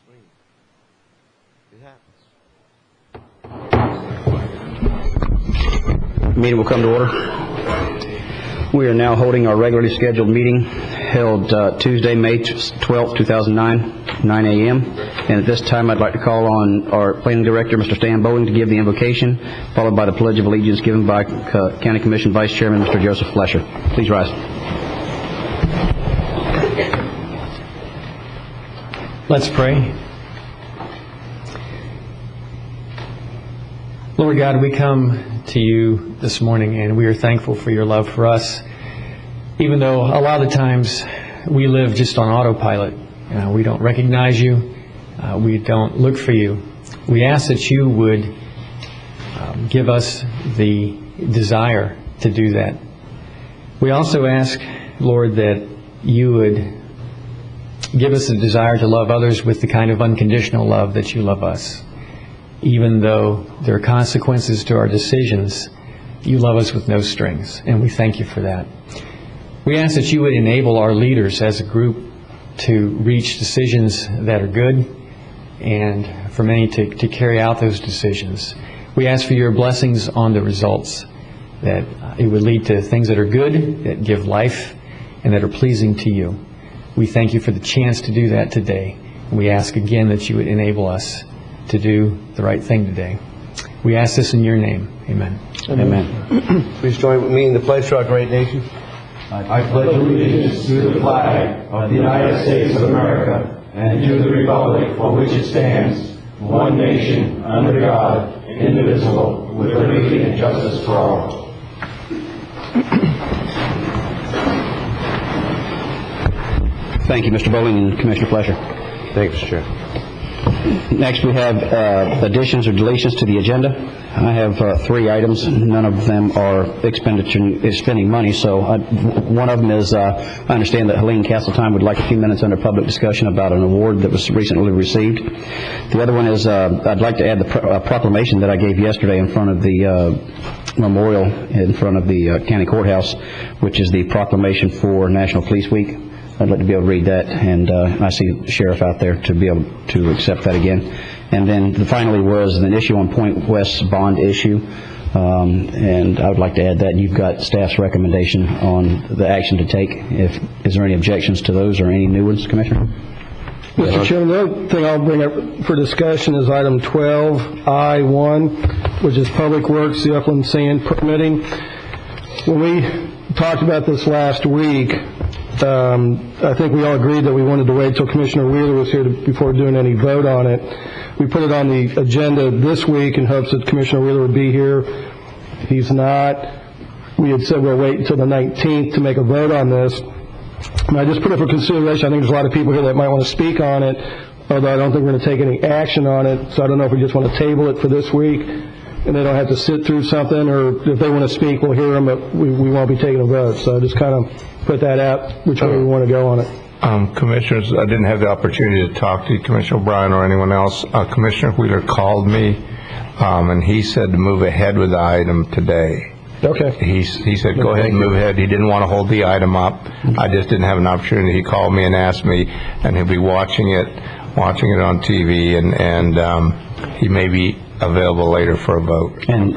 screen. It happens. Meeting will come to order. We are now holding our regularly scheduled meeting held Tuesday, May 12th, 2009, 9 a.m. And at this time, I'd like to call on our planning director, Mr. Stan Bowling, to give the invocation, followed by the Pledge of Allegiance given by County Commission Vice Chairman, Mr. Joseph Flesher. Please rise. Let's pray. Lord God, we come to you this morning and we are thankful for your love for us. Even though a lot of the times we live just on autopilot, we don't recognize you, we don't look for you. We ask that you would give us the desire to do that. We also ask, Lord, that you would give us the desire to love others with the kind of unconditional love that you love us. Even though there are consequences to our decisions, you love us with no strings, and we thank you for that. We ask that you would enable our leaders as a group to reach decisions that are good and for many to carry out those decisions. We ask for your blessings on the results, that it would lead to things that are good, that give life, and that are pleasing to you. We thank you for the chance to do that today. We ask again that you would enable us to do the right thing today. We ask this in your name. Amen. Amen. Please join with me in the pledge to our great nation. I pledge allegiance to the flag of the United States of America and to the republic for which it stands, one nation, under God, indivisible, with liberty and justice for all. Thank you, Mr. Bowling and Commissioner Flesher. Thank you, Mr. Chair. Next, we have additions or deletions to the agenda. I have 3 items. None of them are spending money. So one of them is, I understand that Helene Castletime would like a few minutes under public discussion about an award that was recently received. The other one is, I'd like to add the proclamation that I gave yesterday in front of the memorial in front of the county courthouse, which is the proclamation for National Police Week. I'd like to be able to read that, and I see the sheriff out there to be able to accept that again. And then finally was an issue on Point West's bond issue, and I would like to add that you've got staff's recommendation on the action to take. Is there any objections to those or any new ones, Commissioner? Mr. Chairman, the other thing I'll bring up for discussion is item 12I1, which is Public Works, the upland sand permitting. When we talked about this last week, I think we all agreed that we wanted to wait until Commissioner Wheeler was here before doing any vote on it. We put it on the agenda this week in hopes that Commissioner Wheeler would be here. He's not. We had said we'll wait until the 19th to make a vote on this. And I just put it for consideration. I think there's a lot of people here that might want to speak on it, although I don't think we're going to take any action on it. So I don't know if we just want to table it for this week and they don't have to sit through something, or if they want to speak, we'll hear them, but we won't be taking a vote. So I just kind of put that out, which way we want to go on it. Commissioners, I didn't have the opportunity to talk to Commissioner O'Brien or anyone else. Commissioner Wheeler called me, and he said to move ahead with the item today. Okay. He said, go ahead and move ahead. He didn't want to hold the item up. I just didn't have an opportunity. He called me and asked me, and he'll be watching it on TV, and he may be available later for a vote. And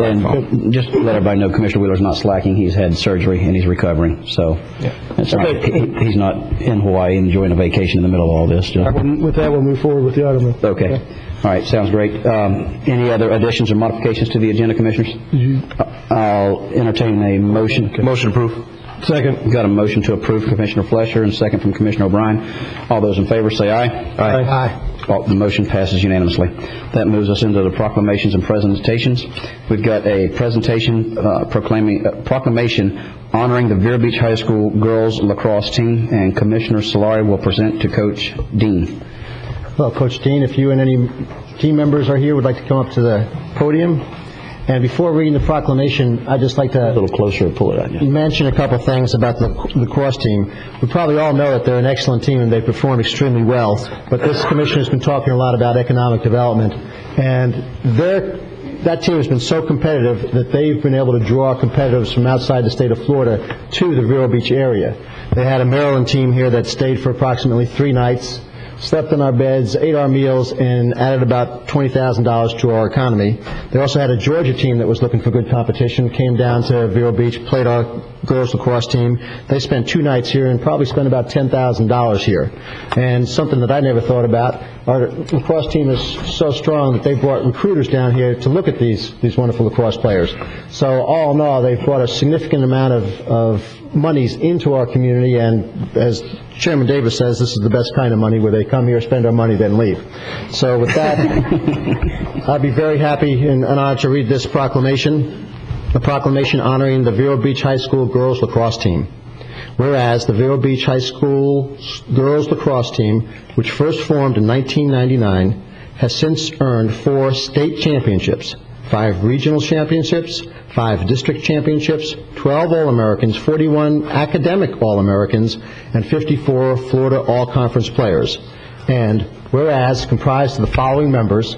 just to let everybody know, Commissioner Wheeler's not slacking. He's had surgery and he's recovering. So that's right. He's not in Hawaii enjoying a vacation in the middle of all this. With that, we'll move forward with the item. Okay. All right. Sounds great. Any other additions or modifications to the agenda, Commissioners? I'll entertain a motion. Motion approved. Second. We've got a motion to approve from Commissioner Flesher and second from Commissioner O'Brien. All those in favor say aye. Aye. Aye. The motion passes unanimously. That moves us into the proclamations and presentations. We've got a presentation proclamation honoring the Vero Beach High School girls lacrosse team, and Commissioner Solari will present to Coach Dean. Well, Coach Dean, if you and any team members are here, would like to come up to the podium. And before reading the proclamation, I'd just like to a little closer and pull it out. Yeah. Mention a couple things about the lacrosse team. We probably all know that they're an excellent team and they perform extremely well. But this commission has been talking a lot about economic development, and that team has been so competitive that they've been able to draw competitors from outside the state of Florida to the Vero Beach area. They had a Maryland team here that stayed for approximately 3 nights. slept in our beds, ate our meals, and added about $20,000 to our economy. They also had a Georgia team that was looking for good competition, came down to Vero Beach, played our girls lacrosse team. They spent 2 nights here and probably spent about $10,000 here. And something that I never thought about, our lacrosse team is so strong that they brought recruiters down here to look at these wonderful lacrosse players. So all in all, they've brought a significant amount of monies into our community, and as Chairman Davis says, this is the best kind of money, where they come here, spend our money, then leave. So with that, I'd be very happy and honored to read this proclamation, a proclamation honoring the Vero Beach High School girls lacrosse team. Whereas the Vero Beach High School girls lacrosse team, which first formed in 1999, has since earned 4 state championships, 5 regional championships, 5 district championships, 12 All-Americans, 41 academic All-Americans, and 54 Florida All-Conference players. And whereas comprised of the following members: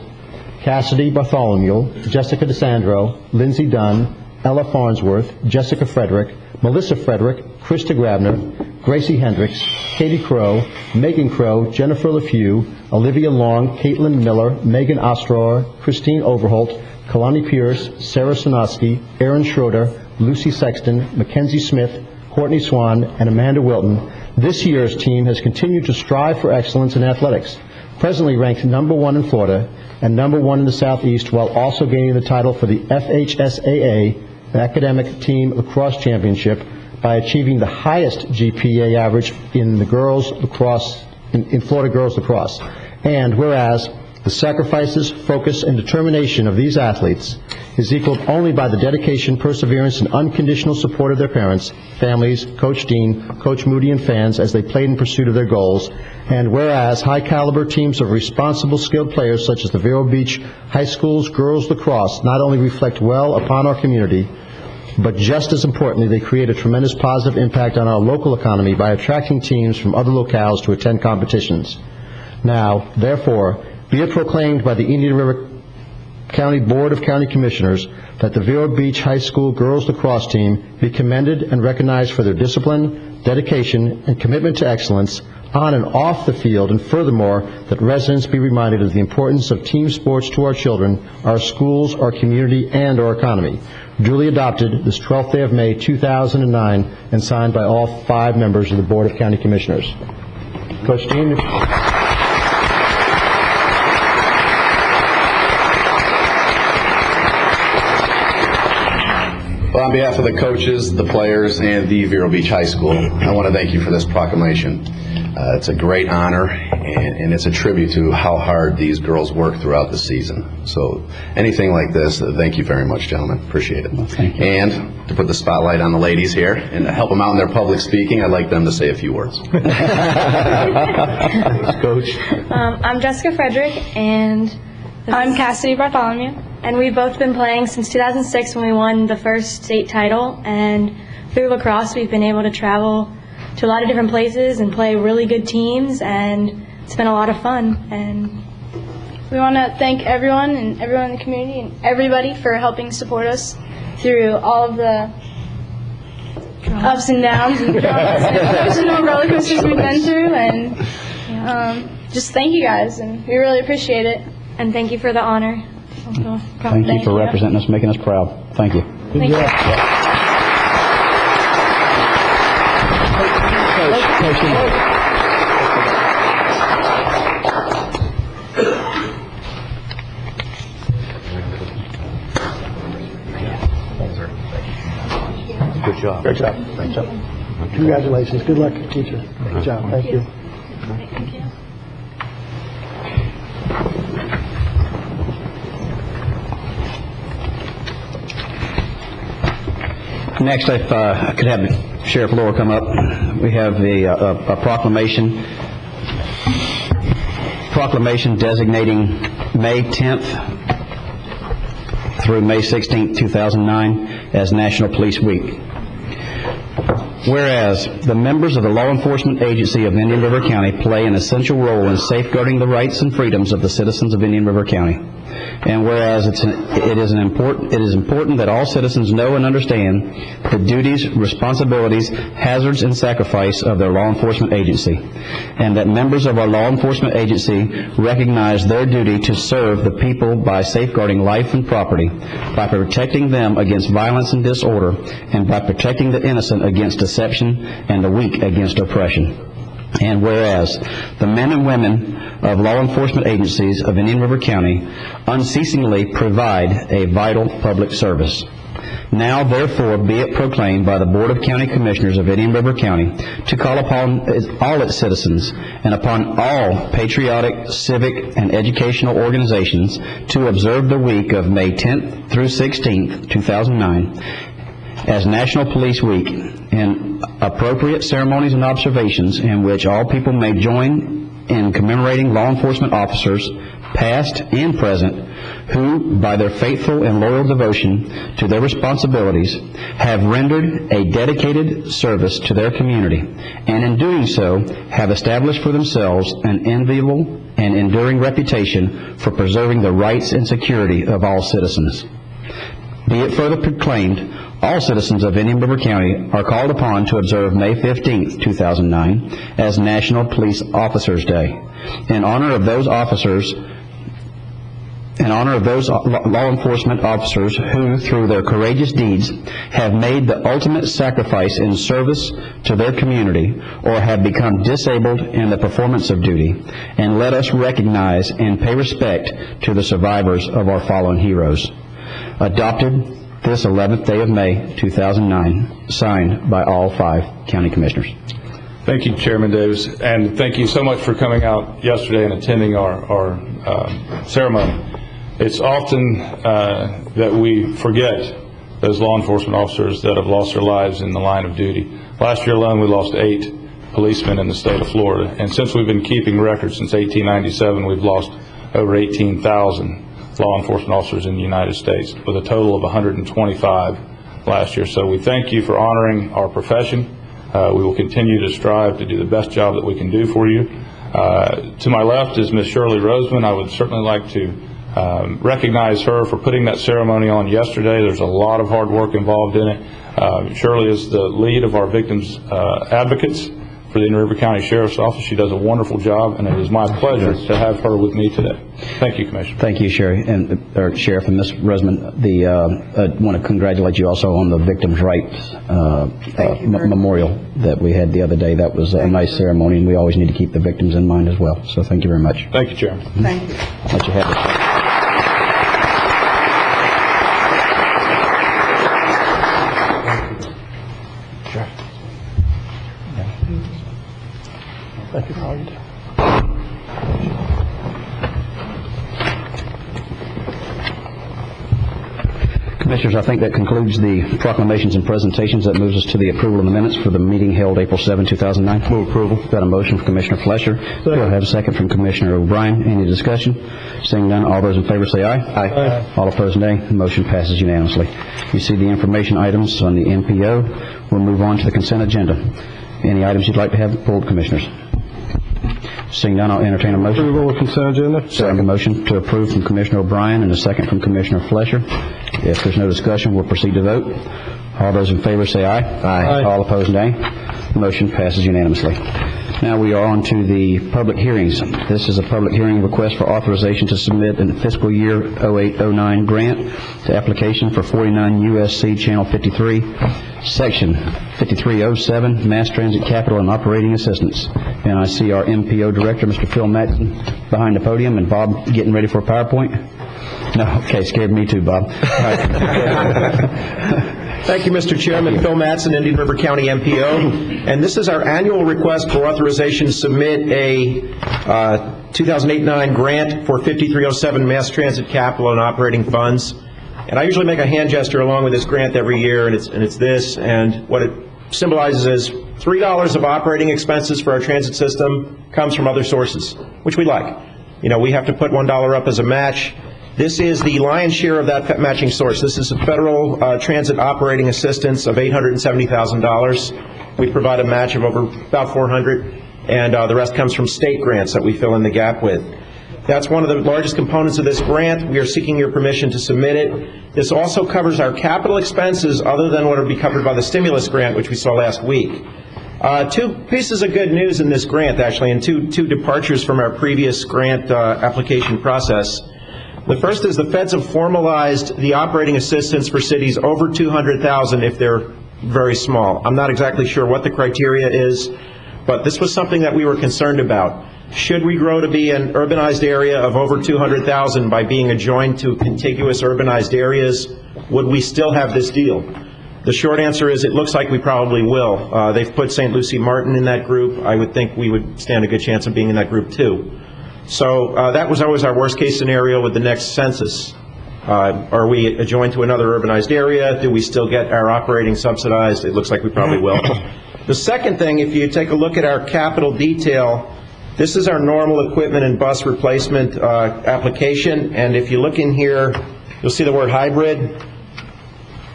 Cassidy Bartholomew, Jessica DeSandro, Lindsay Dunn, Ella Farnsworth, Jessica Frederick, Melissa Frederick, Krista Grabner, Gracie Hendricks, Katie Crow, Megan Crow, Jennifer LeFew, Olivia Long, Caitlin Miller, Megan Ostrower, Christine Overholt, Kalani Pierce, Sarah Sonosky, Aaron Schroeder, Lucy Sexton, Mackenzie Smith, Courtney Swan, and Amanda Wilton. This year's team has continued to strive for excellence in athletics, presently ranked #1 in Florida and #1 in the Southeast, while also gaining the title for the FHSAA Academic Team Lacrosse Championship by achieving the highest GPA average in the girls lacrosse, in Florida girls lacrosse. And whereas the sacrifices, focus, and determination of these athletes is equaled only by the dedication, perseverance, and unconditional support of their parents, families, Coach Dean, Coach Moody, and fans as they played in pursuit of their goals. And whereas high-caliber teams of responsible, skilled players such as the Vero Beach High School's girls lacrosse not only reflect well upon our community, but just as importantly, they create a tremendous positive impact on our local economy by attracting teams from other locales to attend competitions. Now, therefore, be it proclaimed by the Indian River County Board of County Commissioners that the Vero Beach High School girls lacrosse team be commended and recognized for their discipline, dedication, and commitment to excellence on and off the field, and furthermore, that residents be reminded of the importance of team sports to our children, our schools, our community, and our economy. Duly adopted this 12th day of May, 2009, and signed by all 5 members of the Board of County Commissioners. Coach Dean. Well, on behalf of the coaches, the players, and the Vero Beach High School, I want to thank you for this proclamation. It's a great honor, and it's a tribute to how hard these girls work throughout the season. So anything like this, thank you very much, gentlemen. Appreciate it. Well, thank you. And to put the spotlight on the ladies here and to help them out in their public speaking, I'd like them to say a few words. Coach. I'm Jessica Frederick, and I'm Cassidy Bartholomew. And we've both been playing since 2006 when we won the first state title. And through lacrosse, we've been able to travel to a lot of different places and play really good teams, and it's been a lot of fun. And we want to thank everyone in the community and everybody for helping support us through all of the ups and downs and emotional roller coasters we've been through. And just thank you guys, and we really appreciate it. And thank you for the honor. Thank you for representing us, making us proud. Thank you. Thank you. Good job. Great job. Great job. Congratulations. Good luck, teacher. Great job. Thank you. Thank you. Next, if I could have Sheriff Laura come up, we have a proclamation designating May 10th through May 16th, 2009 as National Police Week. Whereas the members of the law enforcement agency of Indian River County play an essential role in safeguarding the rights and freedoms of the citizens of Indian River County. And whereas it is important that all citizens know and understand the duties, responsibilities, hazards, and sacrifice of their law enforcement agency, and that members of our law enforcement agency recognize their duty to serve the people by safeguarding life and property, by protecting them against violence and disorder, and by protecting the innocent against deception and the weak against oppression. And whereas the men and women of law enforcement agencies of Indian River County unceasingly provide a vital public service. Now, therefore, be it proclaimed by the Board of County Commissioners of Indian River County to call upon all its citizens and upon all patriotic, civic, and educational organizations to observe the week of May 10th through 16th, 2009, as National Police Week, and appropriate ceremonies and observations in which all people may join in commemorating law enforcement officers, past and present, who, by their faithful and loyal devotion to their responsibilities, have rendered a dedicated service to their community, and in doing so have established for themselves an enviable and enduring reputation for preserving the rights and security of all citizens. Be it further proclaimed, all citizens of Indian River County are called upon to observe May 15th, 2009 as National Police Officers Day, in honor of those law enforcement officers who, through their courageous deeds, have made the ultimate sacrifice in service to their community or have become disabled in the performance of duty, and let us recognize and pay respect to the survivors of our fallen heroes. Adopted this 11th day of May, 2009, signed by all 5 county commissioners. Thank you, Chairman Davis, and thank you so much for coming out yesterday and attending our ceremony. It's often that we forget those law enforcement officers that have lost their lives in the line of duty. Last year alone, we lost 8 policemen in the state of Florida, and since we've been keeping records since 1897, we've lost over 18,000 law enforcement officers in the United States, with a total of 125 last year. So we thank you for honoring our profession. We will continue to strive to do the best job that we can do for you. To my left is Ms. Shirley Roseman. I would certainly like to recognize her for putting that ceremony on yesterday. There's a lot of hard work involved in it. Shirley is the lead of our victims advocates for the Indian River County Sheriff's Office. She does a wonderful job, and it is my pleasure to have her with me today. Thank you, Commissioner. Thank you, Sheriff and Ms. Roseman. I want to congratulate you also on the Victims' Rights Memorial that we had the other day. That was a nice ceremony, and we always need to keep the victims in mind as well. So thank you very much. Thank you, Chairman. Thank you. Let you have it. Thank you for all you do. Commissioners, I think that concludes the proclamations and presentations. That moves us to the approval of the minutes for the meeting held April 7, 2009. Move approval. Got a motion from Commissioner Fletcher. Do I have a second from Commissioner O'Brien? Any discussion? Seeing none, all those in favor say aye. Aye. All opposed, nay. The motion passes unanimously. You see the information items on the MPO. We'll move on to the consent agenda. Any items you'd like to have pulled, Commissioners? Seeing none, I'll entertain a motion. Approval of consent agenda. Second motion to approve from Commissioner O'Brien and a second from Commissioner Fletcher. If there's no discussion, we'll proceed to vote. All those in favor say aye. Aye. All opposed, nay. The motion passes unanimously. Now we are on to the public hearings. This is a public hearing request for authorization to submit a fiscal year 08-09 grant to application for 49 USC Channel 53, Section 5307, Mass Transit Capital and Operating Assistance. And I see our MPO Director, Mr. Phil Matson, behind the podium, and Bob getting ready for a PowerPoint. No, okay, scared me too, Bob. All right. Thank you, Mr. Chairman. Phil Matson, Indian River County MPO. And this is our annual request for authorization to submit a 2008-09 grant for 5307 Mass Transit Capital and Operating Funds. And I usually make a hand gesture along with this grant every year, and it's this. And what it symbolizes is $3 of operating expenses for our transit system comes from other sources, which we like. You know, we have to put $1 up as a match. This is the lion's share of that matching source. This is a federal transit operating assistance of $870,000. We provide a match of over about $400,000, and the rest comes from state grants that we fill in the gap with. That's one of the largest components of this grant. We are seeking your permission to submit it. This also covers our capital expenses other than what would be covered by the stimulus grant, which we saw last week. Two pieces of good news in this grant, actually, and two departures from our previous grant application process. The first is the feds have formalized the operating assistance for cities over 200,000 if they're very small. I'm not exactly sure what the criteria is, but this was something that we were concerned about. Should we grow to be an urbanized area of over 200,000 by being adjoined to contiguous urbanized areas, would we still have this deal? The short answer is it looks like we probably will. They've put St. Lucie Martin in that group. I would think we would stand a good chance of being in that group too. So that was always our worst case scenario with the next census. Are we adjoined to another urbanized area? Do we still get our operating subsidized? It looks like we probably will. The second thing, if you take a look at our capital detail, this is our normal equipment and bus replacement application, and if you look in here, you'll see the word hybrid.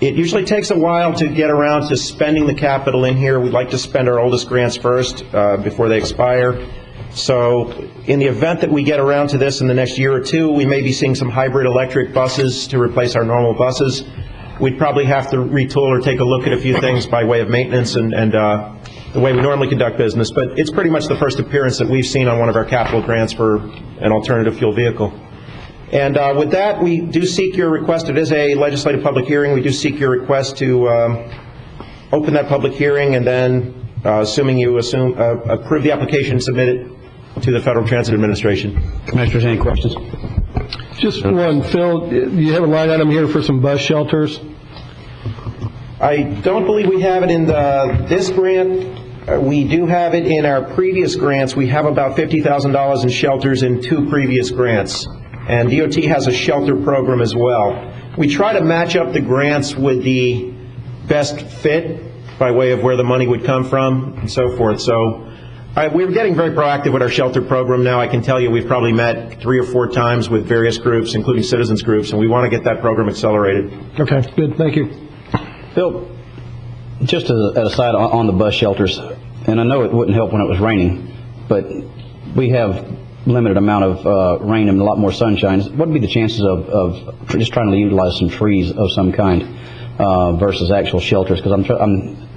It usually takes a while to get around to spending the capital in here. We'd like to spend our oldest grants first before they expire. So in the event that we get around to this in the next year or two, we may be seeing some hybrid electric buses to replace our normal buses. We'd probably have to retool or take a look at a few things by way of maintenance and the way we normally conduct business, but it's pretty much the first appearance that we've seen on one of our capital grants for an alternative fuel vehicle. And with that, we do seek your request. It is a legislative public hearing. We do seek your request to open that public hearing, and then, assuming you approve the application, submit it to the Federal Transit Administration. Commissioners, any questions? Just one, Phil, you have a line item here for some bus shelters? I don't believe we have it in this grant. We do have it in our previous grants. We have about $50,000 in shelters in two previous grants. And DOT has a shelter program as well. We try to match up the grants with the best fit by way of where the money would come from and so forth. So we're getting very proactive with our shelter program now. I can tell you we've probably met 3 or 4 times with various groups, including citizens groups, and we want to get that program accelerated. Okay, good, thank you. Bill, just as an aside on the bus shelters, and I know it wouldn't help when it was raining, but we have limited amount of rain and a lot more sunshine. What would be the chances of just trying to utilize some trees of some kind versus actual shelters? Because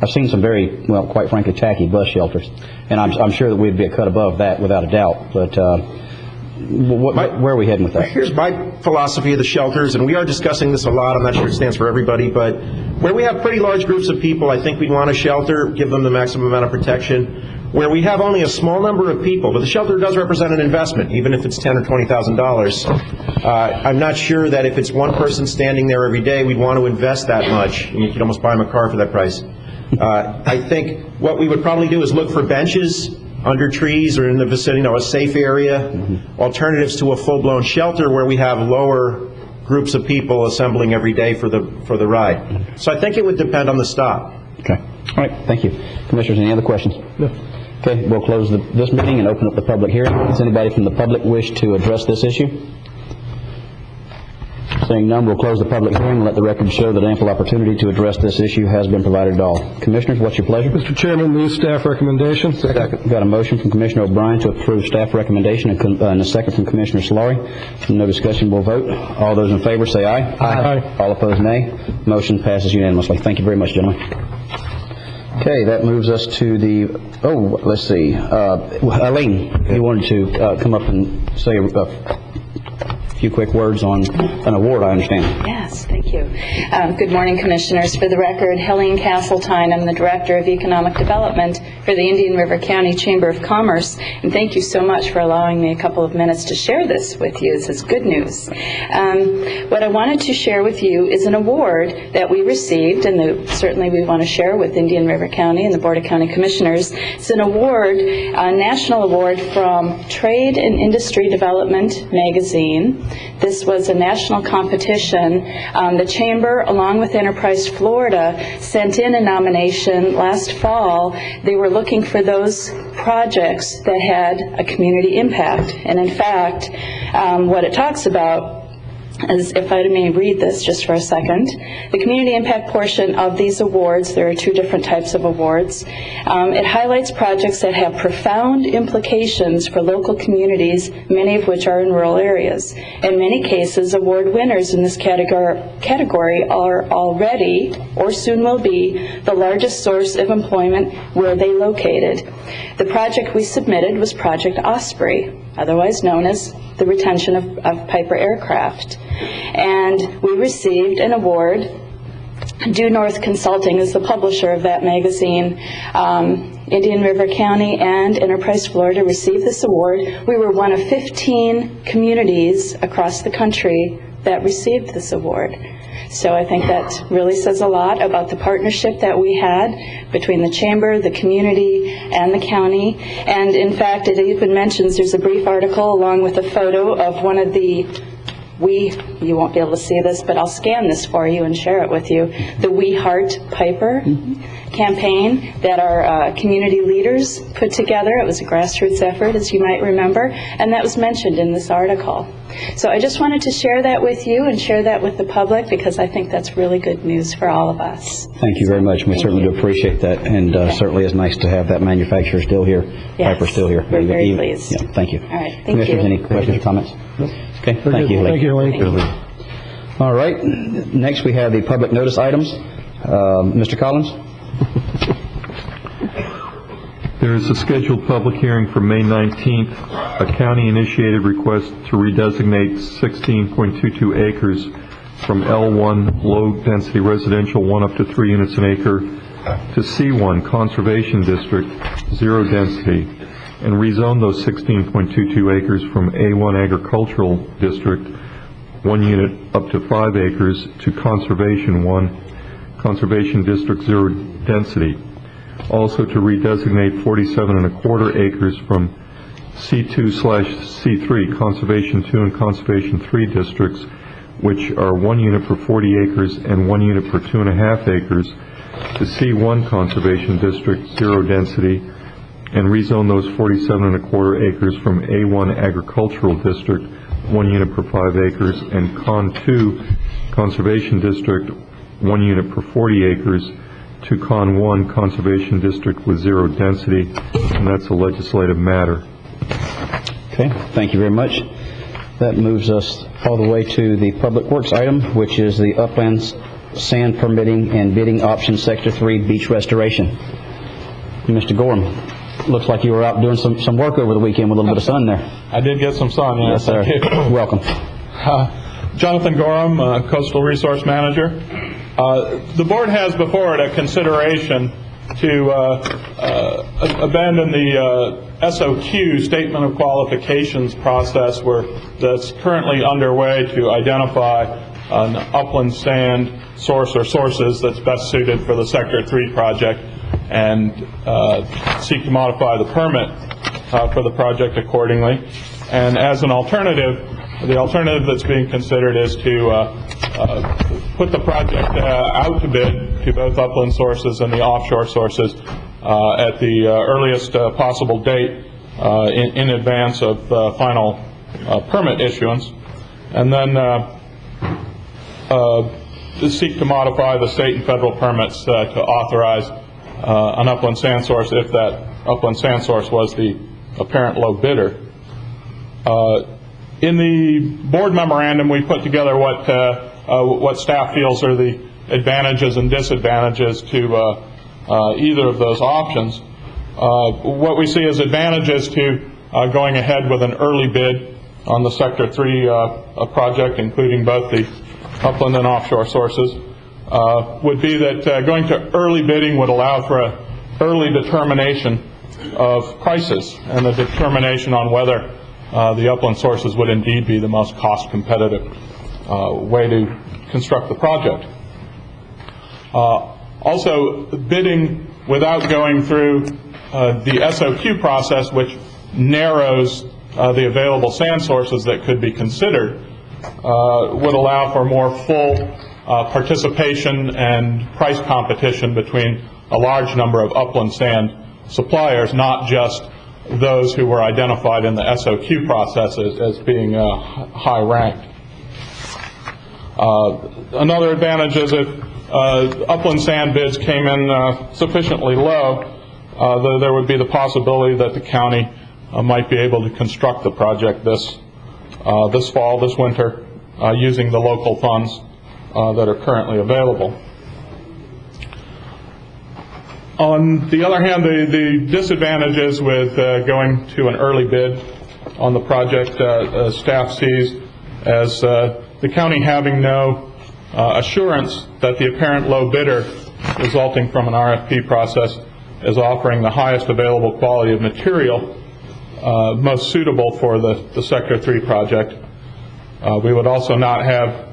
I've seen some very, well, quite frankly, tacky bus shelters, and I'm sure that we'd be a cut above that without a doubt. But where are we heading with that? Here's my philosophy of the shelters, and we are discussing this a lot. I'm not sure it stands for everybody, but where we have pretty large groups of people, I think we'd want a shelter, give them the maximum amount of protection. Where we have only a small number of people, but the shelter does represent an investment, even if it's $10,000 or $20,000. I'm not sure that if it's one person standing there every day, we'd want to invest that much. And you could almost buy them a car for that price. I think what we would probably do is look for benches under trees or in the vicinity, a safe area, alternatives to a full-blown shelter where we have lower groups of people assembling every day for the ride. So I think it would depend on the stop. Okay. All right. Thank you. Commissioners, any other questions? No. Okay. We'll close this meeting and open up the public hearing. Does anybody from the public wish to address this issue? Seeing none, we'll close the public hearing and let the record show that ample opportunity to address this issue has been provided to all. Commissioners, what's your pleasure? Mr. Chairman, move staff recommendation. Second. Got a motion from Commissioner O'Brien to approve staff recommendation and a second from Commissioner Solari. No discussion, we'll vote. All those in favor say aye. Aye. All opposed, nay. Motion passes unanimously. Thank you very much, gentlemen. Okay, that moves us to the, let's see. Eileen, you wanted to come up and say a few quick words on an award, I understand. Yes, thank you. Good morning, Commissioners. For the record, Helene Castletine. I'm the Director of Economic Development for the Indian River County Chamber of Commerce, and thank you so much for allowing me a couple of minutes to share this with you. This is good news. What I wanted to share with you is an award that we received, and certainly we want to share with Indian River County and the Board of County Commissioners. It's an award, a national award from Trade and Industry Development magazine. This was a national competition. The Chamber, along with Enterprise Florida, sent in a nomination last fall. They were looking for those projects that had a community impact. And in fact, what it talks about as if I may read this just for a second. The community impact portion of these awards, there are two different types of awards. It highlights projects that have profound implications for local communities, many of which are in rural areas. In many cases, award winners in this category are already, or soon will be, the largest source of employment where they located. The project we submitted was Project Osprey, otherwise known as the retention of Piper aircraft. And we received an award. Due North Consulting is the publisher of that magazine. Indian River County and Enterprise Florida received this award. We were one of 15 communities across the country that received this award. So I think that really says a lot about the partnership that we had between the Chamber, the community, and the county. And in fact, it even mentions, there's a brief article along with a photo of one of the, you won't be able to see this, but I'll scan this for you and share it with you, the We Heart Piper campaign that our community leaders put together. It was a grassroots effort, as you might remember, and that was mentioned in this article. So I just wanted to share that with you and share that with the public, because I think that's really good news for all of us. Thank you very much. We certainly do appreciate that, and certainly is nice to have that manufacturer still here, Yes, Piper still here. we're very pleased. Yeah, thank you. All right, thank Commissioners, you. any questions or comments? Okay, thank you, Lee. Thank you, Lee. All right, next we have the public notice items. Mr. Collins? There is a scheduled public hearing for May 19th, a county-initiated request to redesignate 16.22 acres from L1 low-density residential 1 up to 3 units an acre to C1 conservation district 0 density, and rezone those 16.22 acres from A1 agricultural district 1 unit up to 5 acres to conservation 1 conservation district 0 density. Also to redesignate 47.25 acres from C2/C3 conservation 2 and conservation 3 districts, which are 1 unit per 40 acres and 1 unit per 2.5 acres, to C1 conservation district 0 density, and rezone those 47.25 acres from A1 agricultural district 1 unit per 5 acres and Con 2 conservation district 1 unit per 40 acres to Con 1 conservation district with 0 density, and that's a legislative matter. Okay, thank you very much. That moves us all the way to the Public Works item, which is the upland sand permitting and bidding option Sector 3 beach restoration. Mr. Gorham, looks like you were out doing some work over the weekend with a little bit of sun there. I did get some sun, yes. Yes, sir. Welcome. Jonathan Gorham, Coastal Resource Manager. The board has before it a consideration to abandon the SOQ, Statement of Qualifications process, that's currently underway to identify an upland sand source or sources that's best suited for the Sector 3 project, and seek to modify the permit for the project accordingly. And as an alternative, the alternative that's being considered is to put the project out to bid to both upland sources and the offshore sources at the earliest possible date in advance of final permit issuance, and then seek to modify the state and federal permits to authorize an upland sand source if that upland sand source was the apparent low bidder. In the board memorandum, we put together what staff feels are the advantages and disadvantages to either of those options. What we see as advantages to going ahead with an early bid on the Sector 3 project, including both the upland and offshore sources, would be that going to early bidding would allow for an early determination of prices and a determination on whether the upland sources would indeed be the most cost competitive way to construct the project. Also, bidding without going through the SOQ process, which narrows the available sand sources that could be considered, would allow for more full participation and price competition between a large number of upland sand suppliers, not just those who were identified in the SOQ process as being high ranked. Another advantage is if upland sand bids came in sufficiently low, there would be the possibility that the county might be able to construct the project this fall, this winter, using the local funds that are currently available. On the other hand, the disadvantages with going to an early bid on the project, staff sees as the county having no assurance that the apparent low bidder resulting from an RFP process is offering the highest available quality of material most suitable for the Sector 3 project. We would also not have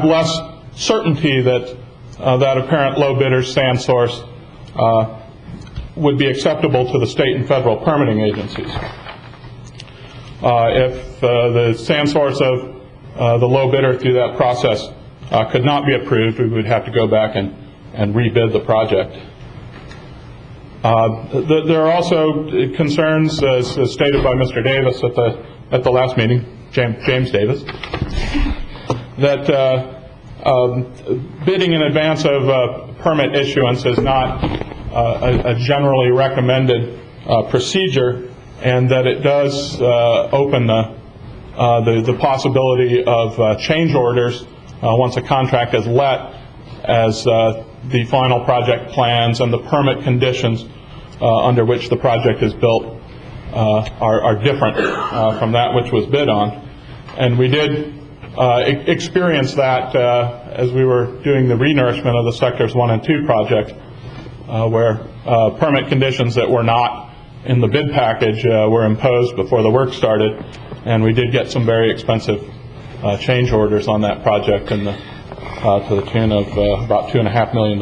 less certainty that that apparent low bidder's sand source would be acceptable to the state and federal permitting agencies. If the sand source of the low bidder through that process could not be approved, we would have to go back and rebid the project. There are also concerns, as stated by Mr. Davis at the last meeting, James Davis, that bidding in advance of permit issuance is not a generally recommended procedure, and that it does open the possibility of change orders once a contract is let, as the final project plans and the permit conditions under which the project is built are different from that which was bid on. And we did experience that as we were doing the renourishment of the Sectors 1 and 2 project, where permit conditions that were not in the bid package were imposed before the work started, and we did get some very expensive change orders on that project to the tune of about $2.5 million.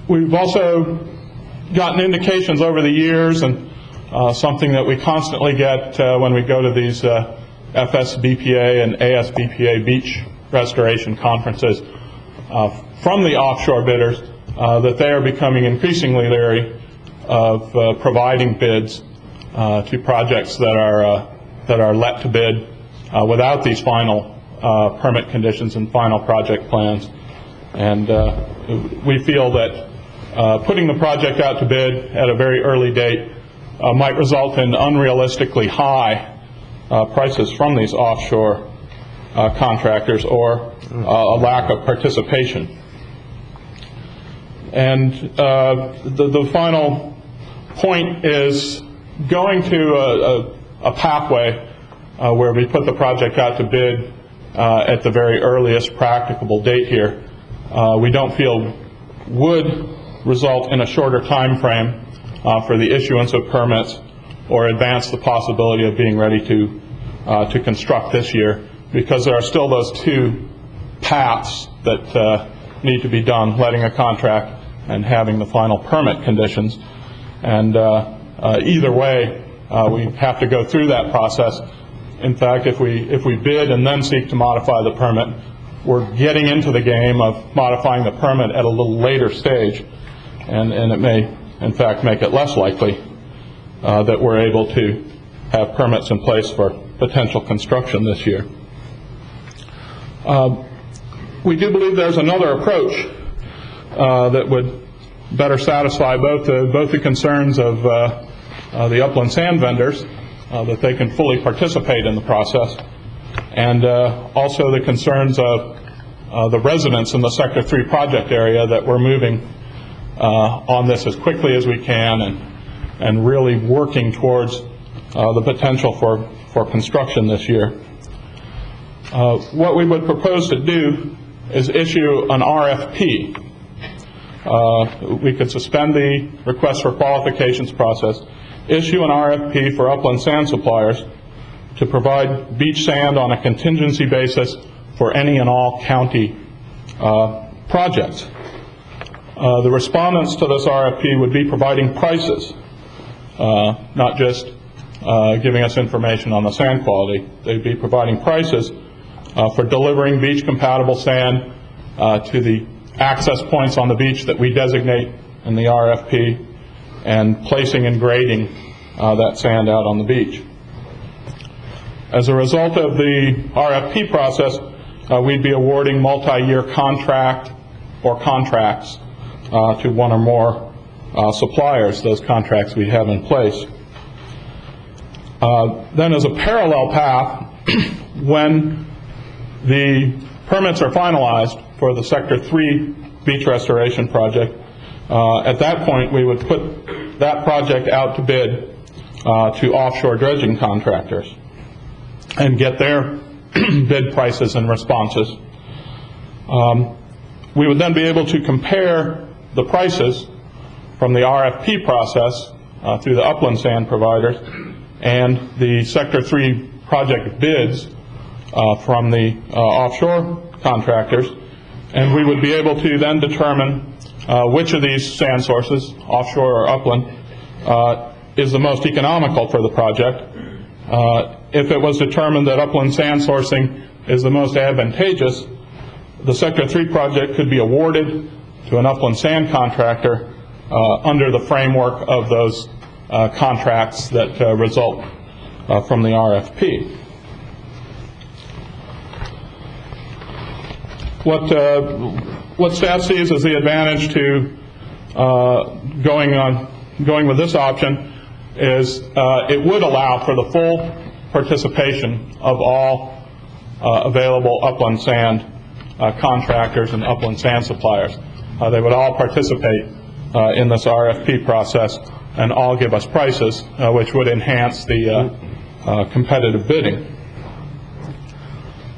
We've also gotten indications over the years, and something that we constantly get when we go to these FSBPA and ASBPA beach restoration conferences from the offshore bidders, that they are becoming increasingly leery of providing bids to projects that are let to bid without these final permit conditions and final project plans. And we feel that putting the project out to bid at a very early date might result in unrealistically high prices from these offshore contractors, or a lack of participation. And the final point is going to a pathway where we put the project out to bid at the very earliest practicable date here, we don't feel would result in a shorter time frame for the issuance of permits, or advance the possibility of being ready to construct this year, because there are still those two paths that need to be done: letting a contract and having the final permit conditions. And either way, we have to go through that process. In fact, if we bid and then seek to modify the permit, we're getting into the game of modifying the permit at a little later stage, and it may, in fact, make it less likely that we're able to have permits in place for potential construction this year. We do believe there's another approach that would better satisfy both the concerns of the upland sand vendors, that they can fully participate in the process, and also the concerns of the residents in the Sector 3 project area, that we're moving on this as quickly as we can, and really working towards the potential for construction this year. What we would propose to do is issue an RFP. We could suspend the request for qualifications process, issue an RFP for upland sand suppliers to provide beach sand on a contingency basis for any and all county projects. The respondents to this RFP would be providing prices, not just giving us information on the sand quality. They'd be providing prices for delivering beach-compatible sand to the access points on the beach that we designate in the RFP, and placing and grading that sand out on the beach. As a result of the RFP process, we'd be awarding multi-year contract or contracts to one or more suppliers, those contracts we have in place. Then as a parallel path, when the permits are finalized for the Sector 3 beach restoration project, at that point we would put that project out to bid to offshore dredging contractors and get their bid prices and responses. We would then be able to compare the prices from the RFP process through the upland sand providers and the Sector 3 project bids from the offshore contractors, and we would be able to then determine which of these sand sources, offshore or upland, is the most economical for the project. If it was determined that upland sand sourcing is the most advantageous, the Sector 3 project could be awarded to an upland sand contractor under the framework of those contracts that result from the RFP. What staff sees as the advantage to going with this option is it would allow for the full participation of all available upland sand contractors and upland sand suppliers. They would all participate in this RFP process and all give us prices, which would enhance the competitive bidding.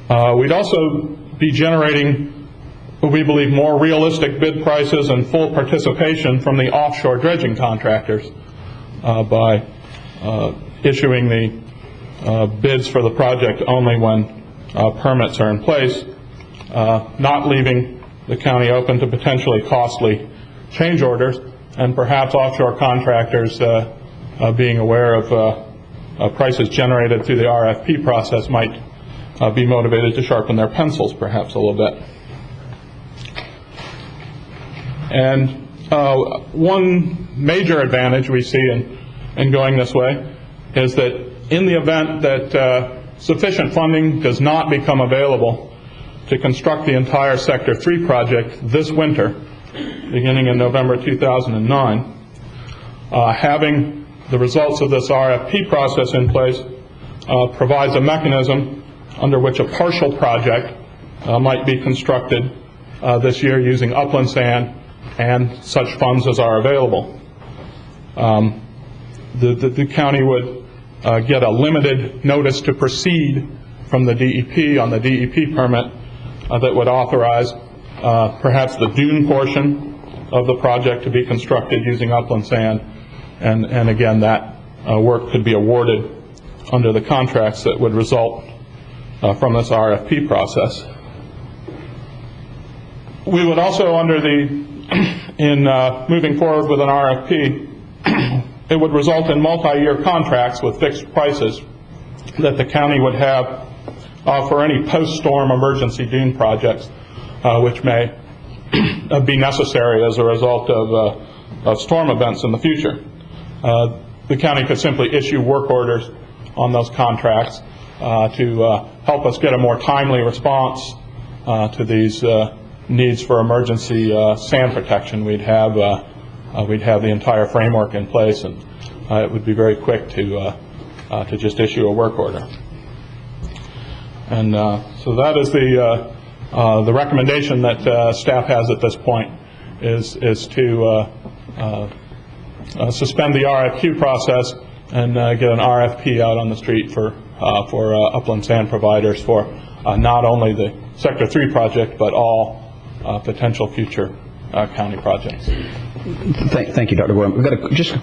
We'd also be generating, we believe, more realistic bid prices and full participation from the offshore dredging contractors by issuing the bids for the project only when permits are in place, not leaving the county open to potentially costly change orders, and perhaps offshore contractors being aware of prices generated through the RFP process might be motivated to sharpen their pencils perhaps a little bit. And one major advantage we see in going this way is that in the event that sufficient funding does not become available to construct the entire Sector 3 project this winter, beginning in November 2009, having the results of this RFP process in place provides a mechanism under which a partial project might be constructed this year using upland sand and such funds as are available. The county would get a limited notice to proceed from the DEP on the DEP permit that would authorize perhaps the dune portion of the project to be constructed using upland sand, and again that work could be awarded under the contracts that would result from this RFP process. We would also, in moving forward with an RFP, it would result in multi-year contracts with fixed prices that the county would have for any post-storm emergency dune projects which may be necessary as a result of storm events in the future. The county could simply issue work orders on those contracts to help us get a more timely response to these needs for emergency sand protection. We'd have the entire framework in place, and it would be very quick to just issue a work order. And so that is the recommendation that staff has at this point is to suspend the RFQ process and get an RFP out on the street for upland sand providers for not only the Sector 3 project but all potential future county projects. Thank you, Dr. Gordon. We've got just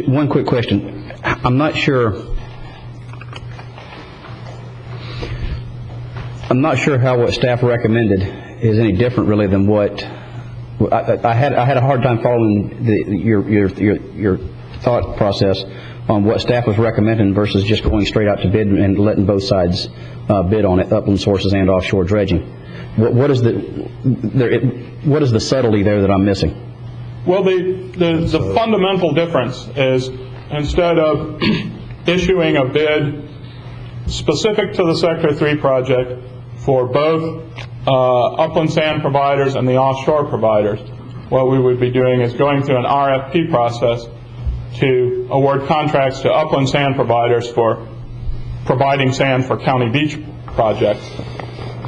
one quick question. I'm not sure how what staff recommended is any different really than what I had a hard time following your thought process on what staff was recommending versus just going straight out to bid and letting both sides bid on it, upland sources and offshore dredging. What is the subtlety there that I'm missing? Well, the fundamental difference is instead of issuing a bid specific to the Sector 3 project for both upland sand providers and the offshore providers. What we would be doing is going through an RFP process to award contracts to upland sand providers for providing sand for county beach projects.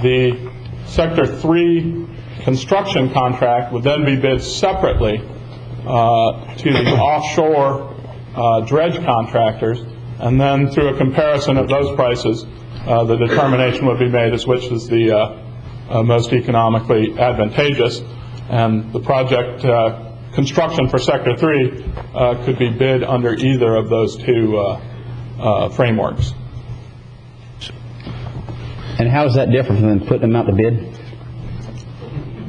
The Sector 3 construction contract would then be bid separately to the offshore dredge contractors, and then through a comparison of those prices, the determination would be made as which is the most economically advantageous, and the project construction for Sector 3 could be bid under either of those two frameworks. And how is that different than putting them out to bid?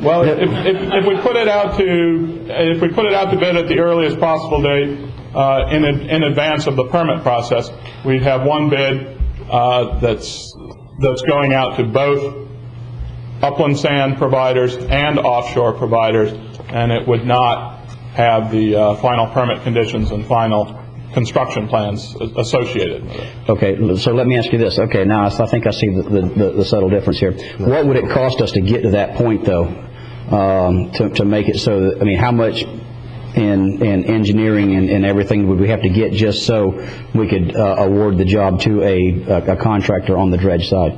Well, if we put it out to bid at the earliest possible date in advance of the permit process, we'd have one bid that's going out to both upland sand providers and offshore providers, and it would not have the final permit conditions and final construction plans associated with it. Okay, so let me ask you this. Okay, now I think I see the subtle difference here. What would it cost us to get to that point, though, to make it so that, I mean, how much in engineering and everything would we have to get just so we could award the job to a contractor on the dredge side?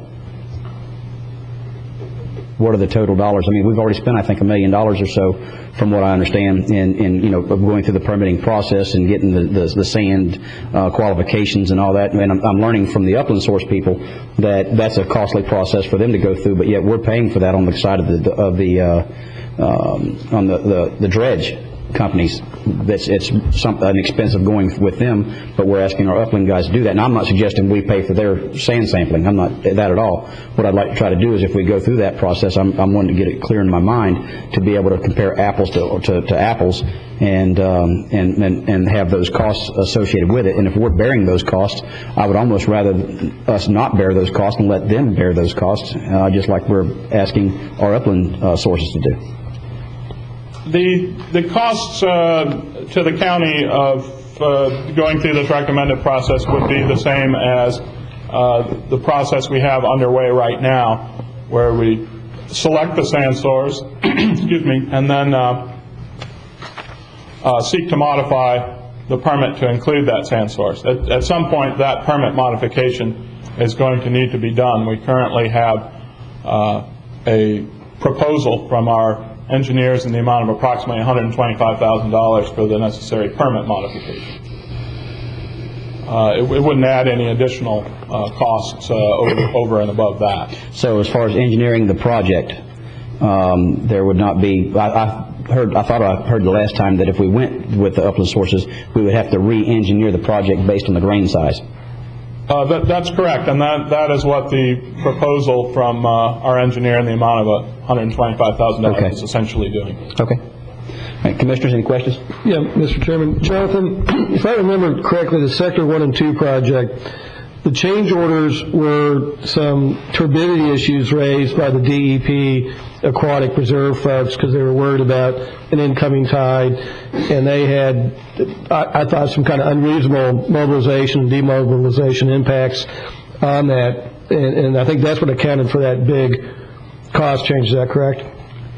What are the total dollars? I mean, we've already spent, I think, $1 million or so, from what I understand, in going through the permitting process and getting the sand qualifications and all that. And I'm learning from the upland source people that that's a costly process for them to go through, but yet we're paying for that on the side of the dredge companies. It's an expense of going with them, but we're asking our upland guys to do that. And I'm not suggesting we pay for their sand sampling. I'm not that at all. What I'd like to try to do is, if we go through that process, I'm wanting to get it clear in my mind to be able to compare apples to apples and have those costs associated with it. And if we're bearing those costs, I would almost rather us not bear those costs and let them bear those costs, just like we're asking our upland sources to do. The costs to the county of going through this recommended process would be the same as the process we have underway right now, where we select the sand source, excuse me, and then seek to modify the permit to include that sand source. At some point, that permit modification is going to need to be done. We currently have a proposal from our engineers in the amount of approximately $125,000 for the necessary permit modification. It wouldn't add any additional costs over and above that. So as far as engineering the project, there would not be, I thought I heard the last time that if we went with the upland sources, we would have to re-engineer the project based on the grain size. That's correct, and that is what the proposal from our engineer in the amount of $125,000 is essentially doing. Okay. All right, Commissioners, any questions? Yeah, Mr. Chairman. Jonathan, if I remember correctly, the Sector 1 and 2 project, the change orders were some turbidity issues raised by the DEP aquatic preserve folks because they were worried about an incoming tide, and they had, I thought, some kind of unreasonable mobilization and demobilization impacts on that, and I think that's what accounted for that big cost change. Is that correct?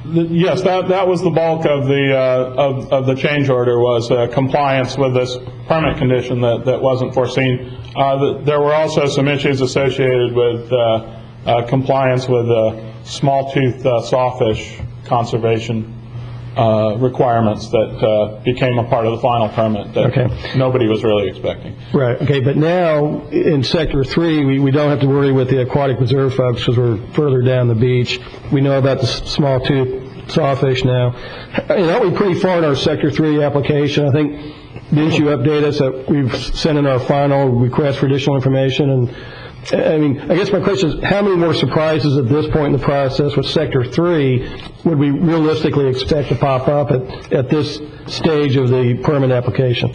Yes, that was the bulk of the change order, was compliance with this permit condition that wasn't foreseen. There were also some issues associated with compliance with small-tooth sawfish conservation requirements that became a part of the final permit that nobody was really expecting. Right. Okay. But now in Sector 3, we don't have to worry with the aquatic preserve folks because we're further down the beach. We know about the small-tooth sawfish now. And aren't we pretty far in our Sector 3 application? I think, didn't you update us that we've sent in our final request for additional information? And I mean, I guess my question is, how many more surprises at this point in the process with Sector 3 would we realistically expect to pop up at this stage of the permit application?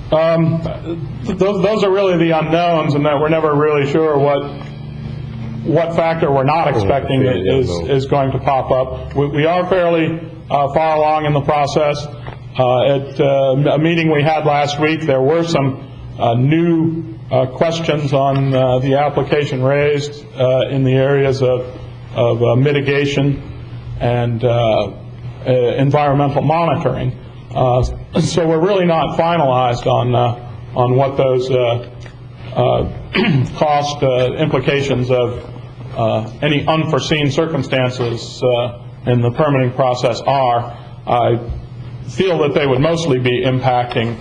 Those are really the unknowns, and that we're never really sure what factor we're not expecting is going to pop up. We are fairly far along in the process. At a meeting we had last week, there were some new questions on the application raised in the areas of mitigation and environmental monitoring. So we're really not finalized on what those cost implications of any unforeseen circumstances in the permitting process are. I feel that they would mostly be impacting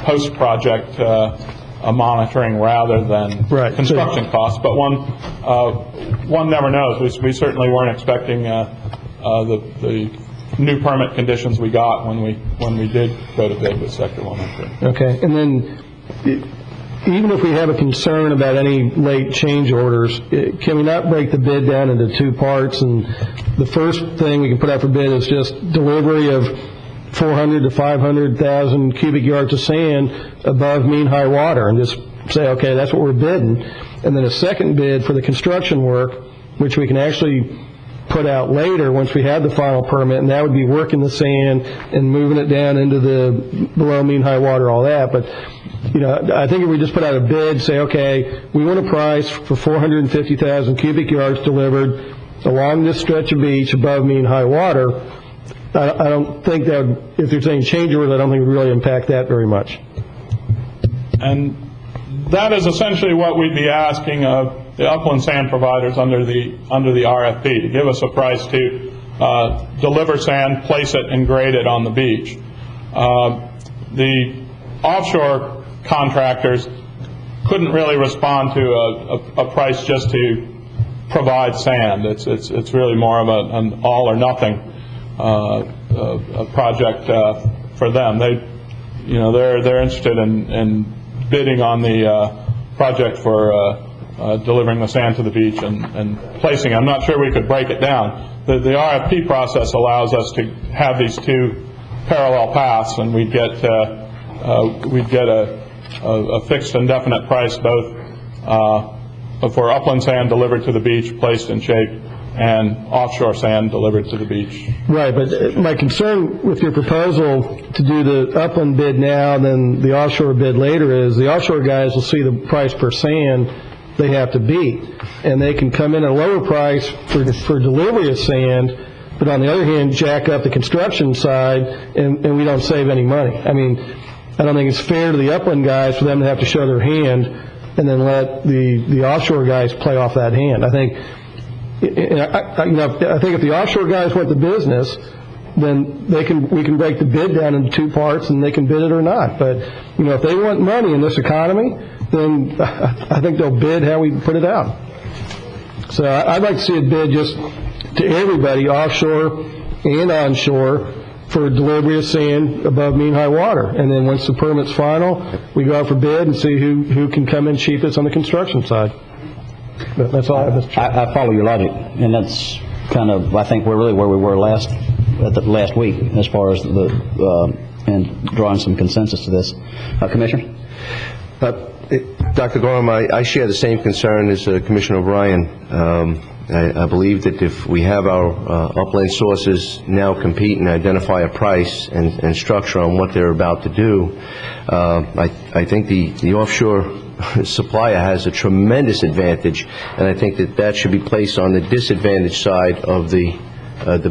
post-project monitoring rather than construction costs, but one never knows. We certainly weren't expecting the new permit conditions we got when we did go to bid with Sector 103. Okay, and then even if we have a concern about any late change orders, can we not break the bid down into two parts? And the first thing we can put out for bid is just delivery of 400 to 500,000 cubic yards of sand above mean high water, and just say, okay, that's what we're bidding. And then a second bid for the construction work, which we can actually put out later once we have the final permit, and that would be working the sand and moving it down into the below mean high water, all that. But I think if we just put out a bid, say, okay, we want a price for 450,000 cubic yards delivered along this stretch of beach above mean high water, I don't think that would, if there's any change orders, I don't think it would really impact that very much. And that is essentially what we'd be asking of the upland sand providers under the RFP, to give us a price to deliver sand, place it, and grade it on the beach. The offshore contractors couldn't really respond to a price just to provide sand. It's really more of an all or nothing a project for them. They're interested in bidding on the project for delivering the sand to the beach and placing it. I'm not sure we could break it down. The RFP process allows us to have these two parallel paths, and we'd get a fixed and definite price both for upland sand delivered to the beach, placed in shape, and offshore sand delivered to the beach. Right, but my concern with your proposal to do the upland bid now and then the offshore bid later is the offshore guys will see the price per sand they have to beat, and they can come in at a lower price for delivery of sand, but on the other hand jack up the construction side, and we don't save any money. I mean, I don't think it's fair to the upland guys for them to have to show their hand and then let the offshore guys play off that hand. I think if the offshore guys want the business, then we can break the bid down into two parts, and they can bid it or not. But if they want money in this economy, then I think they'll bid how we put it out. So I'd like to see a bid just to everybody, offshore and onshore, for delivery of sand above mean high water. And then once the permit's final, we go out for bid and see who can come in cheapest on the construction side. But that's all I have, Mr. Chairman. I follow your logic, and that's kind of, I think we're really where we were last week as far as and drawing some consensus to this. Commissioner? Dr. Gorham, I share the same concern as Commissioner O'Brien. I believe that if we have our upland sources now compete and identify a price and structure on what they're about to do, I think the offshore supplier has a tremendous advantage, and I think that should be placed on the disadvantaged side of the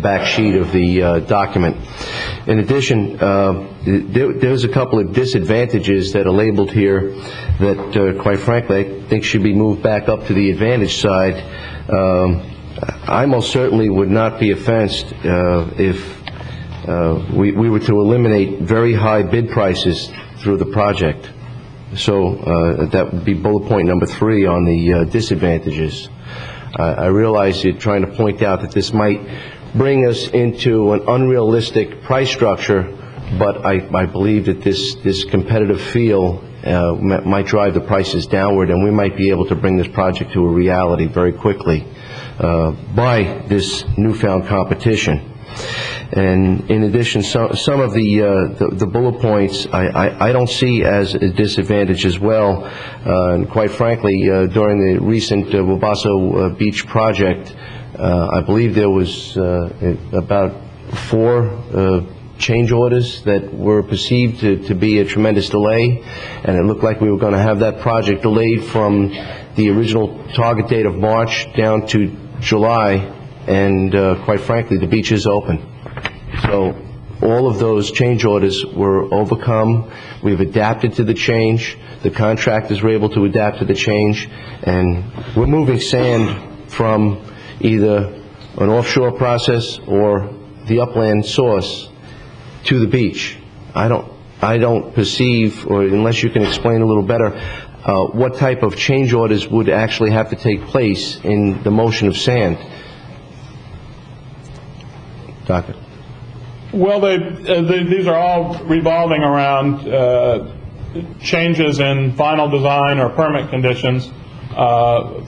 back sheet of the document. In addition, there's a couple of disadvantages that are labeled here that, quite frankly, I think should be moved back up to the advantage side. I most certainly would not be offensed if we were to eliminate very high bid prices through the project. So that would be bullet point number 3 on the disadvantages. I realize you're trying to point out that this might bring us into an unrealistic price structure, but I believe that this competitive feel might drive the prices downward, and we might be able to bring this project to a reality very quickly by this newfound competition. And in addition, some of the bullet points I don't see as a disadvantage as well. And quite frankly, during the recent Wabasso Beach project, I believe there was about 4 change orders that were perceived to be a tremendous delay, and it looked like we were going to have that project delayed from the original target date of March down to July, and quite frankly, the beach is open. So all of those change orders were overcome. We've adapted to the change. The contractors were able to adapt to the change, and we're moving sand from either an offshore process or the upland source to the beach. I don't perceive, or unless you can explain a little better, what type of change orders would actually have to take place in the motion of sand. Doctor. Well, these are all revolving around changes in final design or permit conditions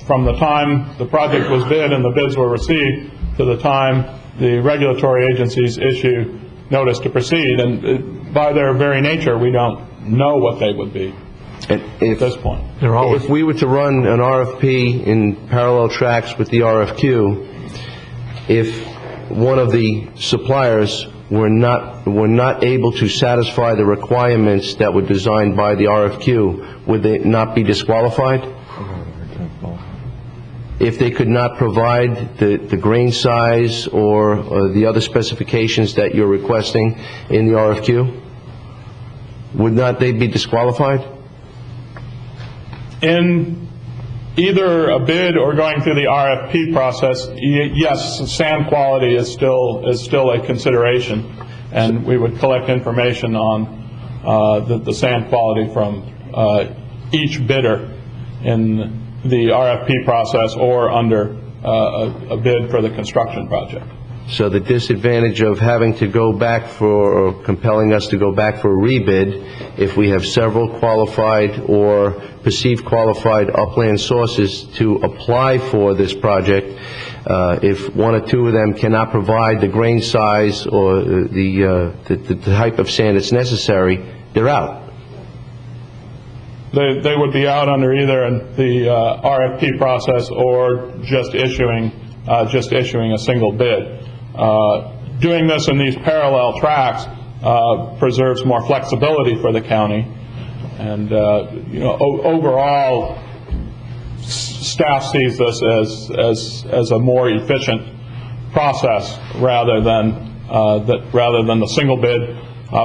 from the time the project was bid and the bids were received to the time the regulatory agencies issue notice to proceed. And by their very nature, we don't know what they would be at this point. If we were to run an RFP in parallel tracks with the RFQ, if one of the suppliers were not able to satisfy the requirements that were designed by the RFQ, would they not be disqualified? If they could not provide the grain size or the other specifications that you're requesting in the RFQ, would not they be disqualified? In either a bid or going through the RFP process, yes, sand quality is still a consideration, and we would collect information on the sand quality from each bidder in the RFP process or under a bid for the construction project. So the disadvantage of having to go back for, or compelling us to go back for a rebid, if we have several qualified or perceived qualified upland sources to apply for this project, if one or two of them cannot provide the grain size or the type of sand that's necessary, they're out. They would be out under either the RFP process or just issuing a single bid. Doing this in these parallel tracks preserves more flexibility for the county, and overall, staff sees this as a more efficient process rather than the single bid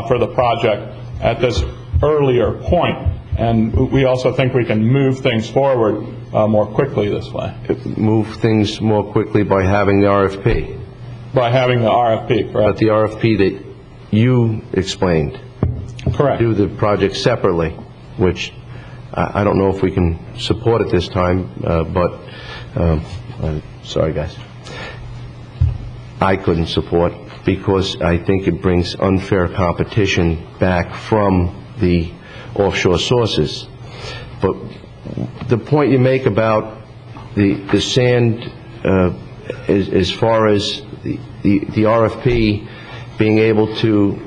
for the project at this earlier point. And we also think we can move things forward more quickly this way. Move things more quickly by having the RFP. By having the RFP, correct. But the RFP that you explained. Correct. Do the project separately, which I don't know if we can support at this time, but sorry guys. I couldn't support because I think it brings unfair competition back from the offshore sources. But the point you make about the sand, as far as the RFP being able to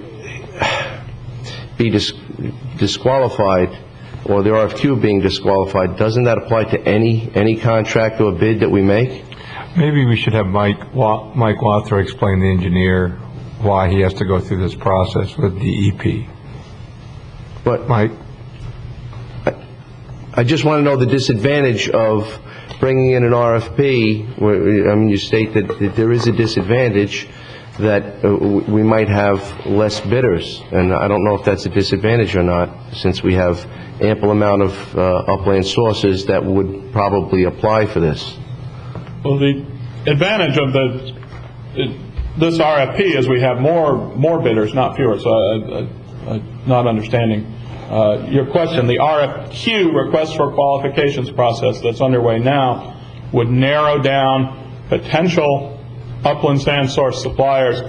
be disqualified, or the RFQ being disqualified, doesn't that apply to any contract or bid that we make? Maybe we should have Mike Wather explain, the engineer, why he has to go through this process with DEP. But Mike? I just want to know the disadvantage of bringing in an RFP. I mean, you state that there is a disadvantage that we might have less bidders, and I don't know if that's a disadvantage or not, since we have ample amount of upland sources that would probably apply for this. Well, the advantage of this RFP is we have more bidders, not fewer. So I'm not understanding your question. The RFQ, request for qualifications process, that's underway now, would narrow down potential upland sand source suppliers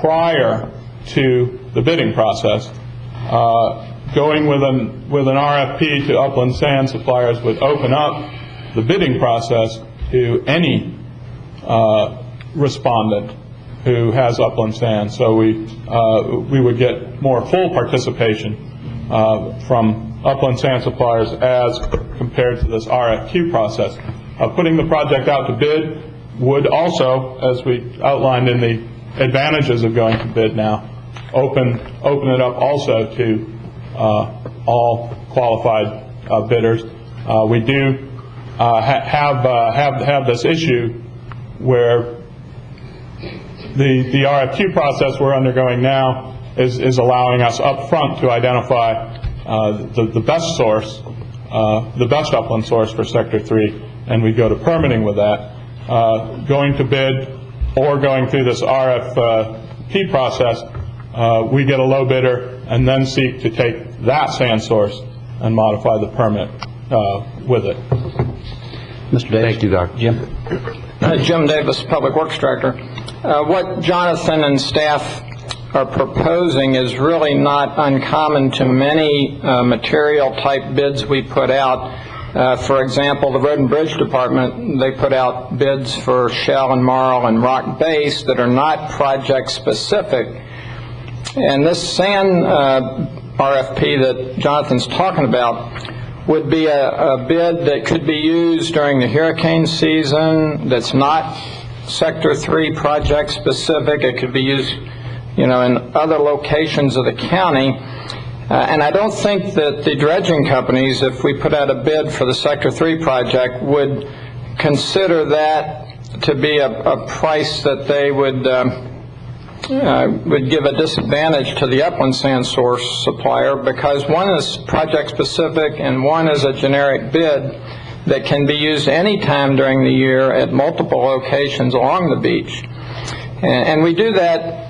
prior to the bidding process. Going with an RFP to upland sand suppliers would open up the bidding process to any respondent who has upland sand. So we would get more full participation from upland sand suppliers as compared to this RFQ process. Putting the project out to bid would also, as we outlined in the advantages of going to bid now, open it up also to all qualified bidders. We do have this issue where the RFQ process we're undergoing now is allowing us up front to identify the best source, the best upland source for Sector 3, and we go to permitting with that. Going to bid or going through this RFP process, we get a low bidder and then seek to take that sand source and modify the permit with it. Mr. Davis. Thank you, Doctor. Jim. Jim Davis, Public Works Director. What Jonathan and staff are proposing is really not uncommon to many material type bids we put out. For example, the Road and Bridge Department, they put out bids for shell and marl and rock base that are not project specific. And this sand RFP that Jonathan's talking about would be a bid that could be used during the hurricane season, that's not Sector 3 project specific. It could be used, in other locations of the county. And I don't think that the dredging companies, if we put out a bid for the Sector 3 project, would consider that to be a price that they would give a disadvantage to the upland sand source supplier, because one is project specific and one is a generic bid that can be used any time during the year at multiple locations along the beach. And we do that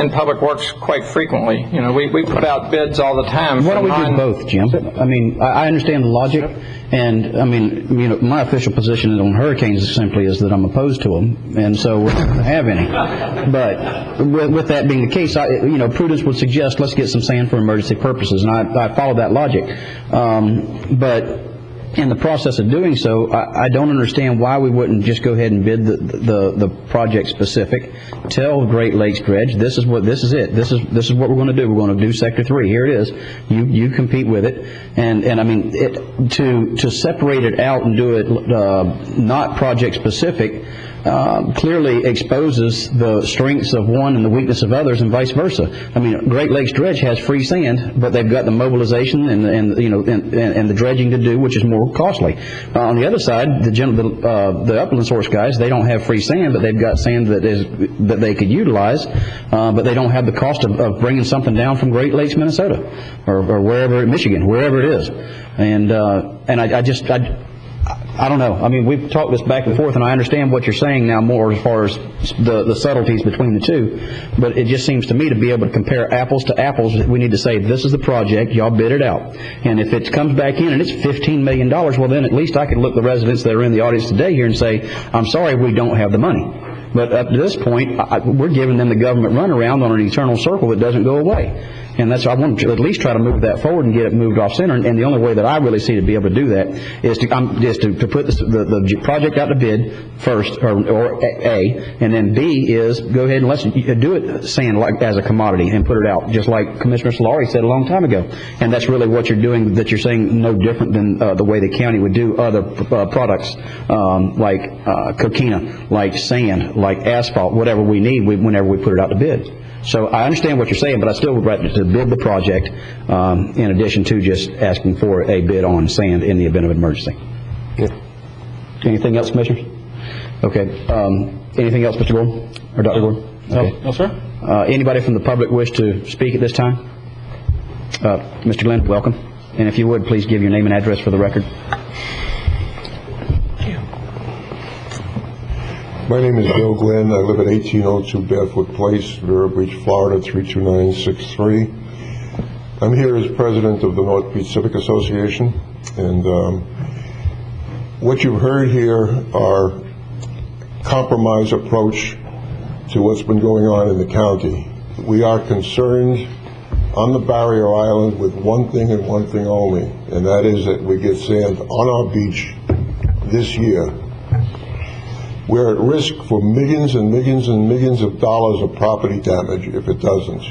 in Public Works quite frequently. We put out bids all the time. Why don't we do both, Jim? I mean, I understand the logic, and I mean, my official position on hurricanes simply is that I'm opposed to them, and so we're not going to have any. But with that being the case, prudence would suggest let's get some sand for emergency purposes, and I follow that logic. But in the process of doing so, I don't understand why we wouldn't just go ahead and bid the project specific. Tell Great Lakes Dredge, this is it. This is what we're going to do. We're going to do Sector 3. Here it is. You compete with it. And I mean, to separate it out and do it not project specific clearly exposes the strengths of one and the weakness of others, and vice versa. I mean, Great Lakes Dredge has free sand, but they've got the mobilization and the dredging to do, which is more costly. On the other side, the upland source guys, they don't have free sand, but they've got sand that they could utilize, but they don't have the cost of bringing something down from Great Lakes, Minnesota, or wherever, Michigan, wherever it is. And I don't know. I mean, we've talked this back and forth, and I understand what you're saying now more as far as the subtleties between the two, but it just seems to me to be able to compare apples to apples, we need to say, this is the project, y'all bid it out. And if it comes back in and it's $15 million, well, then at least I can look the residents that are in the audience today here and say, I'm sorry, we don't have the money. But up to this point, we're giving them the government runaround on an eternal circle that doesn't go away. And that's why I want to at least try to move that forward and get it moved off center. And the only way that I really see to be able to do that is to put the project out to bid first, or A, and then B is go ahead and let's do it sand like as a commodity and put it out, just like Commissioner Solari said a long time ago. And that's really what you're doing, that you're saying no different than the way the county would do other products like coquina, like sand, like asphalt, whatever we need whenever we put it out to bid. So I understand what you're saying, but I still would like to bid the project in addition to just asking for a bid on sand in the event of emergency. Yeah. Anything else, Commissioners? Okay. Anything else, Mr. Gordon? Or Dr. Gordon? Okay. No, sir. Anybody from the public wish to speak at this time? Mr. Glenn, welcome. And if you would, please give your name and address for the record. My name is Bill Glenn. I live at 1802 Barefoot Place, Vero Beach, Florida, 32963. I'm here as president of the North Beach Civic Association, and what you've heard here are compromise approach to what's been going on in the county. We are concerned on the barrier island with one thing and one thing only, and that is that we get sand on our beach this year. We're at risk for millions and millions and millions of dollars of property damage if it doesn't.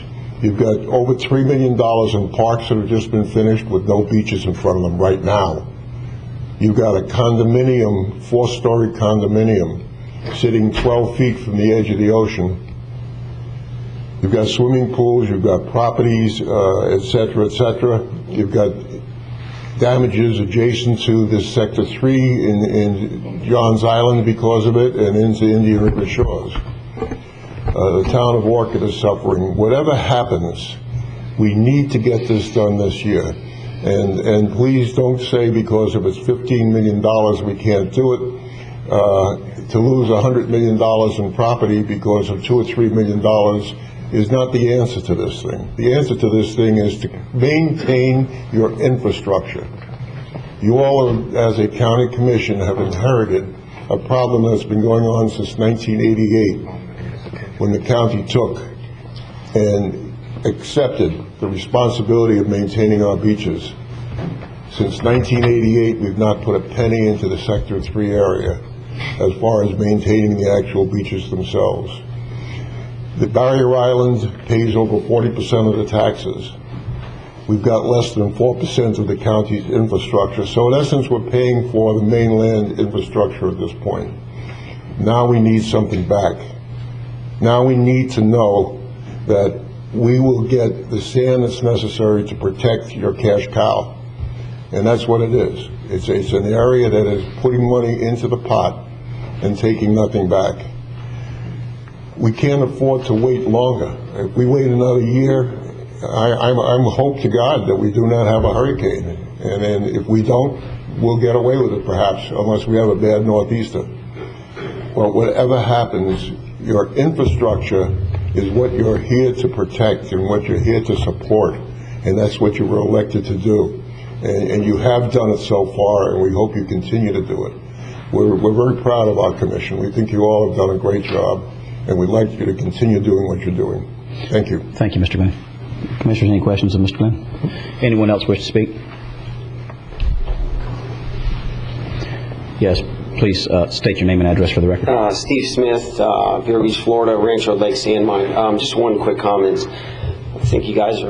You've got over $3 million in parks that have just been finished with no beaches in front of them right now. You've got a condominium, 4-story condominium, sitting 12 feet from the edge of the ocean. You've got swimming pools, you've got properties, et cetera, et cetera. You've got damages adjacent to this Sector 3 in Johns Island because of it and into Indian River Shores. The town of Orchid is suffering. Whatever happens, we need to get this done this year. And please don't say because if it's $15 million we can't do it. To lose $100 million in property because of $2 or $3 million is not the answer to this thing. The answer to this thing is to maintain your infrastructure. You all, as a county commission, have inherited a problem that's been going on since 1988, when the county took and accepted the responsibility of maintaining our beaches. Since 1988, we've not put a penny into the Sector 3 area as far as maintaining the actual beaches themselves. The Barrier Island pays over 40% of the taxes. We've got less than 4% of the county's infrastructure. So in essence, we're paying for the mainland infrastructure at this point. Now we need something back. Now we need to know that we will get the sand that's necessary to protect your cash cow. And that's what it is. It's an area that is putting money into the pot and taking nothing back. We can't afford to wait longer. If we wait another year, I'm hope to God that we do not have a hurricane. And then if we don't, we'll get away with it perhaps, unless we have a bad northeaster. Well, whatever happens, your infrastructure is what you're here to protect and what you're here to support. And that's what you were elected to do. And you have done it so far, and we hope you continue to do it. We're very proud of our commission. We think you all have done a great job, and we'd like you to continue doing what you're doing. Thank you. Thank you, Mr. Glenn. Commissioners, any questions of Mr. Glenn? Anyone else wish to speak? Yes, please state your name and address for the record. Steve Smith, Vero Beach, Florida, Rancho Lake Sand Mine. Just one quick comment. I think you guys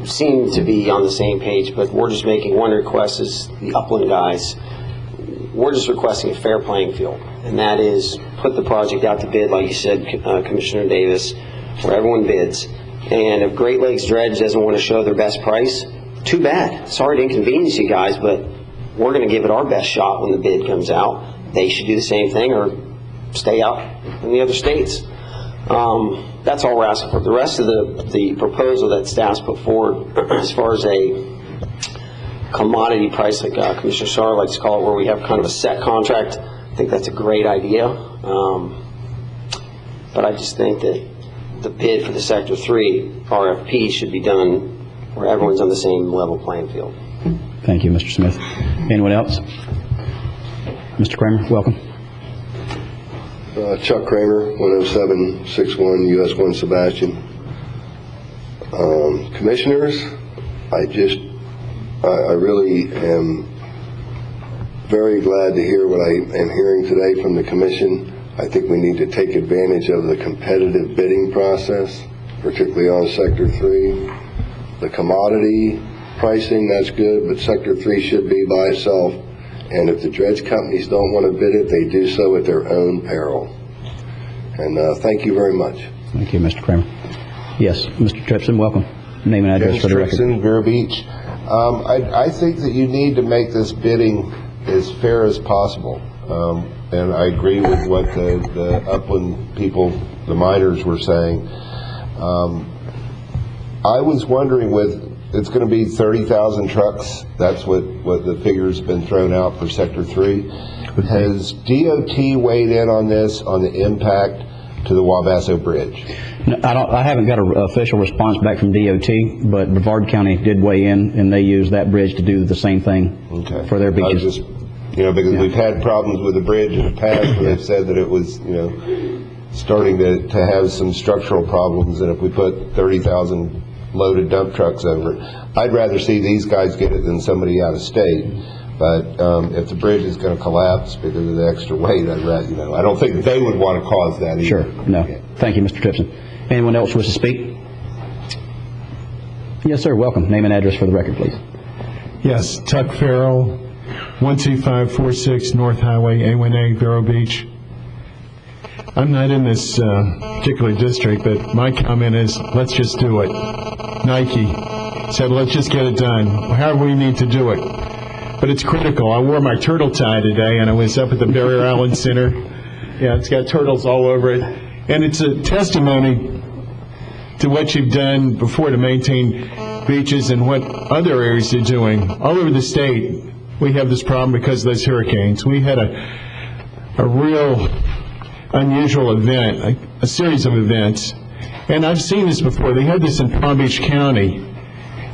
seem to be on the same page, but we're just making one request as the Upland guys. We're just requesting a fair playing field, and that is put the project out to bid, like you said, Commissioner Davis, where everyone bids. And if Great Lakes Dredge doesn't want to show their best price, too bad. Sorry to inconvenience you guys, but we're going to give it our best shot when the bid comes out. They should do the same thing or stay out in the other states. That's all we're asking for. The rest of the proposal that staff's put forward, as far as a commodity price, like Commissioner Sarr likes to call it, where we have kind of a set contract, I think that's a great idea. But I just think that the bid for the Sector 3 RFP should be done where everyone's on the same level playing field. Thank you, Mr. Smith. Anyone else? Mr. Kramer, welcome. Chuck Kramer, 10761 US 1 Sebastian. Commissioners, I really am very glad to hear what I am hearing today from the Commission. I think we need to take advantage of the competitive bidding process, particularly on Sector 3. The commodity pricing, that's good, but Sector 3 should be by itself. And if the dredge companies don't want to bid it, they do so at their own peril. And thank you very much. Thank you, Mr. Kramer. Yes, Mr. Tripson, welcome. Name and address for the record. Tripson, Vero Beach. I think that you need to make this bidding as fair as possible. And I agree with what the Upland people, the miners, were saying. I was wondering, it's going to be 30,000 trucks. That's what the figure's been thrown out for Sector 3. Has DOT weighed in on this, on the impact to the Wabasso Bridge? No, I haven't got an official response back from DOT, but Brevard County did weigh in, and they used that bridge to do the same thing for their beaches. Because we've had problems with the bridge in the past where they've said that it was, starting to have some structural problems, and if we put 30,000 loaded dump trucks over it, I'd rather see these guys get it than somebody out of state. But if the bridge is going to collapse because of the extra weight, I'd rather, I don't think they would want to cause that either. Sure, no. Yeah. Thank you, Mr. Tripson. Anyone else wish to speak? Yes, sir, welcome. Name and address for the record, please. Yes, Tuck Farrell, 12546 North Highway, A1A, Vero Beach. I'm not in this particular district, but my comment is, let's just do it. Nike said, let's just get it done, however we need to do it. But it's critical. I wore my turtle tie today, and I was up at the Barrier Island Center. Yeah, it's got turtles all over it. And it's a testimony to what you've done before to maintain beaches and what other areas are doing. All over the state, we have this problem because of those hurricanes. We had a real unusual event, a series of events. And I've seen this before. They had this in Palm Beach County,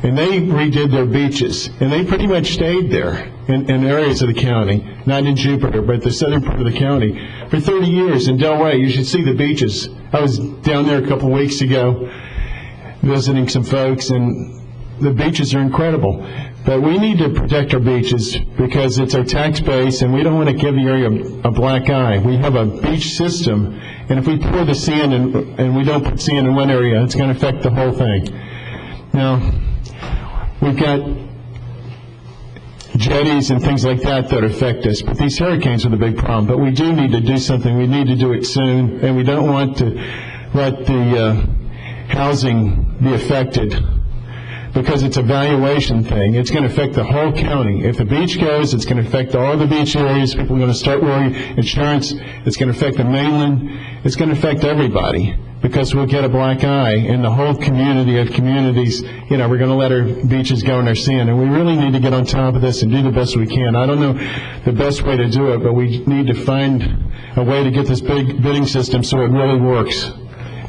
and they redid their beaches, and they pretty much stayed there in areas of the county, not in Jupiter, but the southern part of the county, for 30 years. In Delray, you should see the beaches. I was down there a couple of weeks ago visiting some folks, and the beaches are incredible. But we need to protect our beaches because it's our tax base, and we don't want to give the area a black eye. We have a beach system, and if we pour the sand and we don't put sand in one area, it's going to affect the whole thing. Now, we've got jetties and things like that affect us, but these hurricanes are the big problem. But we do need to do something. We need to do it soon, and we don't want to let the housing be affected because it's a valuation thing. It's going to affect the whole county. If the beach goes, it's going to affect all the beach areas. People are going to start worrying insurance. It's going to affect the mainland. It's going to affect everybody because we'll get a black eye in the whole community of communities. You know, we're going to let our beaches go in our sand, and we really need to get on top of this and do the best we can. I don't know the best way to do it, but we need to find a way to get this big bidding system so it really works.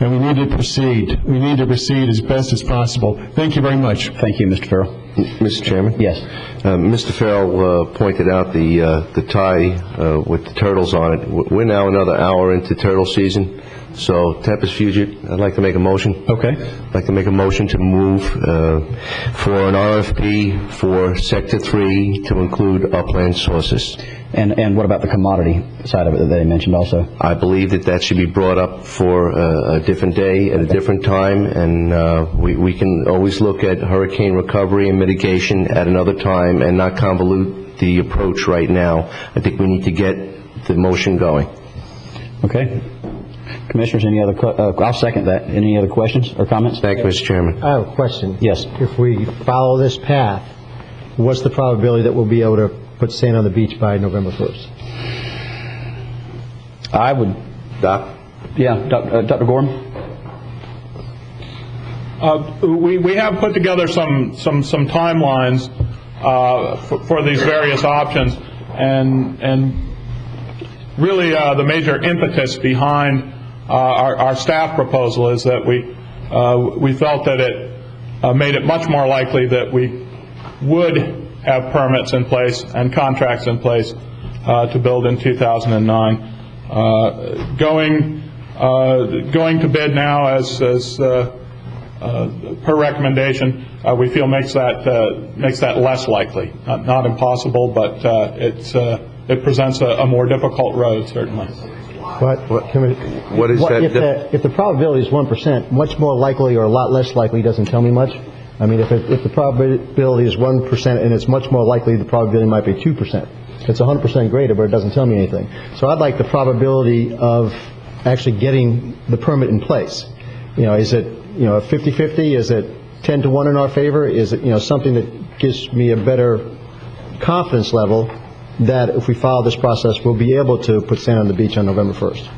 And we need to proceed. We need to proceed as best as possible. Thank you very much. Thank you, Mr. Farrell. Mr. Chairman? Yes. Mr. Farrell pointed out the tie with the turtles on it. We're now another hour into turtle season. So, Tempest Fugit, I'd like to make a motion. Okay. I'd like to make a motion to move for an RFP for Sector 3 to include upland sources. And what about the commodity side of it that they mentioned also? I believe that should be brought up for a different day at a different time, and we can always look at hurricane recovery and mitigation at another time and not convolute the approach right now. I think we need to get the motion going. Okay. Commissioners, any other, I'll second that. Any other questions or comments? Thank you, Mr. Chairman. I have a question. Yes. If we follow this path, what's the probability that we'll be able to put sand on the beach by November 1st? I would... Doc? Yeah, Dr. Gorham? We have put together some timelines for these various options, and really the major impetus behind our staff proposal is that we felt that it made it much more likely that we would have permits in place and contracts in place to build in 2009. Going to bid now as per recommendation, we feel makes that less likely. Not impossible, but it presents a more difficult road, certainly. What is that? If the probability is 1%, much more likely or a lot less likely doesn't tell me much. I mean, if the probability is 1% and it's much more likely the probability might be 2%. It's 100% greater, but it doesn't tell me anything. So I'd like the probability of actually getting the permit in place. You know, is it, you know, 50-50? Is it 10-1 in our favor? Is it, you know, something that gives me a better confidence level that if we follow this process, we'll be able to put sand on the beach on November 1st?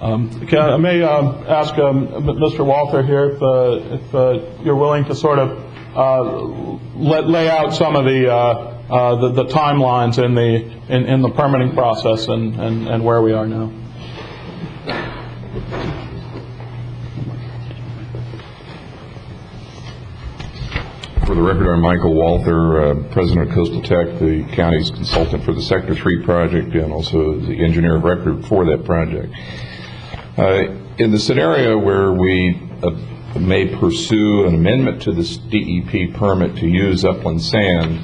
I may ask Mr. Walter here if you're willing to sort of lay out some of the timelines in the permitting process and where we are now. For the record, I'm Michael Walther, President of Coastal Tech, the county's consultant for the Sector 3 project and also the engineer of record for that project. In the scenario where we may pursue an amendment to this DEP permit to use upland sand,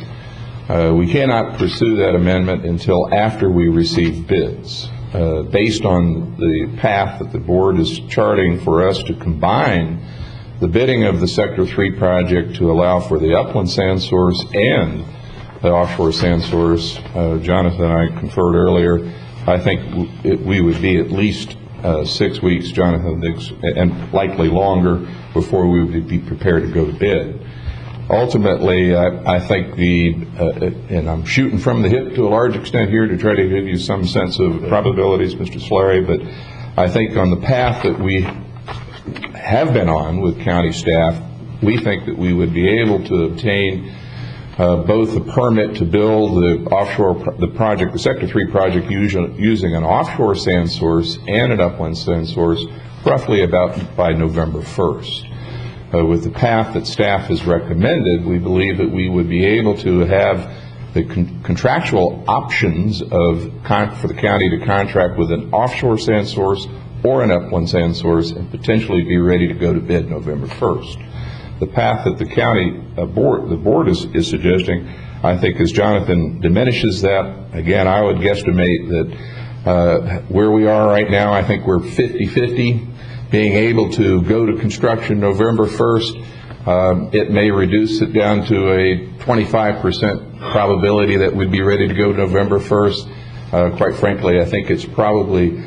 we cannot pursue that amendment until after we receive bids. Based on the path that the board is charting for us to combine the bidding of the Sector 3 project to allow for the upland sand source and the offshore sand source, Jonathan and I conferred earlier, I think we would be at least 6 weeks, Jonathan, and likely longer before we would be prepared to go to bid. Ultimately, I think and I'm shooting from the hip to a large extent here to try to give you some sense of probabilities, Mr. Solari, but I think on the path that we have been on with county staff, we think that we would be able to obtain both the permit to build the Sector 3 project using an offshore sand source and an upland sand source roughly about by November 1st. With the path that staff has recommended, we believe that we would be able to have the contractual options for the county to contract with an offshore sand source or an upland sand source and potentially be ready to go to bid November 1st. The path that the county board is suggesting, I think, as Jonathan diminishes that, again, I would guesstimate that where we are right now, I think we're 50-50. Being able to go to construction November 1st, it may reduce it down to a 25% probability that we'd be ready to go November 1st. Quite frankly, I think it's probably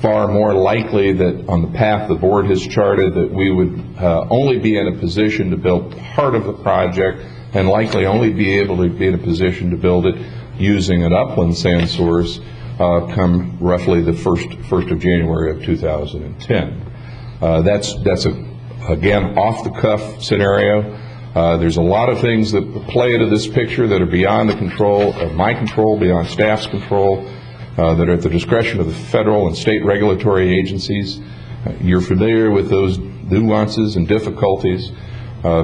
far more likely that on the path the board has charted that we would only be in a position to build part of the project and likely only be able to be in a position to build it using an upland sand source come roughly the 1st of January of 2010. That's again, off-the-cuff scenario. There's a lot of things that play into this picture that are beyond the control of my control, beyond staff's control, that are at the discretion of the federal and state regulatory agencies. You're familiar with those nuances and difficulties.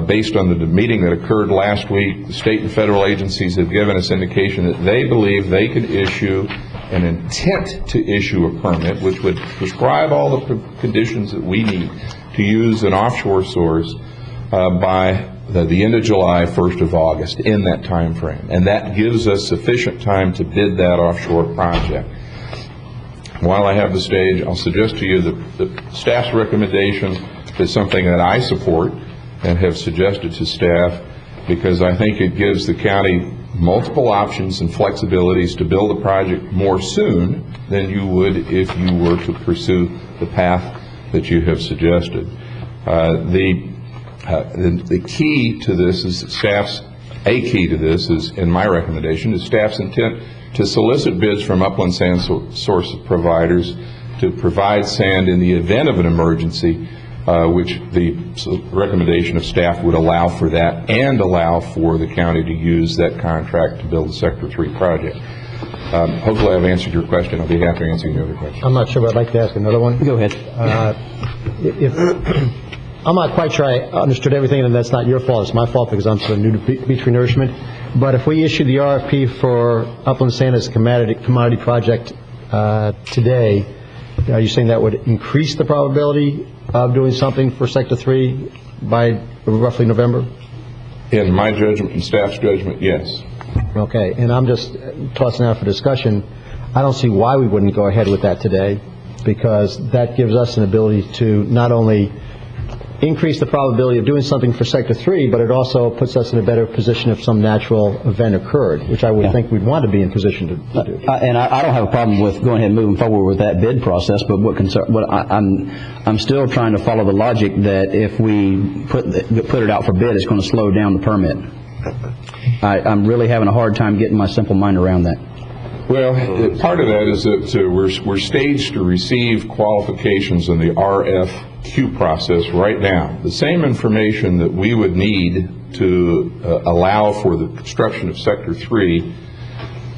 Based on the meeting that occurred last week, the state and federal agencies have given us indication that they believe they can issue an intent to issue a permit, which would prescribe all the conditions that we need to use an offshore source by the end of July, 1st of August, in that time frame. And that gives us sufficient time to bid that offshore project. While I have the stage, I'll suggest to you that the staff's recommendation is something that I support and have suggested to staff because I think it gives the county multiple options and flexibilities to build a project more soon than you would if you were to pursue the path that you have suggested. The key to this is in my recommendation, is staff's intent to solicit bids from upland sand source providers to provide sand in the event of an emergency, which the recommendation of staff would allow for that and allow for the county to use that contract to build the Sector 3 project. Hopefully I've answered your question. I'll be happy to answer any other questions. I'm not sure, but I'd like to ask another one. Go ahead. I'm not quite sure I understood everything, and that's not your fault. It's my fault because I'm so new to beach renourishment. But if we issue the RFP for upland sand as a commodity project today, are you saying that would increase the probability of doing something for Sector 3 by roughly November? In my judgment and staff's judgment, yes. Okay, and I'm just tossing out for discussion. I don't see why we wouldn't go ahead with that today, because that gives us an ability to not only increase the probability of doing something for Sector 3, but it also puts us in a better position if some natural event occurred, which I would think we'd want to be in position to do. And I don't have a problem with going ahead and moving forward with that bid process, but I'm still trying to follow the logic that if we put it out for bid, it's going to slow down the permit. I'm really having a hard time getting my simple mind around that. Well, part of that is that we're staged to receive qualifications in the RFQ process right now. The same information that we would need to allow for the construction of Sector 3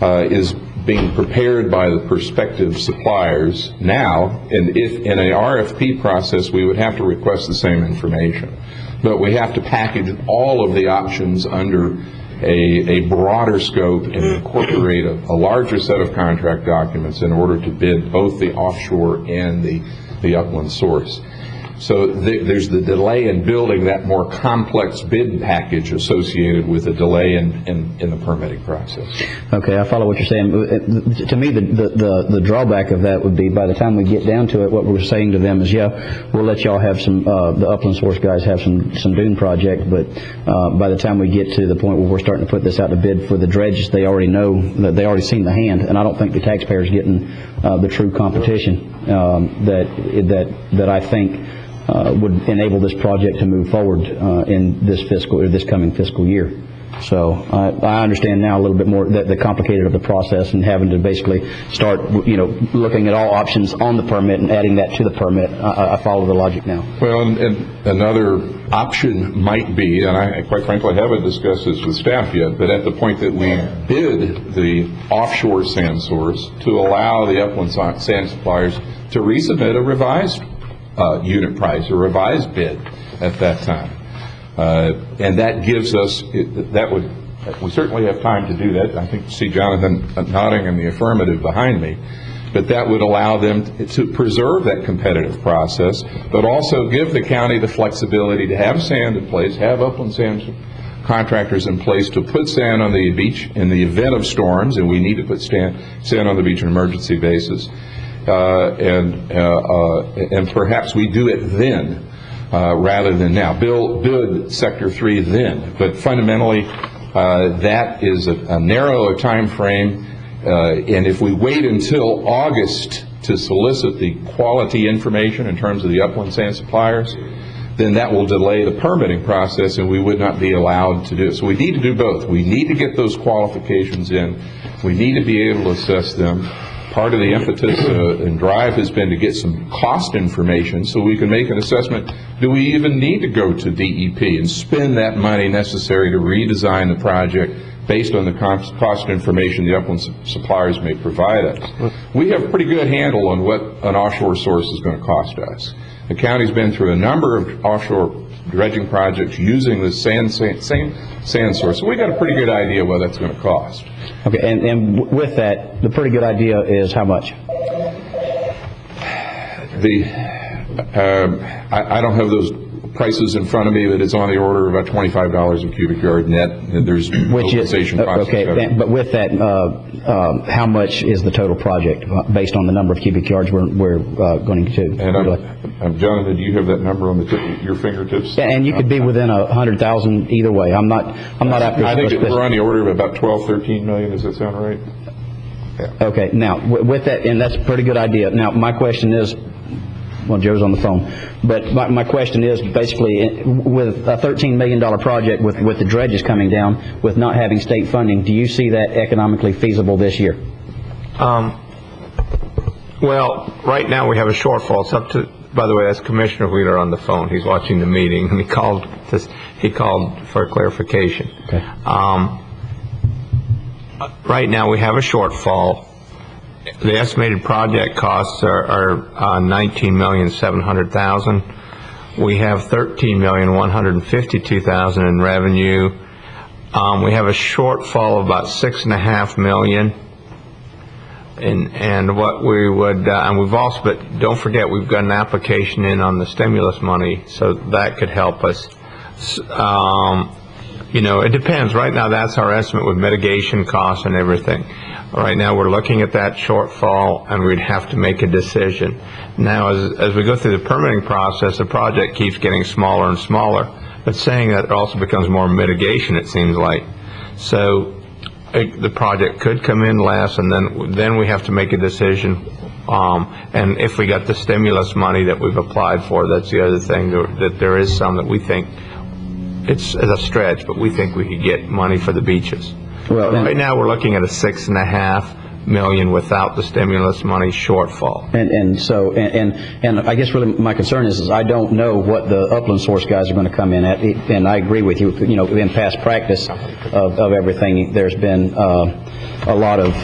is being prepared by the prospective suppliers now, and if in an RFP process we would have to request the same information. But we have to package all of the options under a broader scope and incorporate a larger set of contract documents in order to bid both the offshore and the upland source. So there's the delay in building that more complex bid package associated with the delay in the permitting process. Okay, I follow what you're saying. To me, the drawback of that would be by the time we get down to it, what we're saying to them is, yeah, we'll let y'all have some, the Upland Source guys have some dune project, but by the time we get to the point where we're starting to put this out to bid for the dredge, they already know that they already seen the hand, and I don't think the taxpayer's getting the true competition that I think would enable this project to move forward in this coming fiscal year. So I understand now a little bit more the complicated of the process and having to basically start, looking at all options on the permit and adding that to the permit. I follow the logic now. Well, and another option might be, and I quite frankly haven't discussed this with staff yet, but at the point that we bid the offshore sand source, to allow the upland sand suppliers to resubmit a revised unit price, a revised bid at that time. And that gives us, we certainly have time to do that. I think see Jonathan nodding in the affirmative behind me. But that would allow them to preserve that competitive process, but also give the county the flexibility to have sand in place, have upland sand contractors in place to put sand on the beach in the event of storms, and we need to put sand on the beach on an emergency basis. And perhaps we do it then. Rather than now. Build Sector 3 then. But fundamentally, that is a narrower time frame, and if we wait until August to solicit the quality information in terms of the upland sand suppliers, then that will delay the permitting process and we would not be allowed to do it. So we need to do both. We need to get those qualifications in. We need to be able to assess them. Part of the impetus and drive has been to get some cost information so we can make an assessment. Do we even need to go to DEP and spend that money necessary to redesign the project based on the cost information the upland suppliers may provide us? We have a pretty good handle on what an offshore source is going to cost us. The county's been through a number of offshore dredging projects using the same sand source, so we got a pretty good idea what that's going to cost. Okay, and with that, the pretty good idea is how much? I don't have those prices in front of me, but it's on the order of about $25 a cubic yard net. There's mobilization costs. Okay, but with that, how much is the total project based on the number of cubic yards we're going to? And Jonathan, do you have that number on the tip of your fingertips? Yeah, and you could be within 100,000 either way. I'm not after. I think we're on the order of about 12, 13 million. Does that sound right? Yeah. Okay. Now, with that, and that's a pretty good idea. Now, my question is. Well, Joe's on the phone. But my question is, basically, with a $13 million project with the dredges coming down, with not having state funding, do you see that economically feasible this year? Well, right now we have a shortfall. It's up to, by the way, that's Commissioner Wheeler on the phone. He's watching the meeting, and he called for clarification. Okay. Right now we have a shortfall. The estimated project costs are $19,700,000. We have $13,152,000 in revenue. We have a shortfall of about $6.5 million. And what we would, and we've also, but don't forget, we've got an application in on the stimulus money, so that could help us. It depends. Right now, that's our estimate with mitigation costs and everything. Right now, we're looking at that shortfall, and we'd have to make a decision. Now, as we go through the permitting process, the project keeps getting smaller and smaller, but saying that it also becomes more mitigation, it seems like. So the project could come in less, and then we have to make a decision. And if we got the stimulus money that we've applied for, that's the other thing, that there is some that we think it's a stretch, but we think we could get money for the beaches. Well, right now we're looking at a $6.5 million without the stimulus money shortfall. And I guess really my concern is I don't know what the upland source guys are going to come in at, and I agree with you. In past practice of everything, there's been a lot of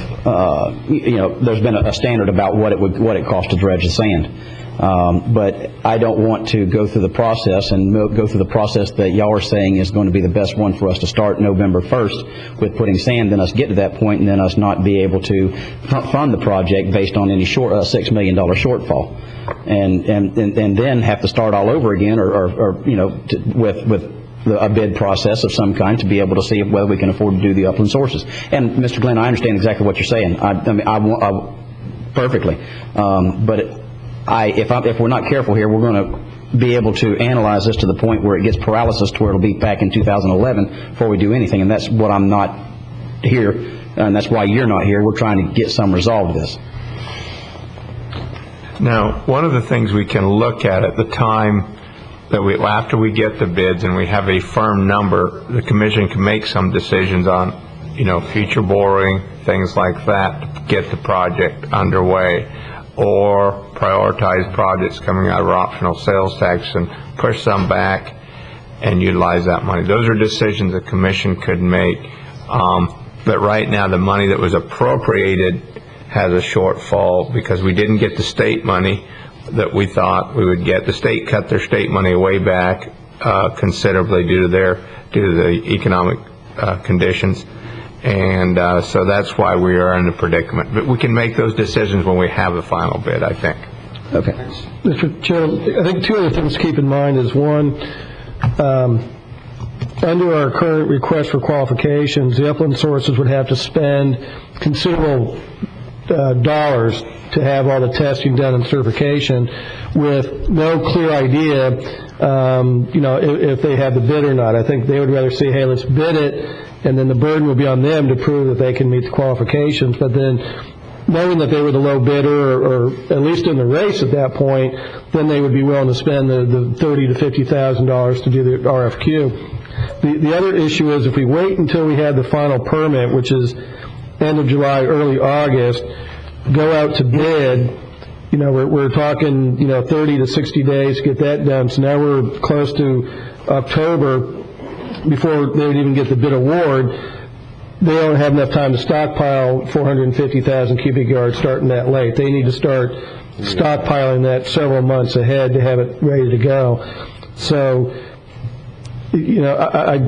there's been a standard about what it costs to dredge the sand. But I don't want to go through the process and go through the process that y'all are saying is going to be the best one for us to start November 1st with putting sand, then us get to that point, and then us not be able to fund the project based on any $6 million shortfall. And then have to start all over again, or with a bid process of some kind to be able to see whether we can afford to do the upland sources. And Mr. Glenn, I understand exactly what you're saying. I perfectly. But if we're not careful here, we're going to be able to analyze this to the point where it gets paralysis to where it'll be back in 2011 before we do anything. And that's what I'm not here, and that's why you're not here. We're trying to get some resolve to this. Now, one of the things we can look at the time that after we get the bids and we have a firm number, the commission can make some decisions on, future boring, things like that, to get the project underway, or prioritize projects coming out of our optional sales tax and push some back and utilize that money. Those are decisions the commission could make. But right now, the money that was appropriated has a shortfall because we didn't get the state money that we thought we would get. The state cut their state money way back considerably due to the economic conditions, and so that's why we are in a predicament. But we can make those decisions when we have the final bid, I think. Okay. Mr. Chairman, I think two other things to keep in mind is one, under our current request for qualifications, the upland sources would have to spend considerable dollars to have all the testing done and certification with no clear idea, if they have the bid or not. I think they would rather say, hey, let's bid it, and then the burden will be on them to prove that they can meet the qualifications. But then knowing that they were the low bidder, or at least in the race at that point, then they would be willing to spend the $30,000 to $50,000 to do the RFQ. The other issue is if we wait until we have the final permit, which is end of July, early August, go out to bid, we're talking, 30 to 60 days to get that done. So now we're close to October before they would even get the bid award. They don't have enough time to stockpile 450,000 cubic yards starting that late. They need to start stockpiling that several months ahead to have it ready to go. So, I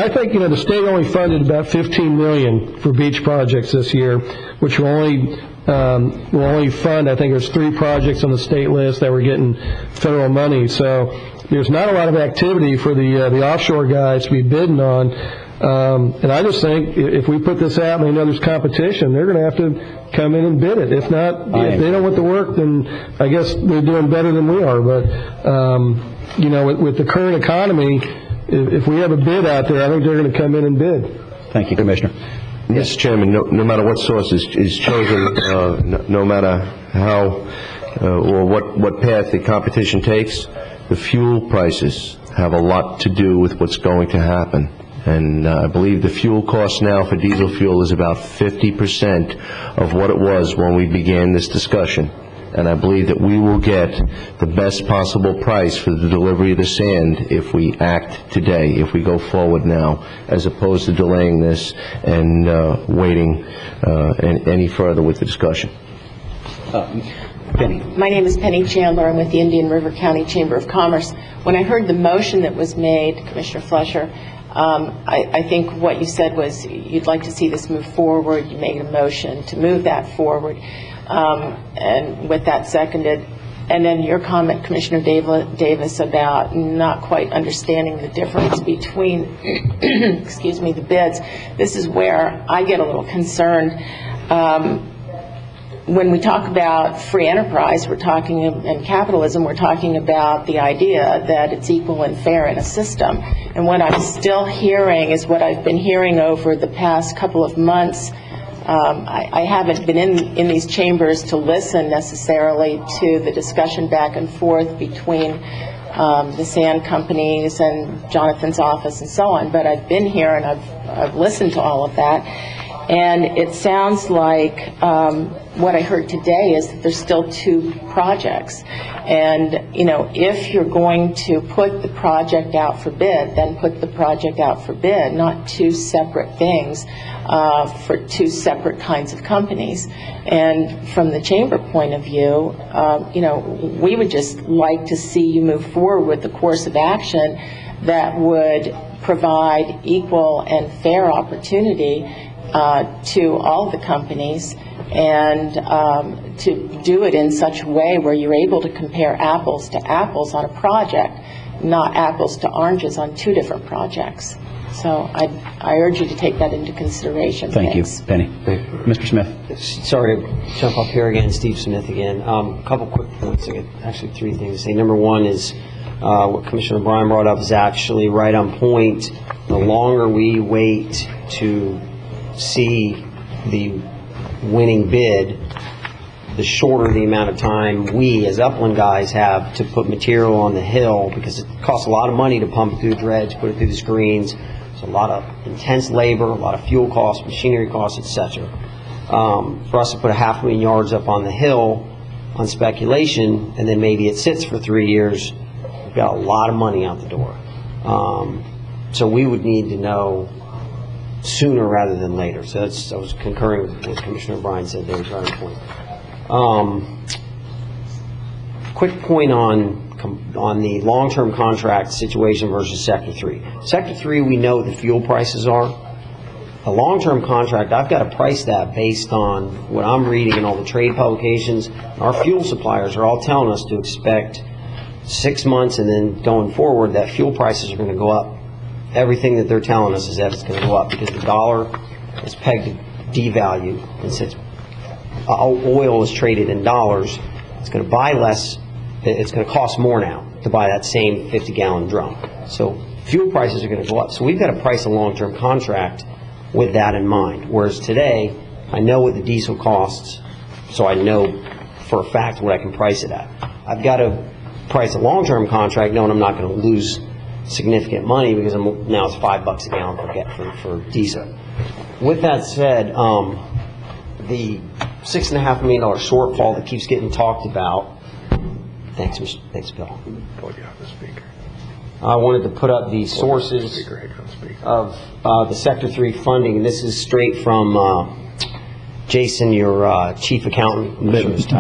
think, the state only funded about $15 million for beach projects this year, which will only fund, I think there's 3 projects on the state list that were getting federal money. So there's not a lot of activity for the offshore guys to be bidding on. And I just think if we put this out and they know there's competition, they're going to have to come in and bid it. If not, if they don't want the work, then I guess they're doing better than we are. But, with the current economy, if we have a bid out there, I think they're going to come in and bid. Thank you, Commissioner. Mr. Chairman, no matter what source is chosen, no matter how or what path the competition takes, the fuel prices have a lot to do with what's going to happen. And I believe the fuel cost now for diesel fuel is about 50% of what it was when we began this discussion. And I believe that we will get the best possible price for the delivery of the sand if we act today, if we go forward now, as opposed to delaying this and waiting any further with the discussion. Penny. My name is Penny Chandler. I'm with the Indian River County Chamber of Commerce. When I heard the motion that was made, Commissioner Fletcher, I think what you said was you'd like to see this move forward. You made a motion to move that forward. And with that seconded, and then your comment, Commissioner Davis, about not quite understanding the difference between, excuse me, the bids. This is where I get a little concerned. When we talk about free enterprise, and capitalism, we're talking about the idea that it's equal and fair in a system. And what I'm still hearing is what I've been hearing over the past couple of months. I haven't been in these chambers to listen necessarily to the discussion back and forth between the sand companies and Jonathan's office and so on, but I've been here and I've listened to all of that. And it sounds like what I heard today is that there's still 2 projects. And, if you're going to put the project out for bid, then put the project out for bid, not 2 separate things for 2 separate kinds of companies. And from the chamber point of view, we would just like to see you move forward with the course of action that would provide equal and fair opportunity to all the companies, and to do it in such a way where you're able to compare apples to apples on a project, not apples to oranges on 2 different projects. So I urge you to take that into consideration. Thank you, Thanks. Penny. Mr. Smith. Sorry to jump up here again, Steve Smith again. A couple quick points. I got actually 3 things to say. Number 1 is what Commissioner Bryan brought up is actually right on point. The longer we wait to see the winning bid, the shorter the amount of time we as upland guys have to put material on the hill, because it costs a lot of money to pump it through the dredge, put it through the screens. There's a lot of intense labor, a lot of fuel costs, machinery costs, etc. For us to put 500,000 yards up on the hill on speculation, and then maybe it sits for 3 years, we've got a lot of money out the door. So we would need to know sooner rather than later. So I was concurring with what Commissioner Bryan said there. Right point. Quick point on the long-term contract situation versus Sector 3. Sector 3, we know what the fuel prices are. A long-term contract, I've got to price that based on what I'm reading in all the trade publications. Our fuel suppliers are all telling us to expect 6 months and then going forward that fuel prices are going to go up. Everything that they're telling us is that it's going to go up because the dollar is pegged to devalue, and since oil is traded in dollars, it's going to buy less. It's going to cost more now to buy that same 50-gallon drum. So fuel prices are going to go up. So we've got to price a long-term contract with that in mind. Whereas today, I know what the diesel costs, so I know for a fact what I can price it at. I've got to price a long-term contract knowing I'm not going to lose significant money because now it's $5 a gallon for diesel. With that said, the $6.5 million shortfall that keeps getting talked about. Thanks, Bill. I wanted to put up the sources of the Sector 3 funding, and this is straight from Jason, your chief accountant,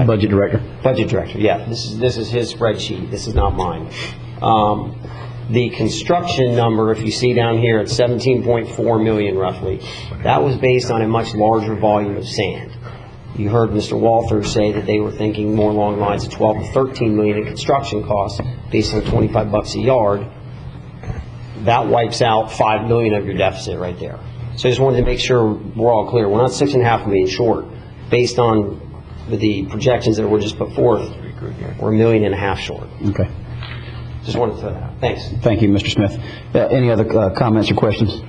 budget director. Budget director, yeah. This is his spreadsheet. This is not mine. The construction number, if you see down here, it's $17.4 million roughly. That was based on a much larger volume of sand. You heard Mr. Walther say that they were thinking more along the lines of 12 to 13 million in construction costs based on $25 a yard. That wipes out $5 million of your deficit right there. So I just wanted to make sure we're all clear. We're not $6.5 million short. Based on the projections that were just put forth, we're $1.5 million short. Okay. Just wanted to throw that out. Thanks. Thank you, Mr. Smith. Any other comments or questions?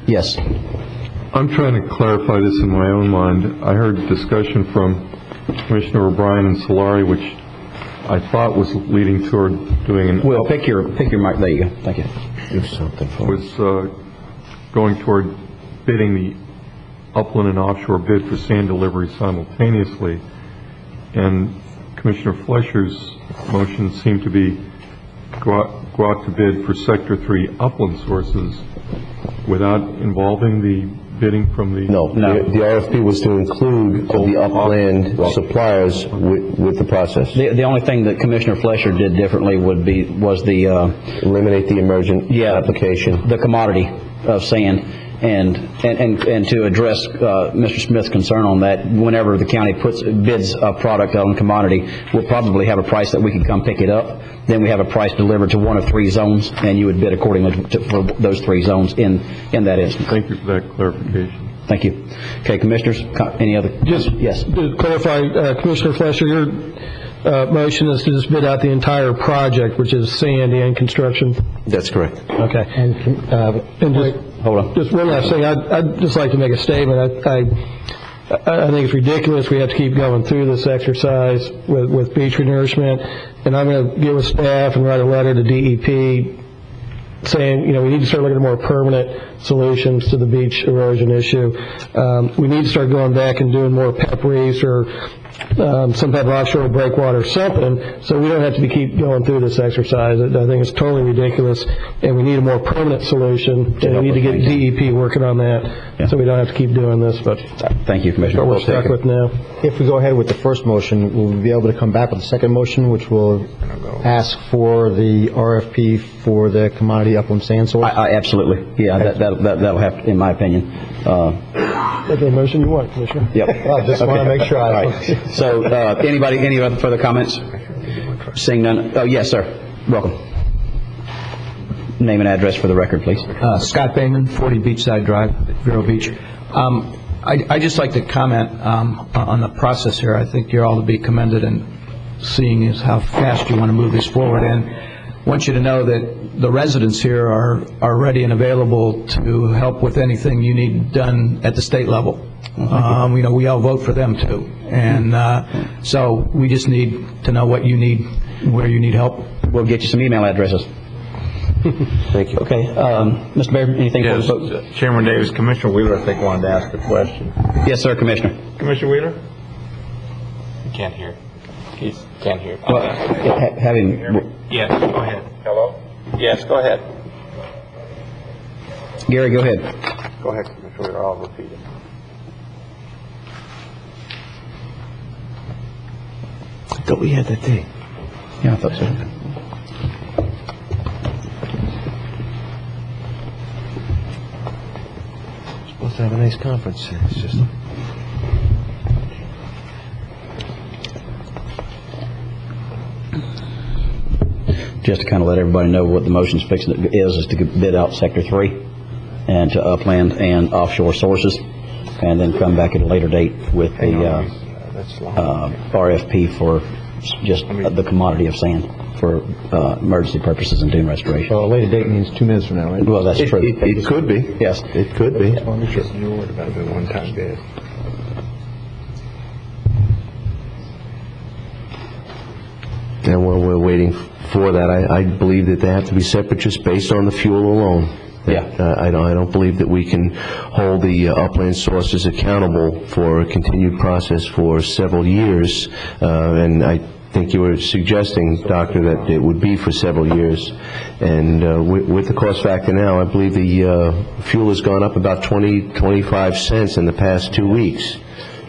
Yes. I'm trying to clarify this in my own mind. I heard discussion from Commissioner O'Brien and Solari, which I thought was leading toward doing an... Well, pick your mic. There you go. Thank you. Do something for was going toward bidding the upland and offshore bid for sand delivery simultaneously. And Commissioner Fleischer's motion seemed to be go out to bid for Sector 3 upland sources without involving the bidding from the... No. The RFP was to include the upland suppliers with the process. The only thing that Commissioner Fleischer did differently was the... eliminate the emergent application. The commodity of sand. And to address Mr. Smith's concern on that, whenever the county bids a product on commodity, we'll probably have a price that we can come pick it up. Then we have a price delivered to one of 3 zones, and you would bid accordingly for those 3 zones in that instance. Thank you for that clarification. Thank you. Okay, Commissioners, any other? Yes. To clarify, Commissioner Fleischer, your motion is to just bid out the entire project, which is sand and construction? That's correct. Okay. And hold on. Just one last thing. I'd just like to make a statement. I think it's ridiculous we have to keep going through this exercise with beach renourishment, and I'm going to get with staff and write a letter to DEP saying, we need to start looking at more permanent solutions to the beach erosion issue. We need to start going back and doing more pep reefs or some type of offshore breakwater or something, so we don't have to keep going through this exercise. I think it's totally ridiculous, and we need a more permanent solution, and we need to get DEP working on that, so we don't have to keep doing this. But thank you, Commissioner. What we're stuck with now. If we go ahead with the first motion, we'll be able to come back with the second motion, which will ask for the RFP for the commodity upland sand source? Absolutely. Yeah, that'll have to, in my opinion. Okay, motion you want, Commissioner? Yep. I just want to make sure All right. So, any other further comments? Seeing none. Oh, yes, sir. Welcome. Name and address for the record, please. Scott Bayman, 40 Beachside Drive, Vero Beach. I'd just like to comment on the process here. I think you're all to be commended in seeing is how fast you want to move this forward. And I want you to know that the residents here are ready and available to help with anything you need done at the state level. We all vote for them too. And so we just need to know what you need, where you need help. We'll get you some email addresses. Thank you. Okay. Mr. Baird, anything Yes, for the vote? Chairman Davis, Commissioner Wheeler, I think, wanted to ask a question. Yes, sir, Commissioner. Commissioner Wheeler? You can't hear. He can't hear. Well, have him. Yes, go ahead. Hello? Yes, go ahead. Gary, go ahead. Go ahead, Commissioner Wheeler. I'll repeat it. I thought we had that thing. Yeah, I thought so. Supposed to have a nice conference. It's just... Just to kind of let everybody know what the motion's fixing is to bid out Sector 3 and to upland and offshore sources, and then come back at a later date with the RFP for just the commodity of sand for emergency purposes and dune restoration. Well, a later date means 2 minutes from now, right? Well, that's true. It could be. Yes. It could be. You're worried about the one-time bid. And while we're waiting for that, I believe that they have to be separate just based on the fuel alone. Yeah. I don't believe that we can hold the upland sources accountable for a continued process for several years. And I think you were suggesting, Doctor, that it would be for several years. And with the cost factor now, I believe the fuel has gone up about 25 cents in the past 2 weeks.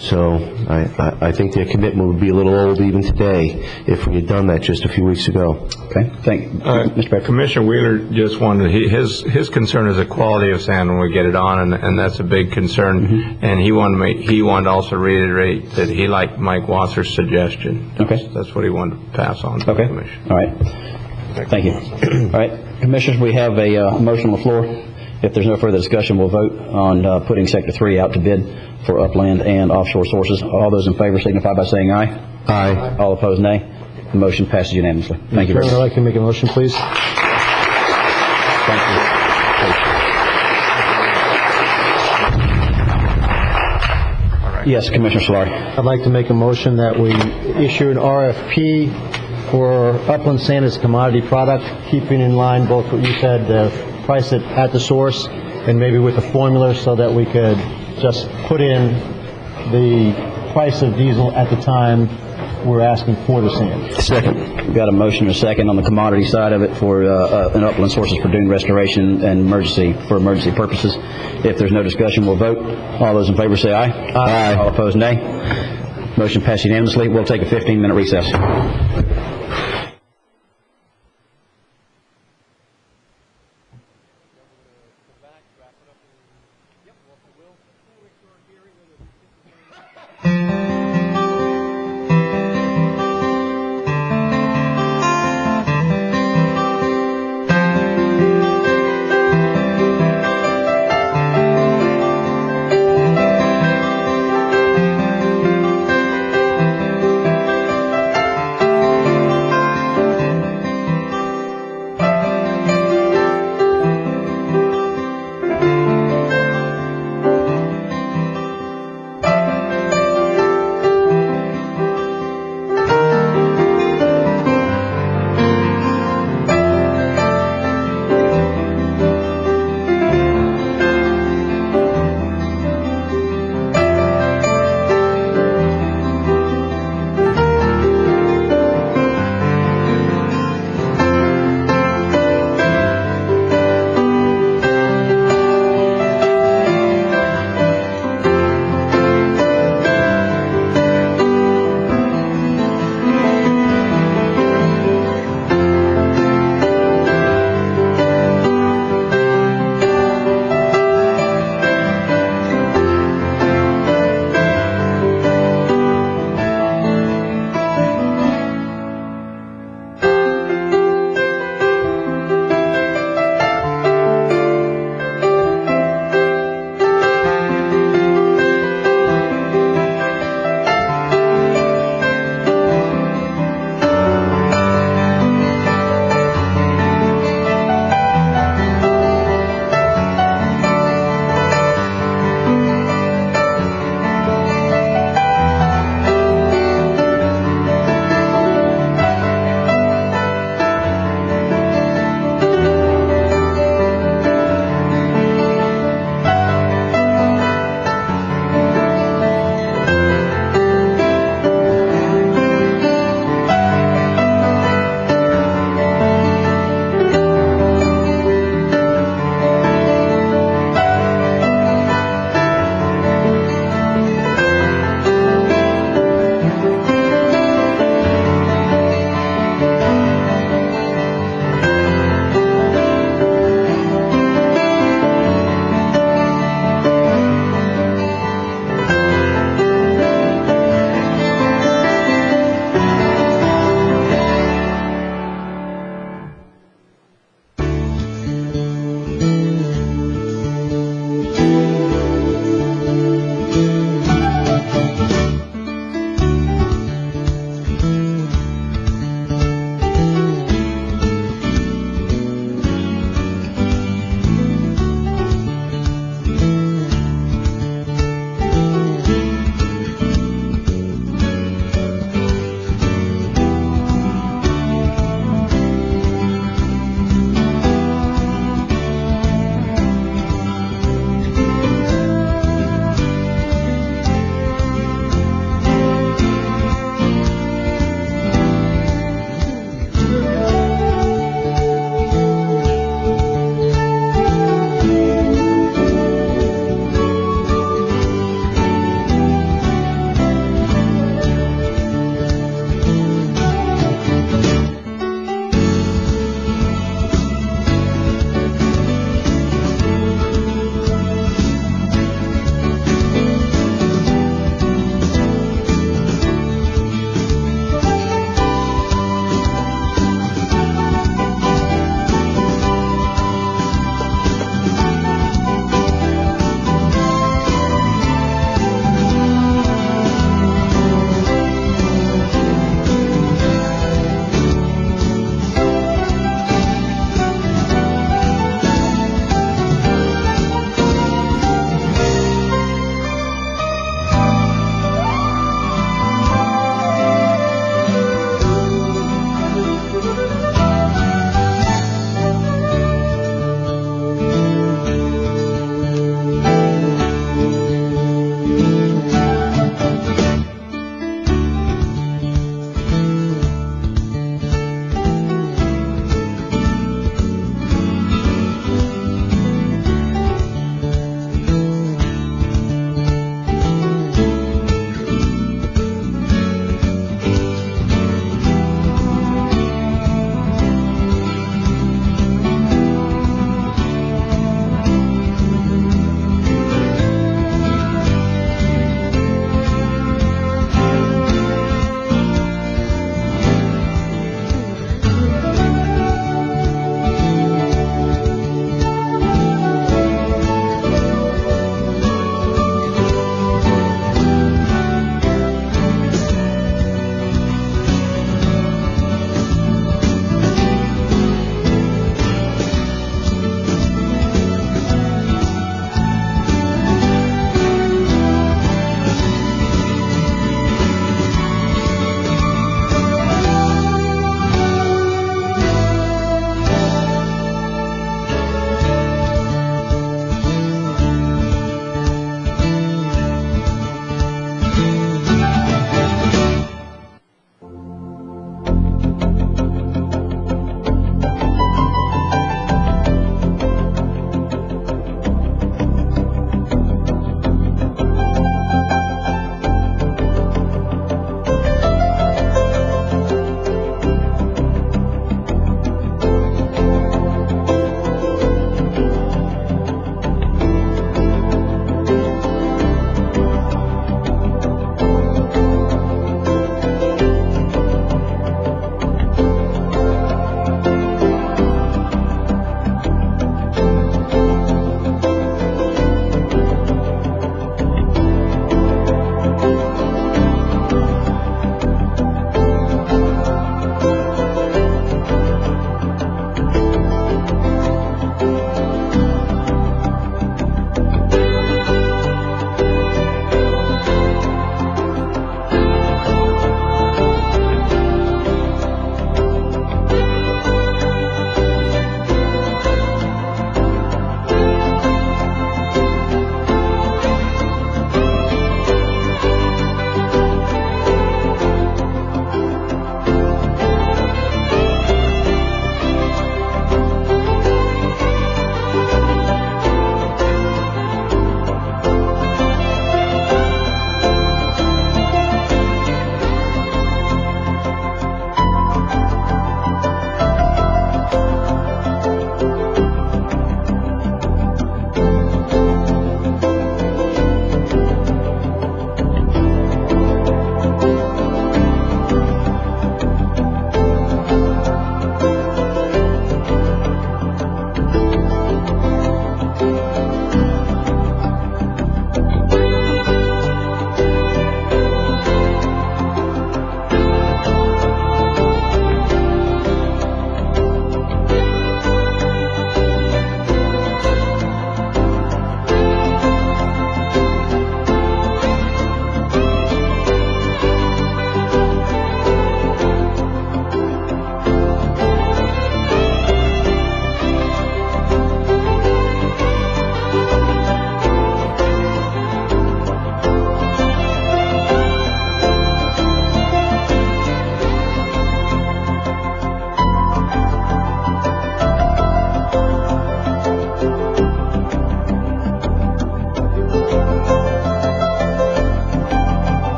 So I think their commitment would be a little old even today if we had done that just a few weeks ago. Okay, thank you. Mr. Becker. Commissioner Wheeler just wanted, his concern is the quality of sand when we get it on, and that's a big concern. Mm-hmm. And he wanted to also reiterate that he liked Mike Wasser's suggestion. Okay. That's what he wanted to pass on to the commission. All right. Thank you. All right, Commissioners, we have a motion on the floor. If there's no further discussion, we'll vote on putting Sector 3 out to bid for upland and offshore sources. All those in favor signify by saying aye. Aye. All opposed, nay. The motion passes unanimously. Thank you very much. I'd like to make a motion, please. Thank you. Yes, Commissioner Solari. I'd like to make a motion that we issue an RFP for upland sand as a commodity product, keeping in line both what you said, price it at the source and maybe with a formula so that we could just put in the price of diesel at the time we're asking for the sand. Second. We've got a motion and a second on the commodity side of it for an upland sources for dune restoration and emergency purposes. If there's no discussion, we'll vote. All those in favor say aye. Aye. All opposed, nay. Motion passed unanimously. We'll take a 15-minute recess.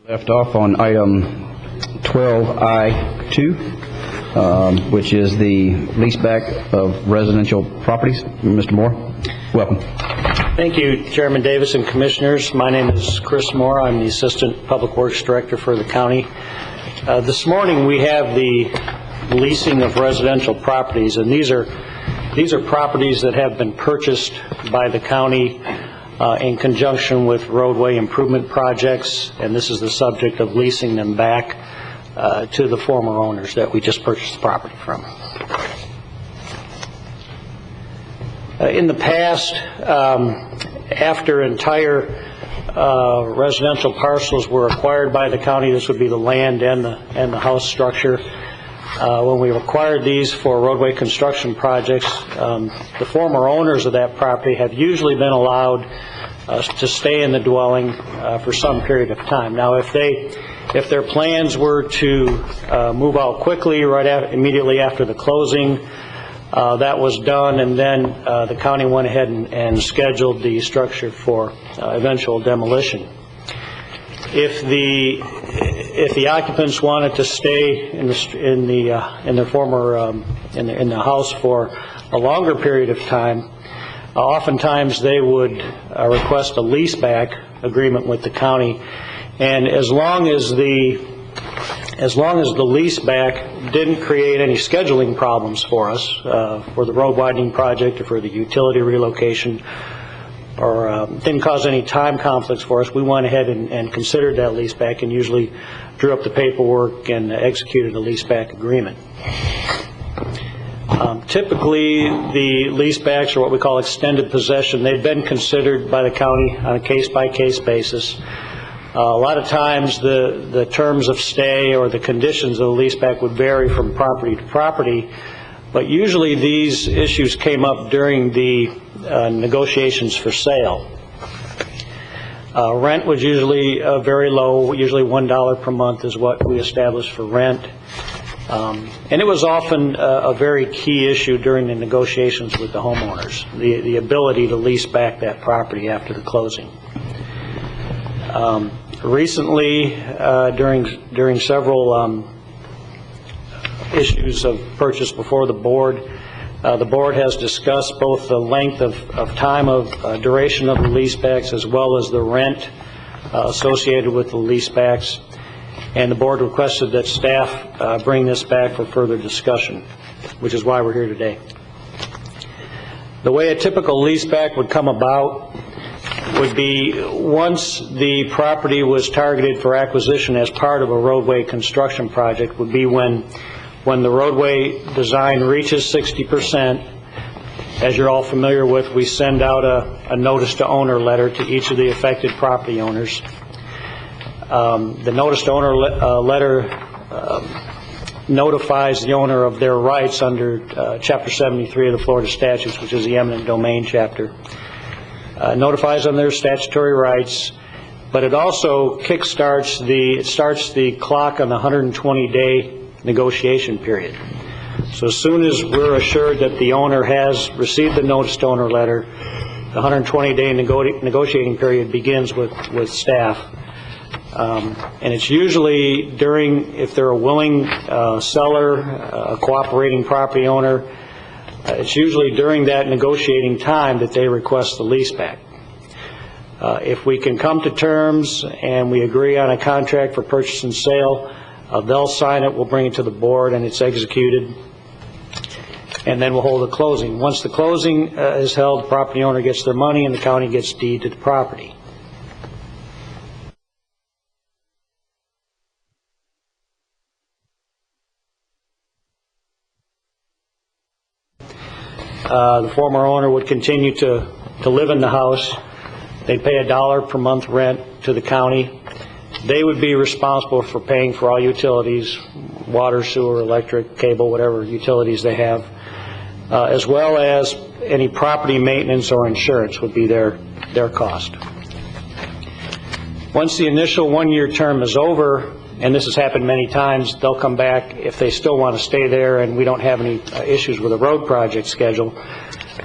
Left off on item 12I2, which is the leaseback of residential properties. Mr. Moore, welcome. Thank you, Chairman Davis and Commissioners. My name is Chris Moore. I'm the Assistant Public Works Director for the county. This morning we have the leasing of residential properties, and these are properties that have been purchased by the county in conjunction with roadway improvement projects, and this is the subject of leasing them back to the former owners that we just purchased the property from. In the past, after entire residential parcels were acquired by the county, this would be the land and the house structure. When we acquired these for roadway construction projects, the former owners of that property have usually been allowed to stay in the dwelling for some period of time. Now, if their plans were to move out quickly, immediately after the closing, that was done, and then the county went ahead and scheduled the structure for eventual demolition. If the occupants wanted to stay in their former in the house for a longer period of time, oftentimes they would request a leaseback agreement with the county, and as long as the leaseback didn't create any scheduling problems for us, for the road widening project or for the utility relocation, or didn't cause any time conflicts for us, we went ahead and considered that leaseback and usually drew up the paperwork and executed a leaseback agreement. Typically, the leasebacks are what we call extended possession. They've been considered by the county on a case-by-case basis. A lot of times the terms of stay or the conditions of the leaseback would vary from property to property, but usually these issues came up during the negotiations for sale. Rent was usually very low, usually $1 per month is what we established for rent. And it was often a very key issue during the negotiations with the homeowners, the ability to lease back that property after the closing. Recently, during several issues of purchase before the board has discussed both the length of time of duration of the leasebacks as well as the rent associated with the leasebacks, and the board requested that staff bring this back for further discussion, which is why we're here today. The way a typical leaseback would come about would be once the property was targeted for acquisition as part of a roadway construction project, would be when the roadway design reaches 60%. As you're all familiar with, we send out a notice to owner letter to each of the affected property owners. The notice to owner letter notifies the owner of their rights under Chapter 73 of the Florida statutes, which is the eminent domain chapter. Notifies them their statutory rights, but it also starts the clock on the 120-day negotiation period. So as soon as we're assured that the owner has received the notice to owner letter, the 120-day negotiating period begins with staff. And it's usually if they're a willing seller, a cooperating property owner, it's usually during that negotiating time that they request the leaseback. If we can come to terms and we agree on a contract for purchase and sale, they'll sign it, we'll bring it to the board, and it's executed, and then we'll hold a closing. Once the closing is held, the property owner gets their money and the county gets deed to the property. The former owner would continue to live in the house. They'd pay $1 per month rent to the county. They would be responsible for paying for all utilities, water, sewer, electric, cable, whatever utilities they have, as well as any property maintenance or insurance would be their cost. Once the initial one-year term is over, and this has happened many times, they'll come back if they still want to stay there and we don't have any issues with a road project schedule.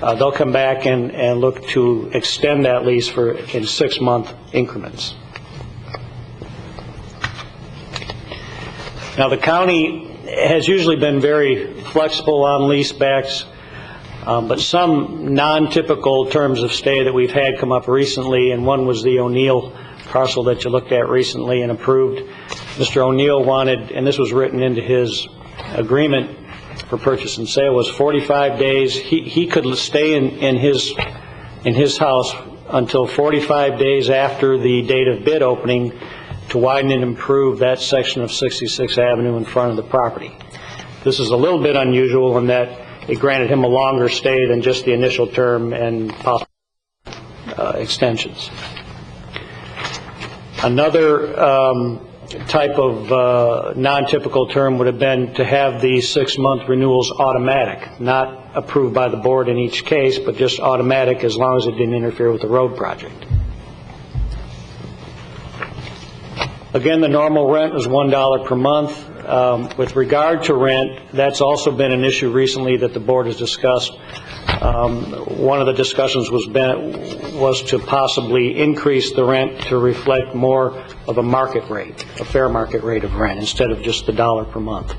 They'll come back and look to extend that lease in 6-month increments. Now, the county has usually been very flexible on leasebacks, but some non-typical terms of stay that we've had come up recently, and one was the O'Neill parcel that you looked at recently and approved. Mr. O'Neill wanted, and this was written into his agreement for purchase and sale, was 45 days. He could stay in his house until 45 days after the date of bid opening to widen and improve that section of 66th Avenue in front of the property. This is a little bit unusual in that it granted him a longer stay than just the initial term and possible extensions. Another type of non-typical term would have been to have the 6-month renewals automatic, not approved by the board in each case, but just automatic as long as it didn't interfere with the road project. Again, the normal rent was $1 per month. With regard to rent, that's also been an issue recently that the board has discussed. One of the discussions was to possibly increase the rent to reflect more of a market rate, a fair market rate of rent, instead of just the $1 per month.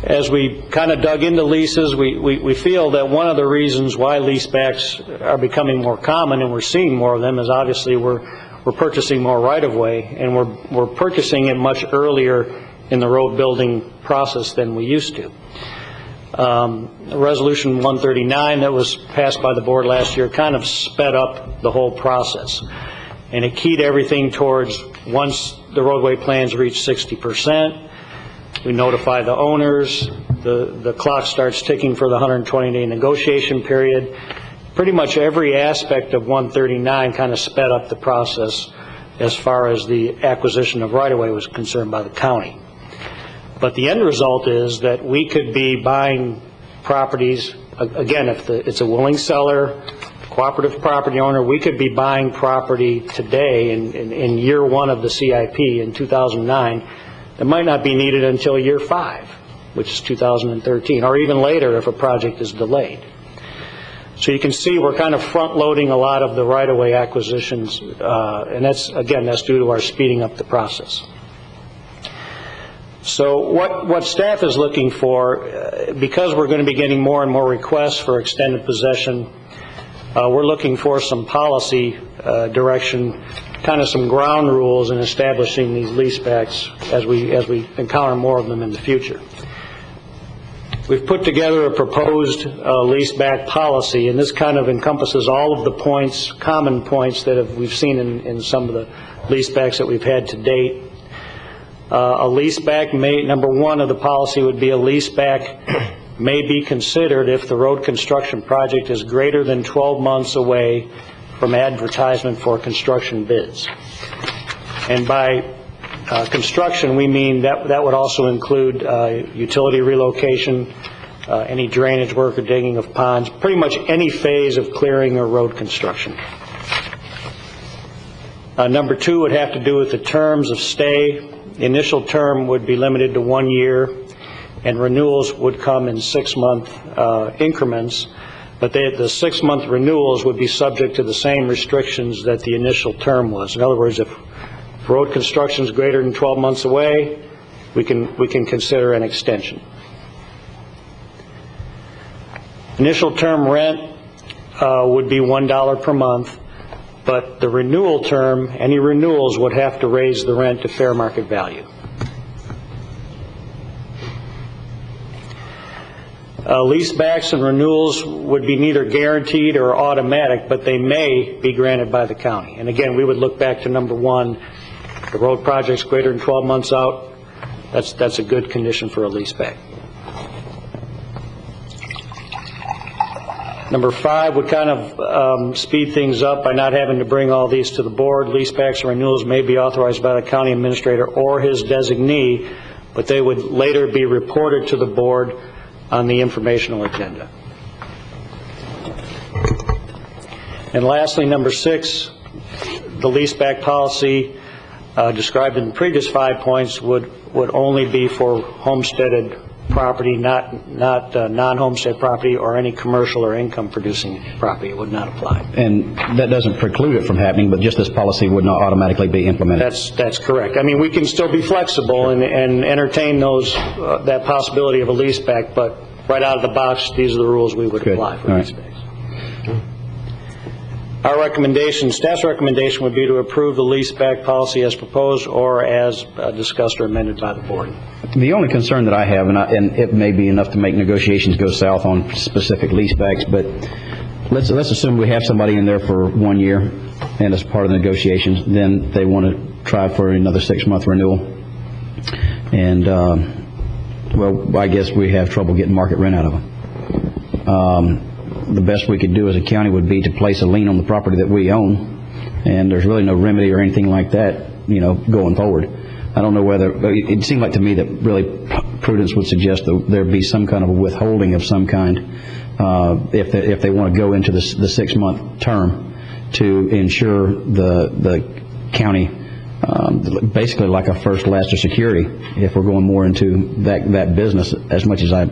As we kind of dug into leases, we feel that one of the reasons why leasebacks are becoming more common, and we're seeing more of them, is obviously we're purchasing more right-of-way, and we're purchasing it much earlier in the road building process than we used to. Resolution 139 that was passed by the board last year kind of sped up the whole process, and it keyed everything towards once the roadway plans reach 60%, we notify the owners, the clock starts ticking for the 120-day negotiation period. Pretty much every aspect of 139 kind of sped up the process as far as the acquisition of right-of-way was concerned by the county. But the end result is that we could be buying properties, again, if it's a willing seller, cooperative property owner, we could be buying property today in year one of the CIP in 2009 that might not be needed until year 5, which is 2013, or even later if a project is delayed. So you can see we're kind of front-loading a lot of the right-of-way acquisitions, and that's due to our speeding up the process. So what staff is looking for, because we're going to be getting more and more requests for extended possession, we're looking for some policy direction, kind of some ground rules in establishing these leasebacks as we encounter more of them in the future. We've put together a proposed leaseback policy, and this kind of encompasses all of the points, common points that we've seen in some of the leasebacks that we've had to date. A leaseback number one of the policy would be a leaseback may be considered if the road construction project is greater than 12 months away from advertisement for construction bids. And by construction, we mean that would also include utility relocation, any drainage work or digging of ponds, pretty much any phase of clearing or road construction. Number two would have to do with the terms of stay. The initial term would be limited to 1 year, and renewals would come in 6-month increments, but the 6-month renewals would be subject to the same restrictions that the initial term was. In other words, if road construction is greater than 12 months away, we can consider an extension. Initial term rent would be $1 per month, but the renewal term, any renewals would have to raise the rent to fair market value. Leasebacks and renewals would be neither guaranteed or automatic, but they may be granted by the county. And again, we would look back to number one. The road project's greater than 12 months out, that's a good condition for a leaseback. Number 5 would kind of speed things up by not having to bring all these to the board. Leasebacks and renewals may be authorized by the county administrator or his designee, but they would later be reported to the board on the informational agenda. And lastly, number 6, the leaseback policy described in the previous 5 points would only be for homesteaded property, not non-homestead property, or any commercial or income-producing property. It would not apply. And that doesn't preclude it from happening, but just this policy would not automatically be implemented. That's correct. I mean, we can still be flexible and entertain those that possibility of a leaseback, but right out of the box, these are the rules we would apply for leasebacks. Our recommendation, staff's recommendation, would be to approve the leaseback policy as proposed or as discussed or amended by the board. The only concern that I have, and it may be enough to make negotiations go south on specific leasebacks, but let's assume we have somebody in there for 1 year, and as part of the negotiations, then they want to try for another 6-month renewal, and well, I guess we have trouble getting market rent out of them. The best we could do as a county would be to place a lien on the property that we own, and there's really no remedy or anything like that, going forward. I don't know whether, it seemed like to me that really prudence would suggest that there be some kind of a withholding of some kind if they want to go into the 6-month term to ensure the county basically like a first, last, or security if we're going more into that business, as much as I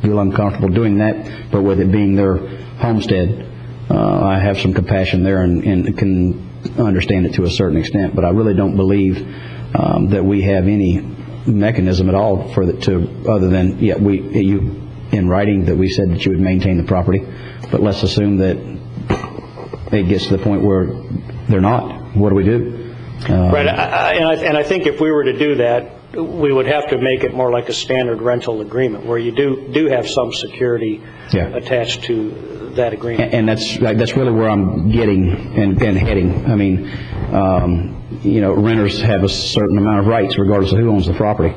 feel uncomfortable doing that, but with it being their homestead, I have some compassion there and can understand it to a certain extent, but I really don't believe that we have any mechanism at all for other than you in writing that we said that you would maintain the property, but let's assume that it gets to the point where they're not. What do we do? Right, and I think if we were to do that, we would have to make it more like a standard rental agreement, where you do have some security attached to that agreement. And that's really where I'm getting and heading. I mean, renters have a certain amount of rights regardless of who owns the property.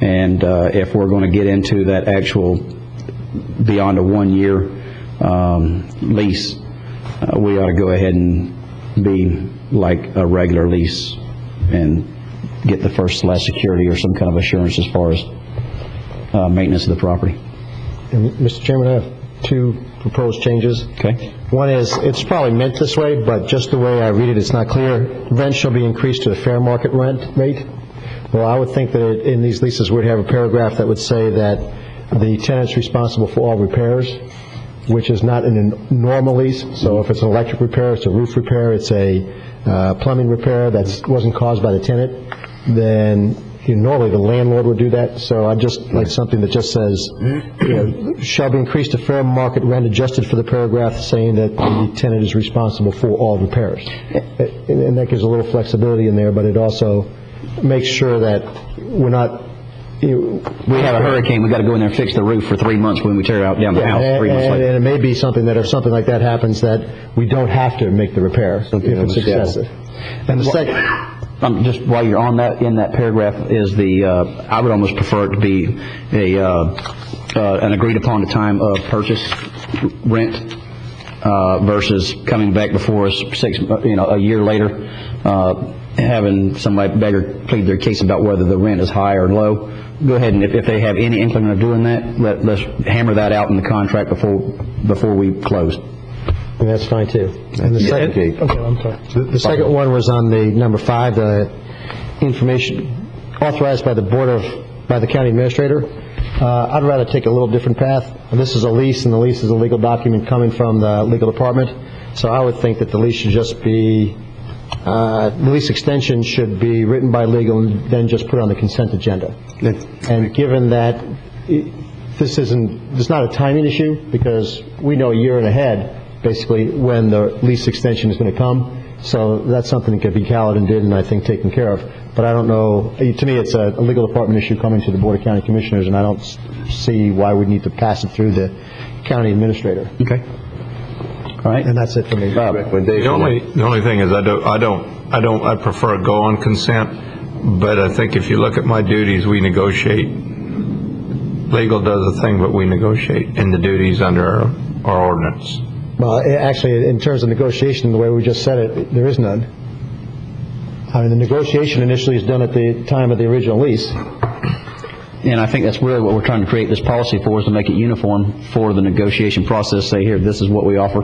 And if we're going to get into that actual beyond a 1-year lease, we ought to go ahead and be like a regular lease and get the first last security or some kind of assurance as far as maintenance of the property. And Mr. Chairman, I have 2 proposed changes. Okay. One is, it's probably meant this way, but just the way I read it, it's not clear. Rent shall be increased to the fair market rent rate. Well, I would think that in these leases we'd have a paragraph that would say that the tenant's responsible for all repairs, which is not in a normal lease. So if it's an electric repair, it's a roof repair, it's a plumbing repair that wasn't caused by the tenant, then normally the landlord would do that. So I'd just like something that just says, shall be increased to fair market rent adjusted for the paragraph saying that the tenant is responsible for all repairs. And that gives a little flexibility in there, but it also makes sure that we're not... we have a hurricane, we've got to go in there and fix the roof for 3 months when we tear out down the house 3 months later. And it may be something that if something like that happens that we don't have to make the repair if it's excessive. And the second... just while you're on that, in that paragraph is I would almost prefer it to be an agreed upon time of purchase rent versus coming back before us a year later, having somebody beg or plead their case about whether the rent is high or low. Go ahead and if they have any inkling of doing that, let's hammer that out in the contract before we close. And that's fine too. And the second, I'm sorry. The second one was on the number 5, the information authorized by the county administrator. I'd rather take a little different path. This is a lease, and the lease is a legal document coming from the legal department. So I would think that the lease should just be, the lease extension should be written by legal and then just put on the consent agenda. And given that it's not a timing issue, because we know a year and ahead basically when the lease extension is going to come. So that's something that could be Caledon did and I think taken care of. But I don't know, to me it's a legal department issue coming to the Board of County Commissioners, and I don't see why we need to pass it through the county administrator. Okay. All right. And that's it for me. The only thing is I prefer a go on consent, but I think if you look at my duties, we negotiate. Legal does a thing, but we negotiate in the duties under our ordinance. Well, actually, in terms of negotiation, the way we just said it, there is none. I mean, the negotiation initially is done at the time of the original lease. And I think that's really what we're trying to create this policy for, is to make it uniform for the negotiation process. Say, here, this is what we offer.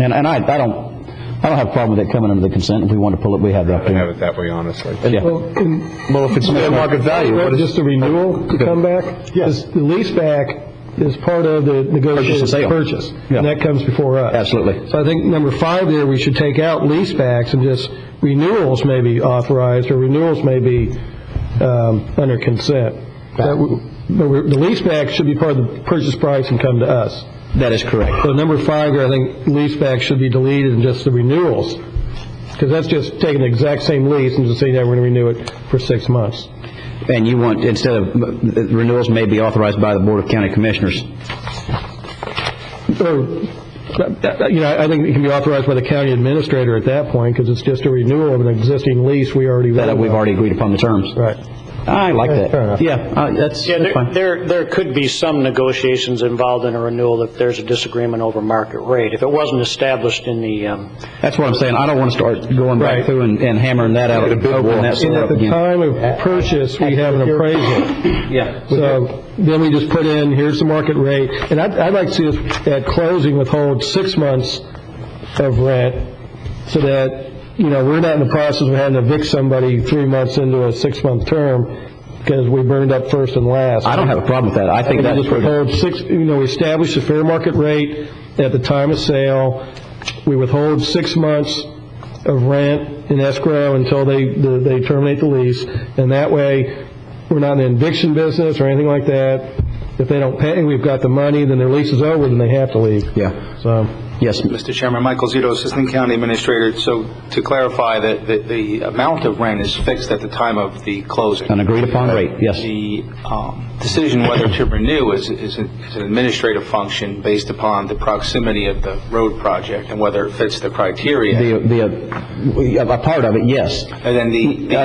And I don't I don't have a problem with it coming under the consent. If we want to pull it, we have the I have opportunity. it that way, honestly. Yeah. Well, if it's fair market value, what is... Just a renewal to come back? Yes. The lease back is part of the negotiated purchase. Yeah. And that comes before us. Absolutely. So I think number 5 there, we should take out lease backs and just renewals may be authorized or renewals may be under consent. The lease back should be part of the purchase price and come to us. That is correct. So number 5 here, I think lease back should be deleted and just the renewals. Because that's just taking the exact same lease and just saying that we're going to renew it for 6 months. And you want, instead of, renewals may be authorized by the Board of County Commissioners. I think it can be authorized by the county administrator at that point, because it's just a renewal of an existing lease we already That we've already agreed upon the terms. Right. I like that. Fair enough. Yeah, that's fine. There could be some negotiations involved in a renewal if there's a disagreement over market rate. If it wasn't established in the... That's what I'm saying. I don't want to start going back through and hammering that out. And at the time of purchase, we have an appraisal. Yeah. So then we just put in, here's the market rate. And I'd like to see us at closing withhold 6 months of rent so that, we're not in the process of having to evict somebody 3 months into a 6-month term because we burned up first and last. I don't have a problem with that. I think that's just withhold we establish the fair market rate at the time of sale. We withhold 6 months of rent in escrow until they terminate the lease, and that way we're not in the eviction business or anything like that. If they don't pay, we've got the money, then their lease is over, then they have to leave. Yeah. So. Yes. Mr. Chairman, Michael Zito, Assistant County Administrator. So to clarify, that the amount of rent is fixed at the time of the closing. An agreed upon rate, yes. The decision whether to renew is an administrative function based upon the proximity of the road project and whether it fits the criteria. A part of it, yes. And then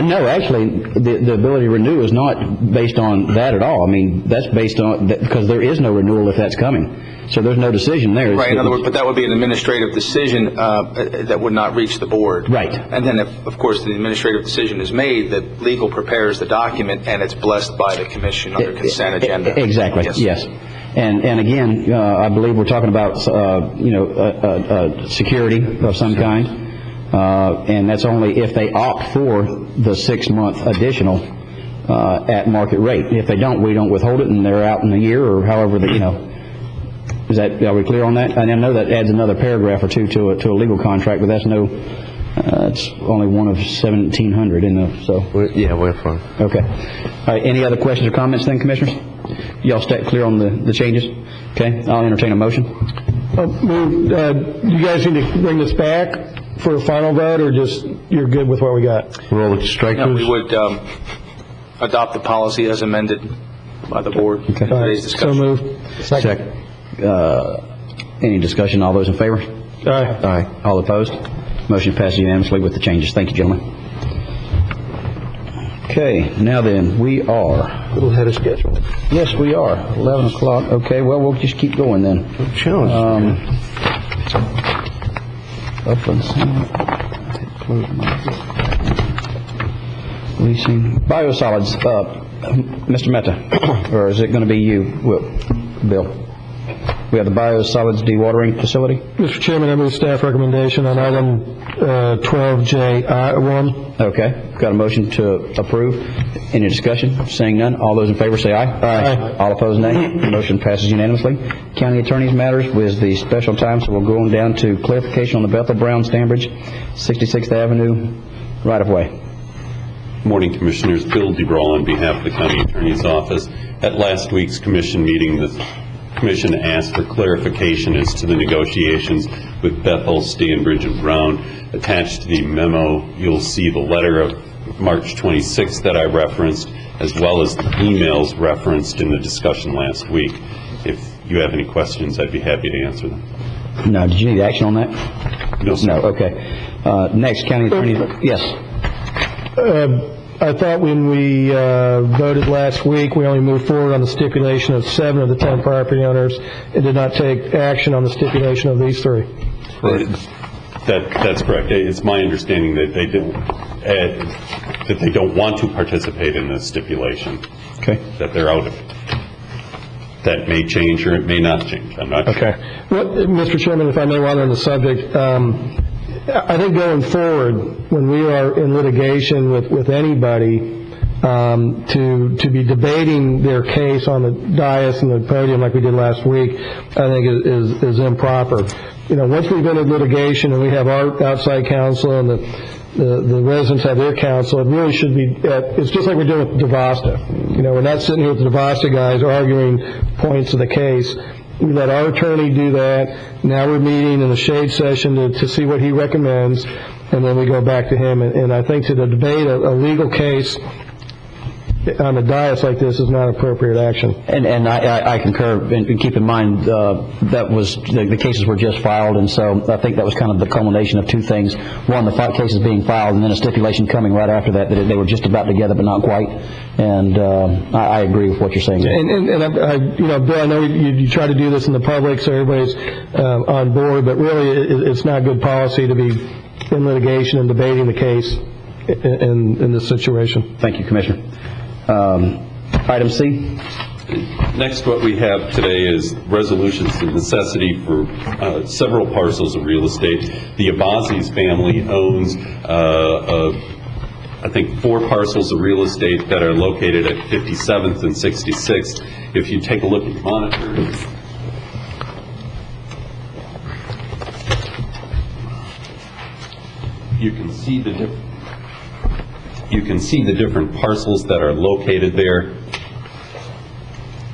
no, actually, the ability to renew is not based on that at all. I mean, that's based on, because there is no renewal if that's coming. So there's no decision there. Right, in other words, but that would be an administrative decision that would not reach the board. Right. And then, if, of course, the administrative decision is made, that legal prepares the document and it's blessed by the commission under consent agenda. Exactly, yes. And again, I believe we're talking about, security of some kind. And that's only if they opt for the 6-month additional at market rate. If they don't, we don't withhold it and they're out in a year or however are we clear on that? And I know that adds another paragraph or two to a legal contract, but that's it's only one of 1,700 in the, so. We're fine. Okay. All right, any other questions or comments then, Commissioners? Y'all stay clear on the changes? Okay, I'll entertain a motion. Do you guys need to bring this back for a final vote, or just you're good with what we got? Roll the strike throughs? We would adopt the policy as amended by the board in today's discussion. So moved. Second. Any discussion? All those in favor? Aye. All opposed? Motion passes unanimously with the changes. Thank you, gentlemen. Okay, now then, we are... A little ahead of schedule. Yes, we are. 11 o'clock. Okay, well, we'll just keep going then. Leasing. Biosolids. Mr. Mehta, or is it going to be you, Bill? We have the biosolids dewatering facility. Mr. Chairman, I move staff recommendation on item 12J1. Okay. Got a motion to approve. Any discussion? Seeing none, all those in favor say aye. Aye. All opposed, nay. Motion passes unanimously. County Attorney's matters was the special time, so we'll go on down to clarification on the Bethel Brown Stanbridge, 66th Avenue right-of-way. Morning, Commissioners. Bill DeBrawl on behalf of the County Attorney's Office. At last week's Commission meeting, the Commission asked for clarification as to the negotiations with Bethel, Stanbridge, and Brown. Attached to the memo, you'll see the letter of March 26th that I referenced, as well as the emails referenced in the discussion last week. If you have any questions, I'd be happy to answer them. No, did you need action on that? No, sir. No, okay. Next, County Attorney, yes. I thought when we voted last week, we only moved forward on the stipulation of 7 of the 10 property owners and did not take action on the stipulation of these 3. That's correct. It's my understanding that they don't want to participate in the stipulation. Okay. That they're out of it. That may change or it may not change. I'm not sure. Okay. Well, Mr. Chairman, if I may, while on the subject, I think going forward, when we are in litigation with anybody, to be debating their case on the dais and the podium like we did last week, I think is improper. Once we've been in litigation and we have our outside counsel and the residents have their counsel, it really should be, it's just like we're doing with DeVosta. We're not sitting here with the DeVosta guys arguing points of the case. We let our attorney do that. Now we're meeting in the shade session to see what he recommends, and then we go back to him. And I think to debate a legal case on a dais like this is not appropriate action. And I concur, and keep in mind, that was, the cases were just filed, and so I think that was kind of the culmination of two things. One, the cases being filed, and then a stipulation coming right after that they were just about together, but not quite. And I agree with what you're saying. And Bill, I know you try to do this in the public so everybody's on board, but really it's not good policy to be in litigation and debating the case in this situation. Thank you, Commissioner. Item C. Next, what we have today is resolutions of necessity for several parcels of real estate. The Abbazis family owns, I think, 4 parcels of real estate that are located at 57th and 66th. If you take a look at the monitor, you can see the different parcels that are located there.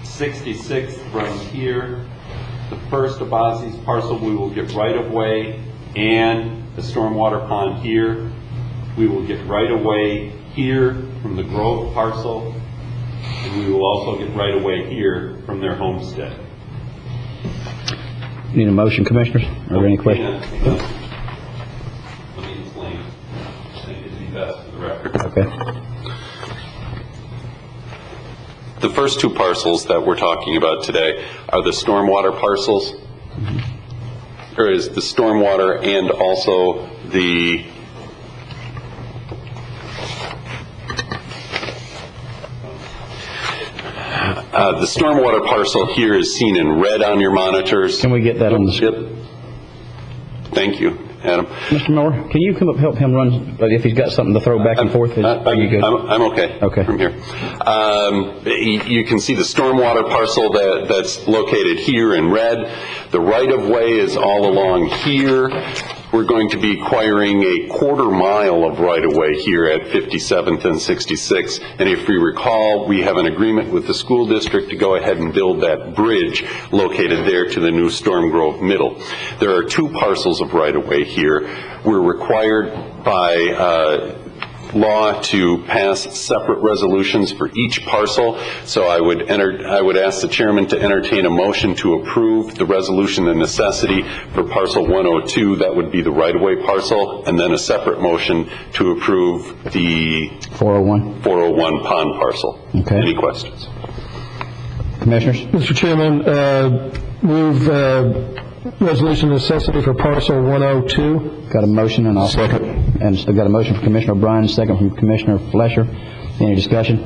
66 runs here. The first Abbazis parcel, we will get right of way and the stormwater pond here. We will get right of way here from the Grove parcel, and we will also get right of way here from their homestead. Need a motion, Commissioners? Are there any questions? Let me explain. I think it'd be best for the record. Okay. The first 2 parcels that we're talking about today are the stormwater parcels. There is the stormwater and also the stormwater parcel here is seen in red on your monitors. Can we get that on the screen? Yep. Thank you, Adam. Mr. Miller, can you come up help him run, if he's got something to throw back and forth? Are you good? I'm okay. Okay. From here. You can see the stormwater parcel that's located here in red. The right-of-way is all along here. We're going to be acquiring a quarter-mile of right-of-way here at 57th and 66th. And if we recall, we have an agreement with the school district to go ahead and build that bridge located there to the new Storm Grove Middle. There are 2 parcels of right-of-way here. We're required by law to pass separate resolutions for each parcel. So I would ask the chairman to entertain a motion to approve the resolution of necessity for parcel 102. That would be the right-of-way parcel, and then a separate motion to approve the 401 pond parcel. Okay. Any questions? Commissioners? Mr. Chairman, move resolution of necessity for parcel 102. Got a motion, and I'll second. And still got a motion from Commissioner O'Brien, second from Commissioner Flesher. Any discussion?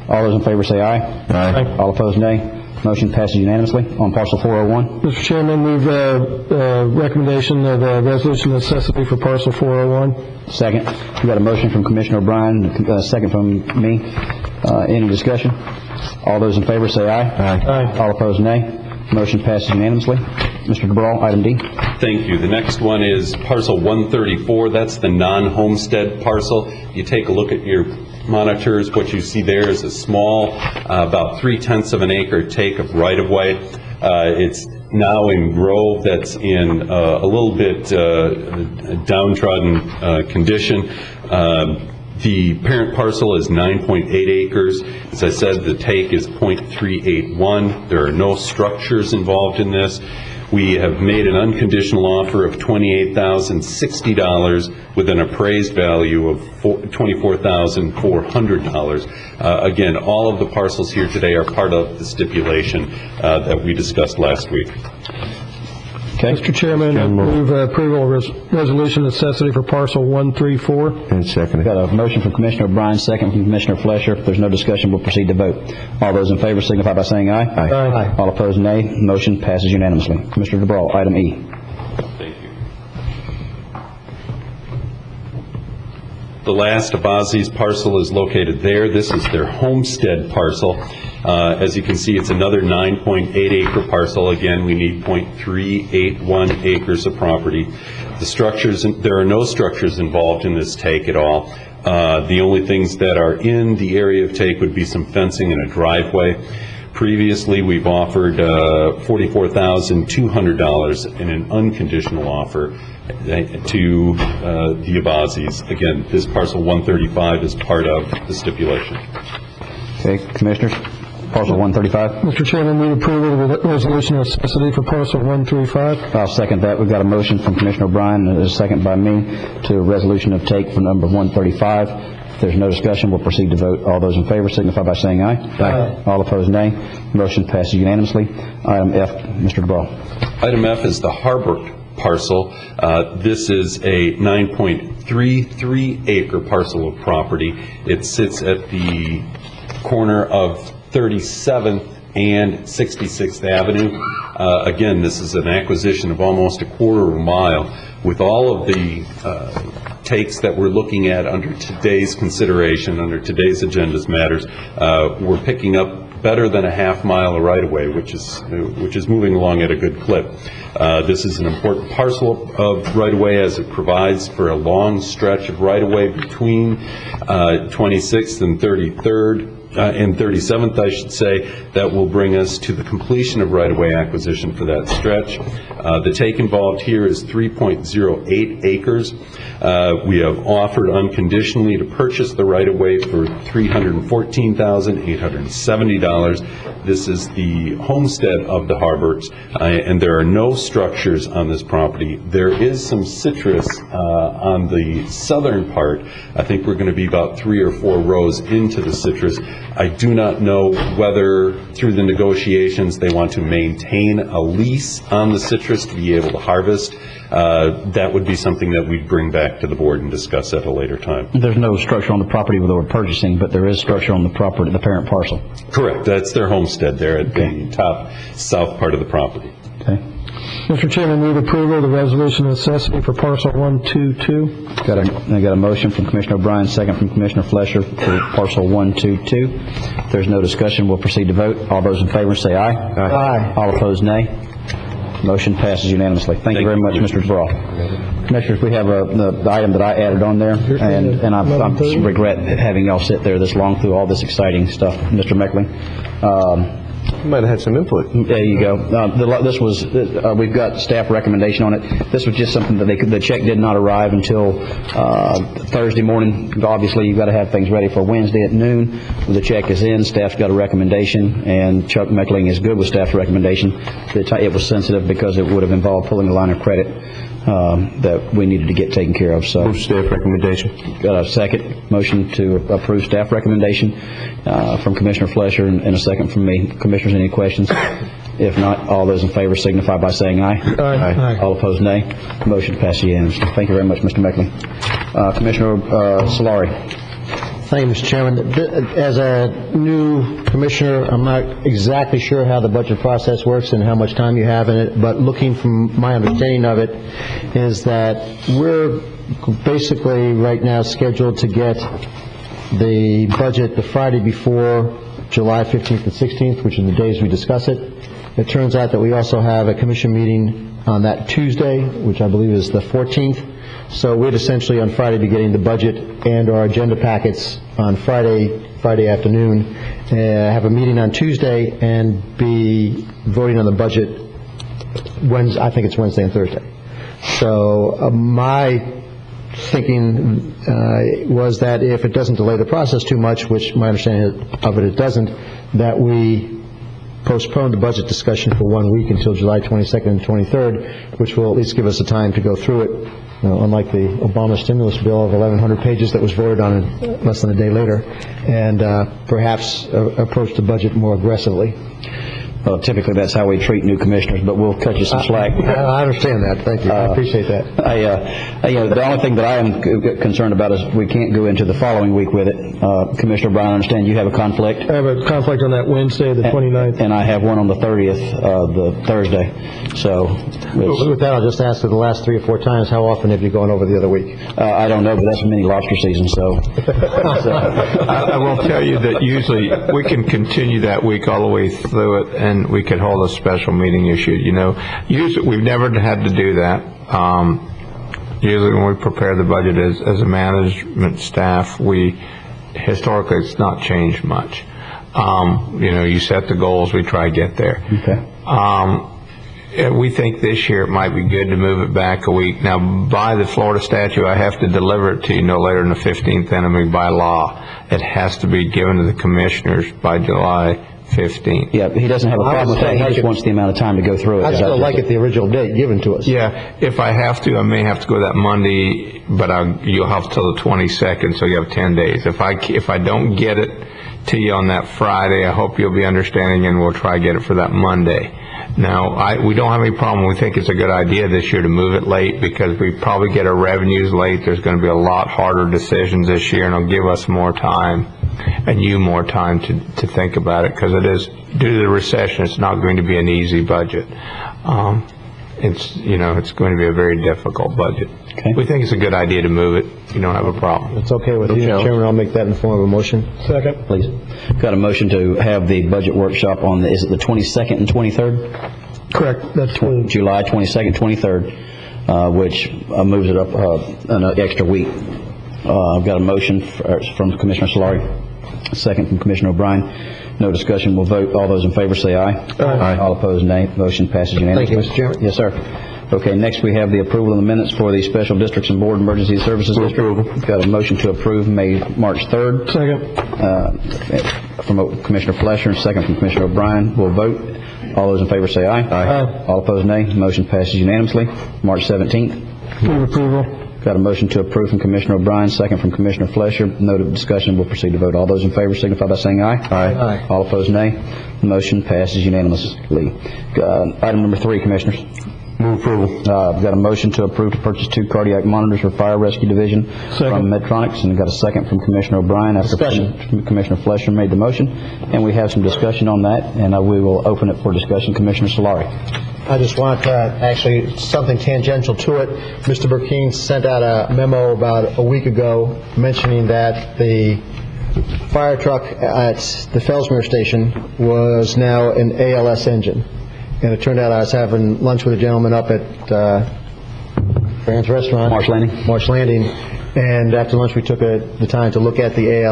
All those in favor say aye. Aye. All opposed, nay. Motion passes unanimously on parcel 401. Mr. Chairman, move recommendation of resolution of necessity for parcel 401. Second. We got a motion from Commissioner O'Brien, second from me. Any discussion? All those in favor say aye. Aye. All opposed, nay. Motion passes unanimously. Mr. Cabral, item D. Thank you. The next one is parcel 134. That's the non-homestead parcel. You take a look at your monitors. What you see there is a small, about 3/10 of an acre take of right-of-way. It's now in Grove that's in a little bit downtrodden condition. The parent parcel is 9.8 acres. As I said, the take is .381. There are no structures involved in this. We have made an unconditional offer of $28,060 with an appraised value of $24,400. Again, all of the parcels here today are part of the stipulation that we discussed last week. Okay. Mr. Chairman, move approval of resolution necessity for parcel 134. And second. Got a motion from Commissioner O'Brien, second from Commissioner Flesher. If there's no discussion, we'll proceed to vote. All those in favor signify by saying aye. Aye. All opposed, nay. Motion passes unanimously. Commissioner DeBrawl, item E. Thank you. The last Abazi's parcel is located there. This is their homestead parcel. As you can see, it's another 9.8 acre parcel. Again, we need 0.381 acres of property. The structures, there are no structures involved in this take at all. The only things that are in the area of take would be some fencing and a driveway. Previously, we've offered $44,200 in an unconditional offer to the Abazi's. Again, this parcel 135 is part of the stipulation. Okay, Commissioners, parcel 135. Mr. Chairman, move approval of the resolution of necessity for parcel 135. I'll second that. We've got a motion from Commissioner O'Brien and a second by me to a resolution of take for number 135. If there's no discussion, we'll proceed to vote. All those in favor signify by saying aye. Aye. All opposed, nay. Motion passes unanimously. Item F, Mr. DeBraw. Item F is the Harbert parcel. This is a 9.33 acre parcel of property. It sits at the corner of 37th and 66th Avenue. Again, this is an acquisition of almost a quarter of a mile. With all of the takes that we're looking at under today's consideration, under today's agendas matters, we're picking up better than a half mile of right-of-way, which is moving along at a good clip. This is an important parcel of right-of-way as it provides for a long stretch of right-of-way between 26th and 33rd. And 37th, I should say, that will bring us to the completion of right-of-way acquisition for that stretch. The take involved here is 3.08 acres. We have offered unconditionally to purchase the right-of-way for $314,870. This is the homestead of the Harberts, and there are no structures on this property. There is some citrus on the southern part. I think we're going to be about 3 or 4 rows into the citrus. I do not know whether through the negotiations they want to maintain a lease on the citrus to be able to harvest. That would be something that we'd bring back to the board and discuss at a later time. There's no structure on the property that we're purchasing, but there is structure on the property, the parent parcel. Correct. That's their homestead there at the top south part of the property. Okay. Mr. Chairman, move approval of the resolution of necessity for parcel 122. I got a motion from Commissioner O'Brien, second from Commissioner Flesher for parcel 122. If there's no discussion, we'll proceed to vote. All those in favor say aye. Aye. All opposed, nay. Motion passes unanimously. Thank you very much, Mr. DeBraw. Commissioners, we have the item that I added on there, and I regret having y'all sit there this long through all this exciting stuff. Mr. Meckling. You might have had some input. There you go. This was, we've got staff recommendation on it. This was just something that the check did not arrive until Thursday morning. Obviously, you've got to have things ready for Wednesday at noon. The check is in, staff's got a recommendation, and Chuck Meckling is good with staff's recommendation. It was sensitive because it would have involved pulling a line of credit that we needed to get taken care of. So, move staff recommendation. Got a second motion to approve staff recommendation from Commissioner Flesher and a second from me. Commissioners, any questions? If not, all those in favor signify by saying aye. Aye. All opposed, nay. Motion passes unanimously. Thank you very much, Mr. Meckling. Commissioner Solari. Thank you, Mr. Chairman. As a new commissioner, I'm not exactly sure how the budget process works and how much time you have in it, but looking from my understanding of it is that we're basically right now scheduled to get the budget the Friday before July 15th and 16th, which are the days we discuss it. It turns out that we also have a commission meeting on that Tuesday, which I believe is the 14th. So we'd essentially on Friday be getting the budget and our agenda packets on Friday afternoon, have a meeting on Tuesday, and be voting on the budget Wednesday. I think it's Wednesday and Thursday. So my thinking was that if it doesn't delay the process too much, which my understanding of it doesn't, that we postpone the budget discussion for 1 week until July 22nd and 23rd, which will at least give us the time to go through it, unlike the Obama stimulus bill of 1,100 pages that was voted on less than a day later, and perhaps approach the budget more aggressively. Well, typically, that's how we treat new commissioners, but we'll cut you some slack. I understand that. Thank you. I appreciate that. The only thing that I am concerned about is we can't go into the following week with it. Commissioner Bryan, I understand you have a conflict. I have a conflict on that Wednesday, the 29th. And I have one on the 30th, the Thursday. So, with that, I'll just ask for the last 3 or 4 times, how often have you gone over the other week? I don't know, but that's mini lobster season, so. I will tell you that usually we can continue that week all the way through it, and we could hold a special meeting issue, Usually, we've never had to do that. Usually when we prepare the budget as a management staff, historically it's not changed much. You set the goals, we try to get there. Okay. We think this year it might be good to move it back a week. Now, by the Florida statute, I have to deliver it to you no later than the 15th enemy by law. It has to be given to the commissioners by July 15th. Yeah, he doesn't have a problem with that. He just wants the amount of time to go through it. I still like it the original date given to us. Yeah, if I have to, I may have to go that Monday, but you'll have till the 22nd, so you have 10 days. If I don't get it to you on that Friday, I hope you'll be understanding, and we'll try to get it for that Monday. Now, we don't have any problem. We think it's a good idea this year to move it late because we probably get our revenues late. There's going to be a lot harder decisions this year, and it'll give us more time and you more time to think about it, because it is, due to the recession, it's not going to be an easy budget. It's going to be a very difficult budget. Okay. We think it's a good idea to move it. You don't have a problem. It's okay with you, Chairman. I'll make that in the form of a motion. Second. Please. Got a motion to have the budget workshop on is it the 22nd and 23rd? Correct. That's July 22nd, 23rd, which moves it up an extra week. I've got a motion from Commissioner Solari, a second from Commissioner O'Brien. No discussion. We'll vote. All those in favor say aye. Aye. All opposed, nay. Motion passes unanimously. Thank you, Mr. Chairman. Yes, sir. Okay, next we have the approval of the minutes for the Special Districts and Board Emergency Services District. Got a motion to approve March 3rd. Second. From Commissioner Flesher and second from Commissioner O'Brien. We'll vote. All those in favor say aye. Aye. All opposed, nay. Motion passes unanimously. March 17th. Move approval. Got a motion to approve from Commissioner O'Brien, second from Commissioner Flesher. No discussion. We'll proceed to vote. All those in favor signify by saying aye. Aye. All opposed, nay. The motion passes unanimously. Item number 3, Commissioners. Move approval. We've got a motion to approve to purchase 2 cardiac monitors for Fire Rescue Division from Medtronics, and we've got a second from Commissioner O'Brien after Commissioner Flesher made the motion. And we have some discussion on that, and we will open it for discussion. Commissioner Solari. I just want actually something tangential to it. Mr. Burkeen sent out a memo about a week ago mentioning that the fire truck at the Fellsmere station was now an ALS engine. And it turned out I was having lunch with a gentleman up at Fran's Restaurant. Marsh Landing. And after lunch we took the time to look at the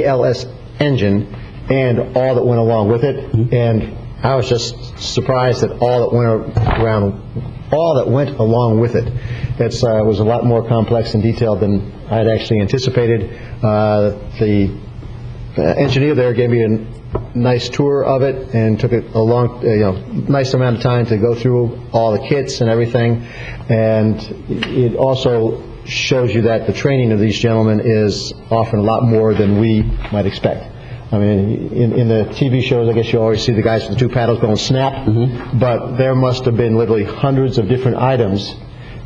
ALS engine and all that went along with it. Mm-hmm. And I was just surprised at all that went along with it. It was a lot more complex and detailed than I had actually anticipated. The engineer there gave me a nice tour of it and took it a long, nice amount of time to go through all the kits and everything. And it also shows you that the training of these gentlemen is often a lot more than we might expect. I mean, in the TV shows, I guess you always see the guys with the 2 paddles going snap, mm-hmm. But there must have been literally hundreds of different items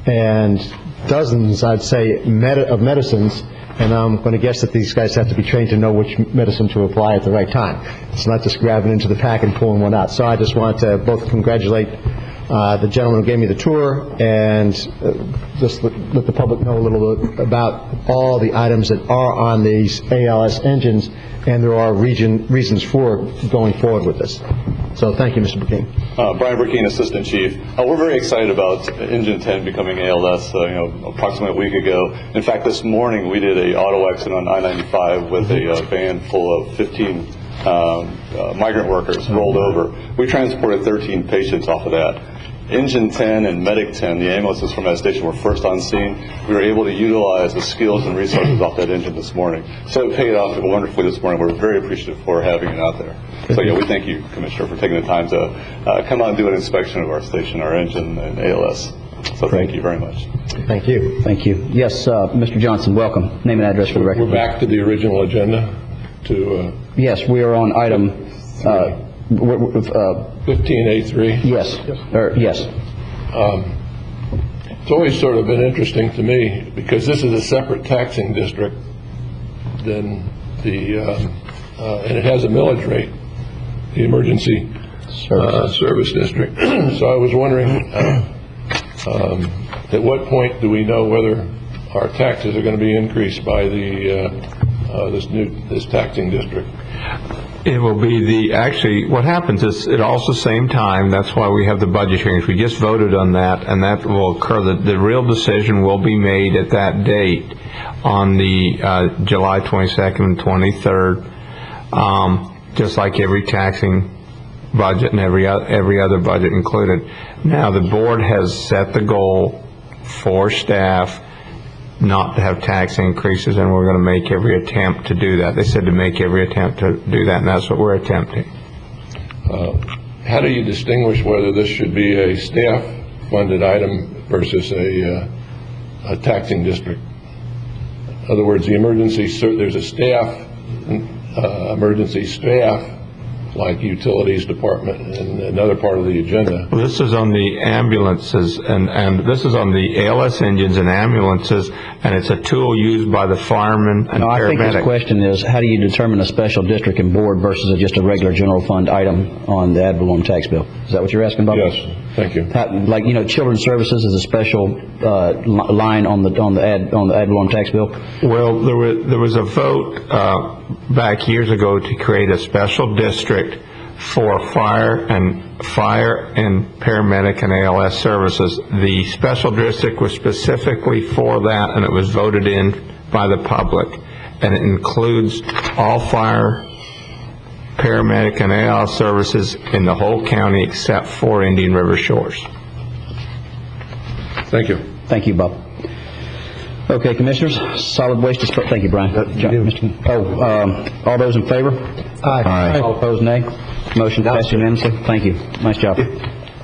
and dozens, I'd say, of medicines, and I'm going to guess that these guys have to be trained to know which medicine to apply at the right time. It's not just grabbing into the pack and pulling one out. So I just want to both congratulate the gentleman who gave me the tour and just let the public know a little bit about all the items that are on these ALS engines, and there are reasons for going forward with this. So thank you, Mr. Burkeen. Brian Burkeen, Assistant Chief. We're very excited about Engine 10 becoming ALS approximately a week ago. In fact, this morning we did an auto accident on I-95 with a van full of 15 migrant workers rolled over. We transported 13 patients off of that. Engine 10 and Medic 10, the ambulances from that station, were first on scene. We were able to utilize the skills and resources off that engine this morning. So it paid off wonderfully this morning. We're very appreciative for having it out there. So yeah, we thank you, Commissioner, for taking the time to come out and do an inspection of our station, our engine, and ALS. So thank you very much. Thank you. Thank you. Yes, Mr. Johnson, welcome. Name and address for the record. We're back to the original agenda. Yes, we are on item 15A3? Yes. Yes. It's always sort of been interesting to me, because this is a separate taxing district than the, and it has a millage rate, the emergency service district. So I was wondering, at what point do we know whether our taxes are going to be increased by the this taxing district? It will be actually, what happens is, at also the same time, that's why we have the budget hearings. We just voted on that, and that will occur. The real decision will be made at that date on the July 22nd and 23rd, just like every taxing budget and every other budget included. Now, the board has set the goal for staff not to have tax increases, and we're going to make every attempt to do that. They said to make every attempt to do that, and that's what we're attempting. How do you distinguish whether this should be a staff-funded item versus a taxing district? In other words, the emergency, there's a staff, emergency staff, like utilities department, and another part of the agenda. Well, this is on the ambulances, and this is on the ALS engines and ambulances, and it's a tool used by the firemen and paramedics. I think his question is, how do you determine a special district and board versus just a regular general fund item on the ad valorem tax bill? Is that what you're asking about? Yes, thank you. Like, children's services is a special line on the ad valorem tax bill? Well, there was a vote back years ago to create a special district for fire and paramedic and ALS services. The special district was specifically for that, and it was voted in by the public, and it includes all fire, paramedic, and ALS services in the whole county except for Indian River Shores. Thank you. Thank you, Bob. Okay, commissioners, solid waste disposal. Thank you, Brian. All those in favor? Aye. All opposed, nay. Motion passed unanimously. Thank you. Nice job.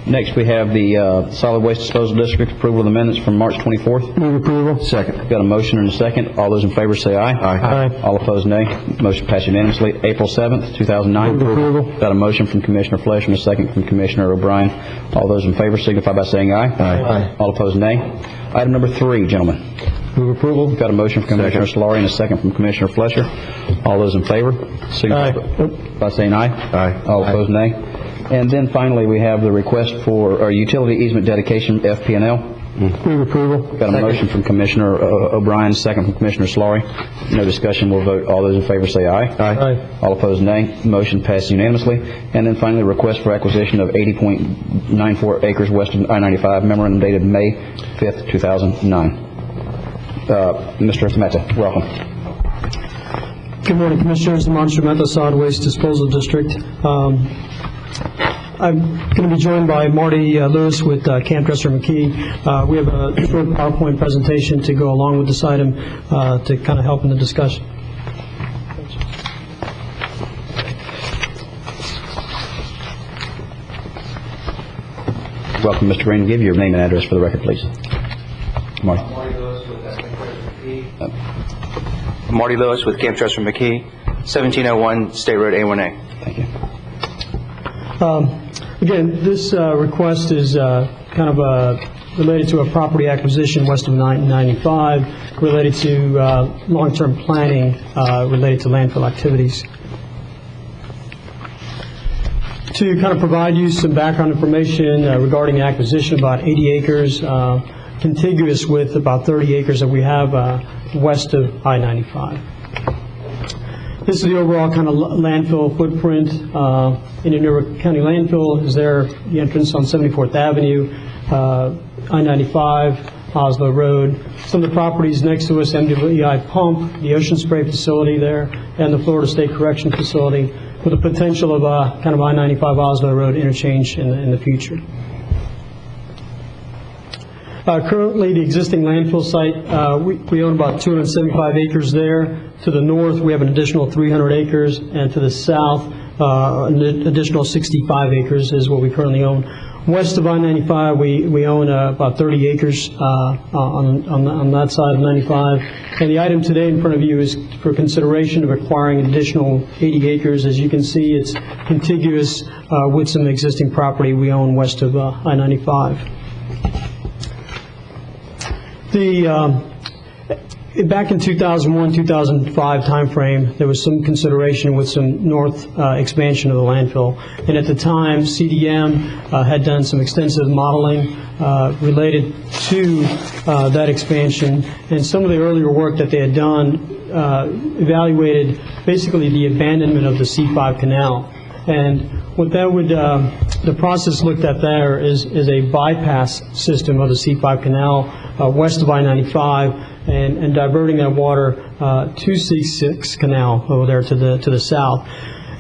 Next, we have the solid waste disposal district approval of the minutes from March 24th. Move approval. Second. Got a motion and a second. All those in favor say aye. Aye. All opposed, nay. Motion passed unanimously. April 7th, 2009. Move approval. Got a motion from Commissioner Flesch and a second from Commissioner O'Brien. All those in favor signify by saying aye. Aye. All opposed, nay. Item number 3, gentlemen. Move approval. Got a motion from Commissioner Solari and a second from Commissioner Fletcher. All those in favor signify by saying aye. Aye. All opposed, nay. And then finally, we have the request for utility easement dedication, FP&L. Move approval. Got a motion from Commissioner O'Brien, second from Commissioner Solari. No discussion. We'll vote. All those in favor say aye. Aye. All opposed, nay. Motion passed unanimously. And then finally, request for acquisition of 80.94 acres west of I-95, memorandum dated May 5th, 2009. Mr. Mehta, welcome. Good morning, Commissioners. The Monster Mehta Solid Waste Disposal District. I'm going to be joined by Marty Lewis with Camp Dresser McKee. We have a short PowerPoint presentation to go along with this item to kind of help in the discussion. Welcome, Mr. Green. Give your name and address for the record, please. Marty. Marty Lewis with Camp Dresser McKee, 1701 State Road A1A. Thank you. Again, this request is kind of related to a property acquisition west of 95, related to long-term planning related to landfill activities. To kind of provide you some background information regarding the acquisition, about 80 acres, contiguous with about 30 acres that we have west of I-95. This is the overall kind of landfill footprint. Indian River County Landfill is there, the entrance on 74th Avenue, I-95, Oslo Road. Some of the properties next to us, MWEI Pump, the Ocean Spray Facility there, and the Florida State Correction Facility, with the potential of kind of I-95 Oslo Road interchange in the future. Currently, the existing landfill site, we own about 275 acres there. To the north, we have an additional 300 acres, and to the south, an additional 65 acres is what we currently own. West of I-95, we own about 30 acres on that side of 95. And the item today in front of you is for consideration of acquiring an additional 80 acres. As you can see, it's contiguous with some existing property we own west of I-95. Back in 2001-2005 timeframe, there was some consideration with some north expansion of the landfill. And at the time, CDM had done some extensive modeling related to that expansion. And some of the earlier work that they had done evaluated basically the abandonment of the C5 canal. And what that would, the process looked at there is a bypass system of the C5 canal west of I-95 and diverting that water to C6 canal over there to the south.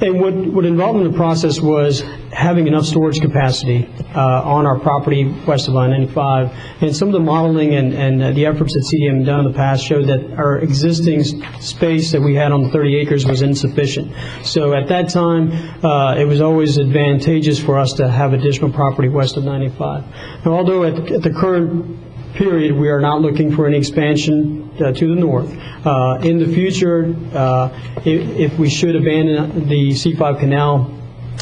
And what involved in the process was having enough storage capacity on our property west of I-95. And some of the modeling and the efforts that CDM had done in the past showed that our existing space that we had on the 30 acres was insufficient. So at that time, it was always advantageous for us to have additional property west of 95. Now, although at the current period, we are not looking for any expansion to the north. In the future, if we should abandon the C5 canal,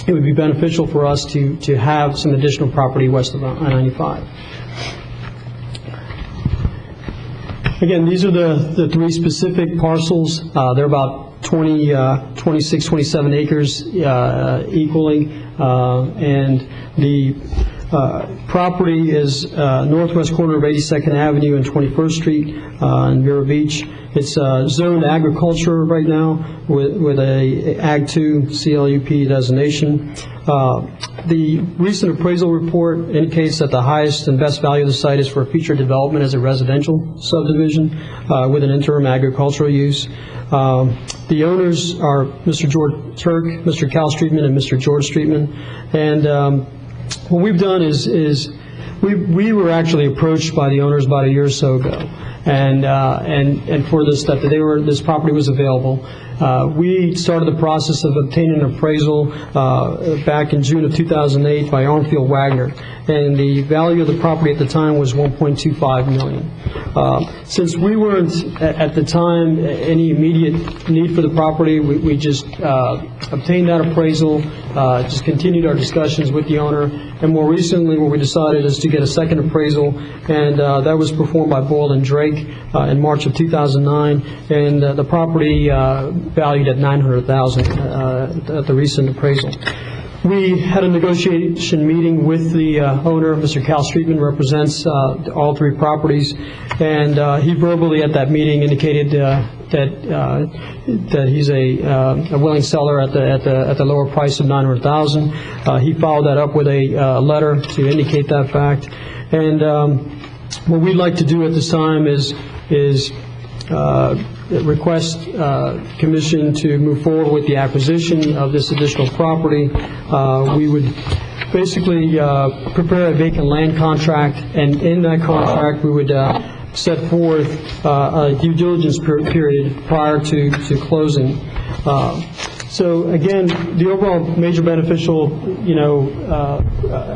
it would be beneficial for us to have some additional property west of I-95. Again, these are the three specific parcels. They're about 26, 27 acres equally, and the property is northwest corner of 82nd Avenue and 21st Street in Vero Beach. It's zoned agriculture right now with a Ag 2 CLUP designation. The recent appraisal report indicates that the highest and best value of the site is for future development as a residential subdivision with an interim agricultural use. The owners are Mr. George Turk, Mr. Cal Streetman, and Mr. George Streetman. And what we've done is we were actually approached by the owners about a year or so ago, and for this that this property was available. We started the process of obtaining an appraisal back in June of 2008 by Armfield Wagner, and the value of the property at the time was $1.25 million. Since we weren't at the time any immediate need for the property, we just obtained that appraisal, just continued our discussions with the owner, and more recently what we decided is to get a second appraisal, and that was performed by Boyle and Drake in March of 2009, and the property valued at $900,000 at the recent appraisal. We had a negotiation meeting with the owner. Mr. Cal Streetman represents all three properties, and he verbally at that meeting indicated that he's a willing seller at the lower price of $900,000. He followed that up with a letter to indicate that fact. And what we'd like to do at this time is request commission to move forward with the acquisition of this additional property. We would basically prepare a vacant land contract, and in that contract we would set forth a due diligence period prior to closing. So again, the overall major beneficial,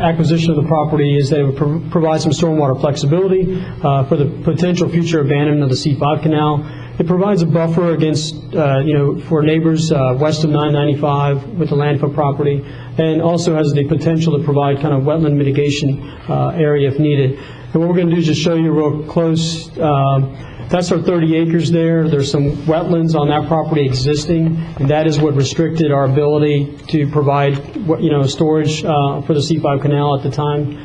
acquisition of the property is that it would provide some stormwater flexibility for the potential future abandonment of the C5 canal. It provides a buffer against, for neighbors west of 995 with the landfill property, and also has the potential to provide kind of wetland mitigation area if needed. And what we're going to do is just show you real close. That's our 30 acres there. There's some wetlands on that property existing, and that is what restricted our ability to provide, storage for the C5 canal at the time.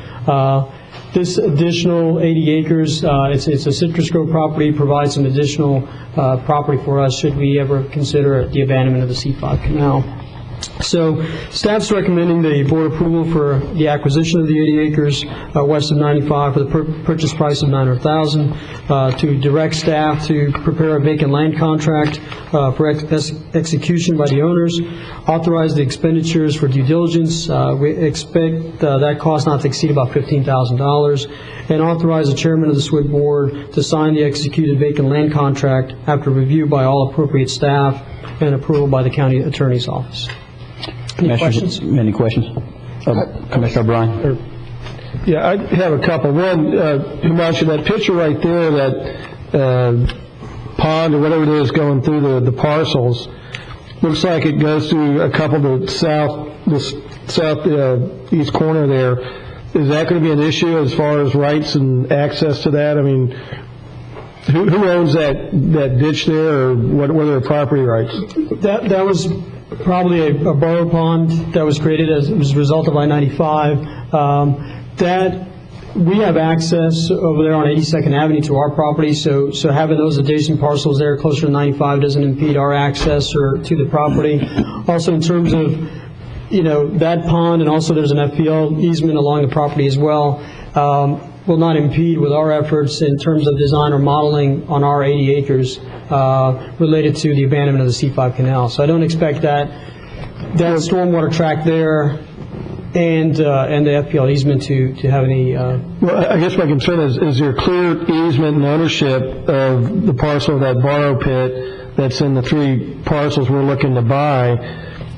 This additional 80 acres, it's a citrus grove property, provides some additional property for us should we ever consider the abandonment of the C5 canal. So staff's recommending the board approval for the acquisition of the 80 acres west of 95 for the purchase price of $900,000, to direct staff to prepare a vacant land contract for execution by the owners, authorize the expenditures for due diligence. We expect that cost not to exceed about $15,000, and authorize the chairman of the SWID board to sign the executed vacant land contract after review by all appropriate staff and approval by the county attorney's office. Any questions? Any questions? Commissioner O'Brien? Yeah, I have a couple. One, Himanshu, that picture right there, that pond or whatever it is going through the parcels, looks like it goes through a couple of the southeast corner there. Is that going to be an issue as far as rights and access to that? I mean, who owns that ditch there, or what are their property rights? That was probably a borough pond that was created as a result of I-95. That we have access over there on 82nd Avenue to our property, so having those adjacent parcels there closer to 95 doesn't impede our access or to the property. Also, in terms of that pond, and also there's an FPL easement along the property as well, will not impede with our efforts in terms of design or modeling on our 80 acres related to the abandonment of the C5 canal. So I don't expect that stormwater tract there and the FPL easement to have any... Well, I guess my concern is there clear easement and ownership of the parcel of that borrow pit that's in the 3 parcels we're looking to buy,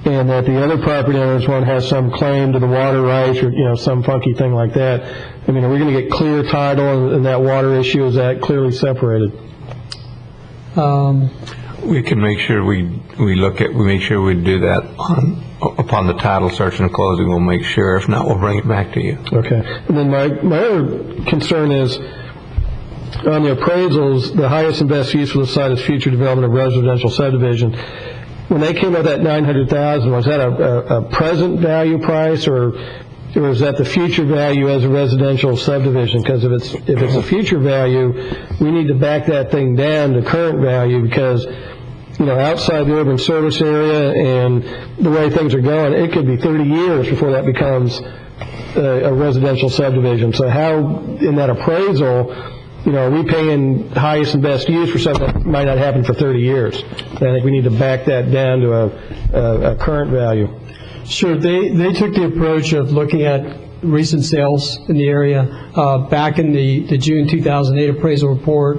and that the other property owners won't have some claim to the water rights or, some funky thing like that? I mean, are we going to get clear title and that water issue, is that clearly separated? We can make sure we make sure we do that upon the title search and closing. We'll make sure. If not, we'll bring it back to you. Okay. And then my other concern is on the appraisals, the highest and best use for the site is future development of residential subdivision. When they came up with that $900,000, was that a present value price, or is that the future value as a residential subdivision? Because if it's a future value, we need to back that thing down to current value, because outside the urban service area and the way things are going, it could be 30 years before that becomes a residential subdivision. So how, in that appraisal, are we paying highest and best use for something that might not happen for 30 years? I think we need to back that down to a current value. Sure. They took the approach of looking at recent sales in the area. Back in the June 2008 appraisal report,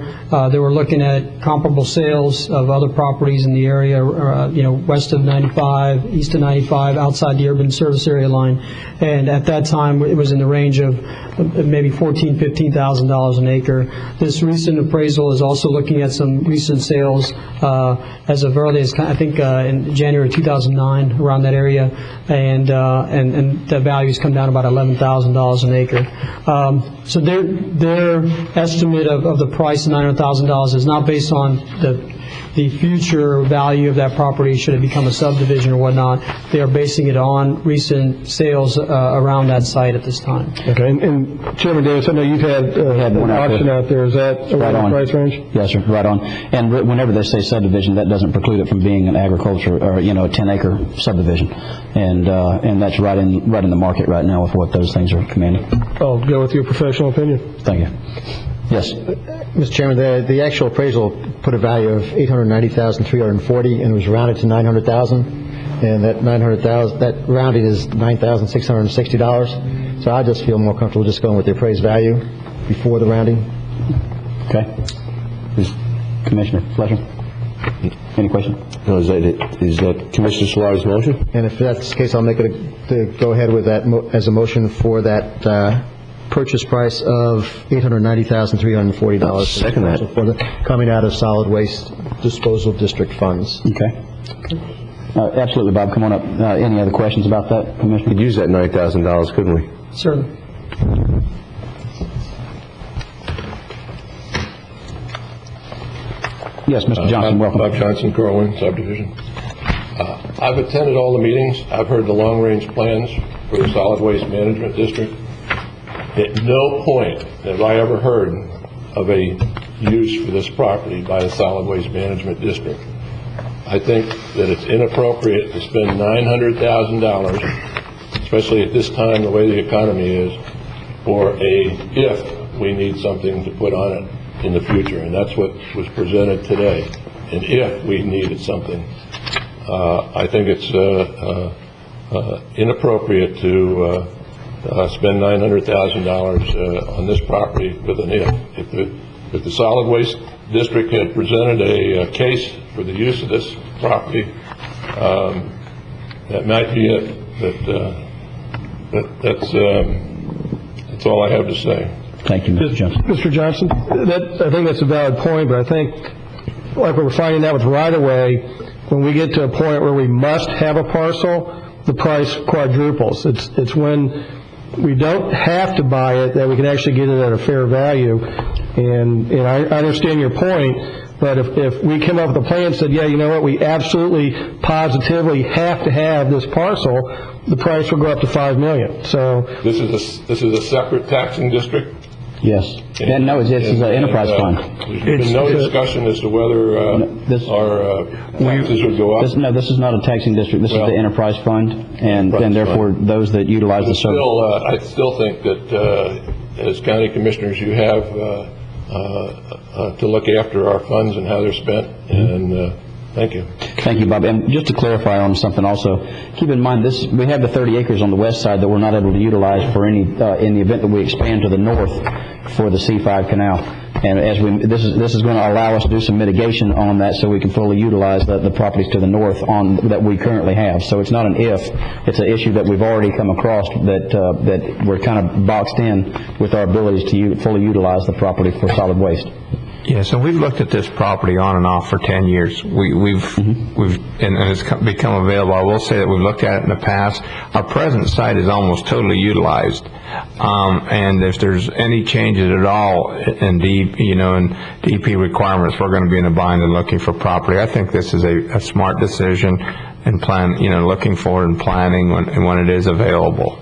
they were looking at comparable sales of other properties in the area, west of 95, east of 95, outside the urban service area line. And at that time, it was in the range of maybe $14,000, $15,000 an acre. This recent appraisal is also looking at some recent sales as of early as, I think, in January 2009, around that area, and the values come down about $11,000 an acre. So their estimate of the price of $900,000 is not based on the future value of that property should it become a subdivision or whatnot. They are basing it on recent sales around that site at this time. Okay, and Chairman Davis, I know you've had an auction out there. Is that right around on the price range? Yes, sir, right on. And whenever they say subdivision, that doesn't preclude it from being an agriculture or a 10-acre subdivision, and that's right in the market right now with what those things are commanding. I'll go with your professional opinion. Thank you. Yes. Mr. Chairman, the actual appraisal put a value of $890,340, and it was rounded to $900,000, and that $900,000, that rounding is $9,660. So I just feel more comfortable just going with the appraised value before the rounding. Okay. Commissioner Fletcher, any question? No, is that Commissioner Solari's motion? And if that's the case, I'll make it to go ahead with that as a motion for that purchase price of $890,340. Second that. Coming out of solid waste disposal district funds. Okay. Absolutely, Bob. Come on up. Any other questions about that, Commissioner? We could use that $9,000, couldn't we? Certainly. Yes, Mr. Johnson, welcome. Bob Johnson, Corwin Subdivision. I've attended all the meetings. I've heard the long-range plans for the solid waste management district. At no point have I ever heard of a use for this property by a solid waste management district. I think that it's inappropriate to spend $900,000, especially at this time, the way the economy is, for if we need something to put on it in the future, and that's what was presented today. And if we needed something, I think it's inappropriate to spend $900,000 on this property with an if. If the solid waste district had presented a case for the use of this property, that might be it. But that's That's all I have to say. Thank you, Mr. Johnson. Mr. Johnson, I think that's a valid point, but I think, like we're finding out with right-of-way, when we get to a point where we must have a parcel, the price quadruples. It's when we don't have to buy it that we can actually get it at a fair value. And I understand your point, but if we came up with a plan and said, yeah, you know what, we absolutely, positively have to have this parcel, the price will go up to $5 million. So this is a separate taxing district? Yes. And no, it's an enterprise fund. There's been no discussion as to whether our taxes would go up? This is not a taxing district. This is the enterprise fund, and therefore those that utilize the service. I still think that as county commissioners, you have to look after our funds and how they're spent, and thank you. Thank you, Bob. And just to clarify on something also, keep in mind we have the 30 acres on the west side that we're not able to utilize for any in the event that we expand to the north for the C5 canal. And as this is going to allow us to do some mitigation on that, so we can fully utilize the properties to the north that we currently have. So it's not an if; it's an issue that we've already come across that we're kind of boxed in with our abilities to fully utilize the property for solid waste. Yes, and we've looked at this property on and off for 10 years. And it's become available. I will say that we've looked at it in the past. Our present site is almost totally utilized. And if there's any changes at all in DEP requirements, we're going to be in a bind and looking for property. I think this is a smart decision and looking forward and planning when it is available,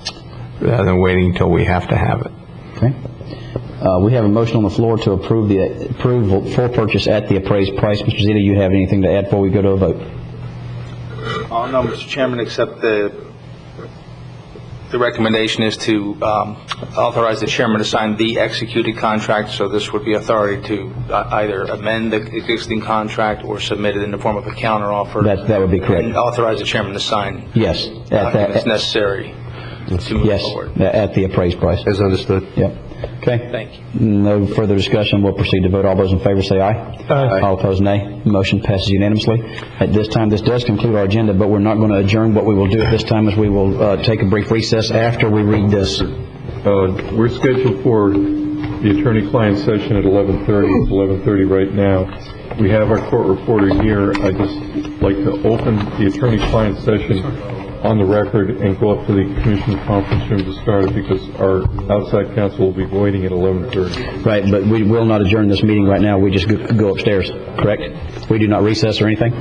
rather than waiting until we have to have it. Okay. We have a motion on the floor to approve the full purchase at the appraised price. Mr. Zito, you have anything to add before we go to a vote? No, Mr. Chairman, except the recommendation is to authorize the chairman to sign the executed contract, so this would be authority to either amend the existing contract or submit it in the form of a counteroffer. That would be correct. And authorize the chairman to sign documents necessary to move forward. At the appraised price. As understood. Yep. Okay. Thank you. No further discussion. We'll proceed to vote. All those in favor say aye. Aye. All opposed, nay. Motion passes unanimously. At this time, this does conclude our agenda, but we're not going to adjourn. What we will do at this time is we will take a brief recess after we read this. We're scheduled for the attorney-client session at 11:30. It's 11:30 right now. We have our court reporter here. I'd just like to open the attorney-client session on the record and go up to the commission conference room to start it, because our outside counsel will be waiting at 11:30. Right, but we will not adjourn this meeting right now. We just go upstairs, correct? We do not recess or anything?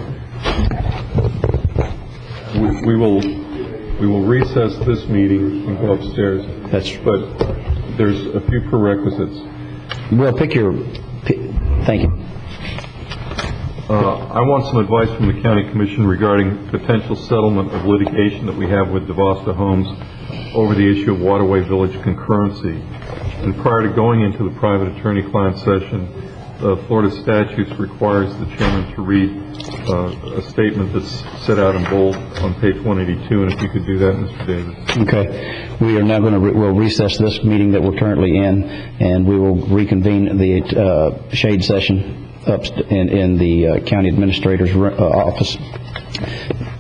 We will recess this meeting and go upstairs. But there's a few prerequisites. We'll pick your... Thank you. I want some advice from the County Commission regarding potential settlement of litigation that we have with DeVosta Homes over the issue of Waterway Village concurrency. And prior to going into the private attorney-client session, Florida statutes requires the chairman to read a statement that's set out in bold on page 182, and if you could do that, Mr. Davis. Okay. We are now going to we'll recess this meeting that we're currently in, and we will reconvene the shade session in the county administrator's office,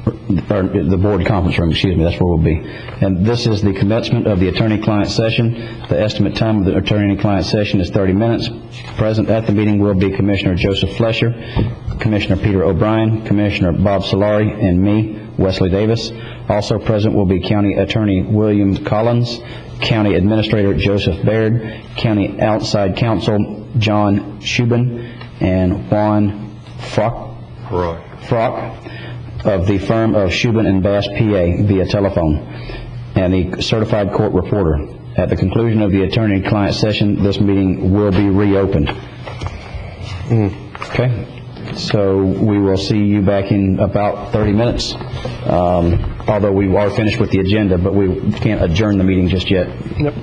or the board conference room, excuse me, that's where we'll be. And this is the commencement of the attorney-client session. The estimate time of the attorney-client session is 30 minutes. Present at the meeting will be Commissioner Joseph Flesher, Commissioner Peter O'Brien, Commissioner Bob Solari, and me, Wesley Davis. Also present will be County Attorney William Collins, County Administrator Joseph Baird, County Outside Counsel John Shubin, and Juan Frock of the firm of Shubin and Bass, PA, via telephone, and the certified court reporter. At the conclusion of the attorney-client session, this meeting will be reopened. Okay? So we will see you back in about 30 minutes, although we are finished with the agenda, but we can't adjourn the meeting just yet. Yep.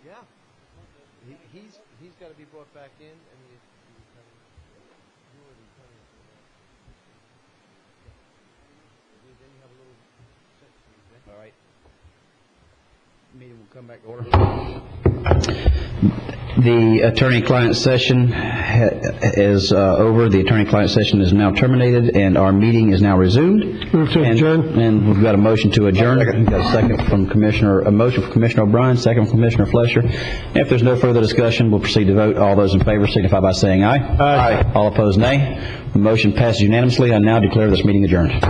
Yeah. He's got to be brought back in, and you are the attorney. Then you have a little section. All right. Meeting will come back to order. The attorney-client session is over. The attorney-client session is now terminated, and our meeting is now resumed. Move to adjourn. And we've got a motion to adjourn. We've got a motion from Commissioner O'Brien, second from Commissioner Flesher. If there's no further discussion, we'll proceed to vote. All those in favor signify by saying aye. Aye. All opposed, nay. The motion passes unanimously. I now declare this meeting adjourned.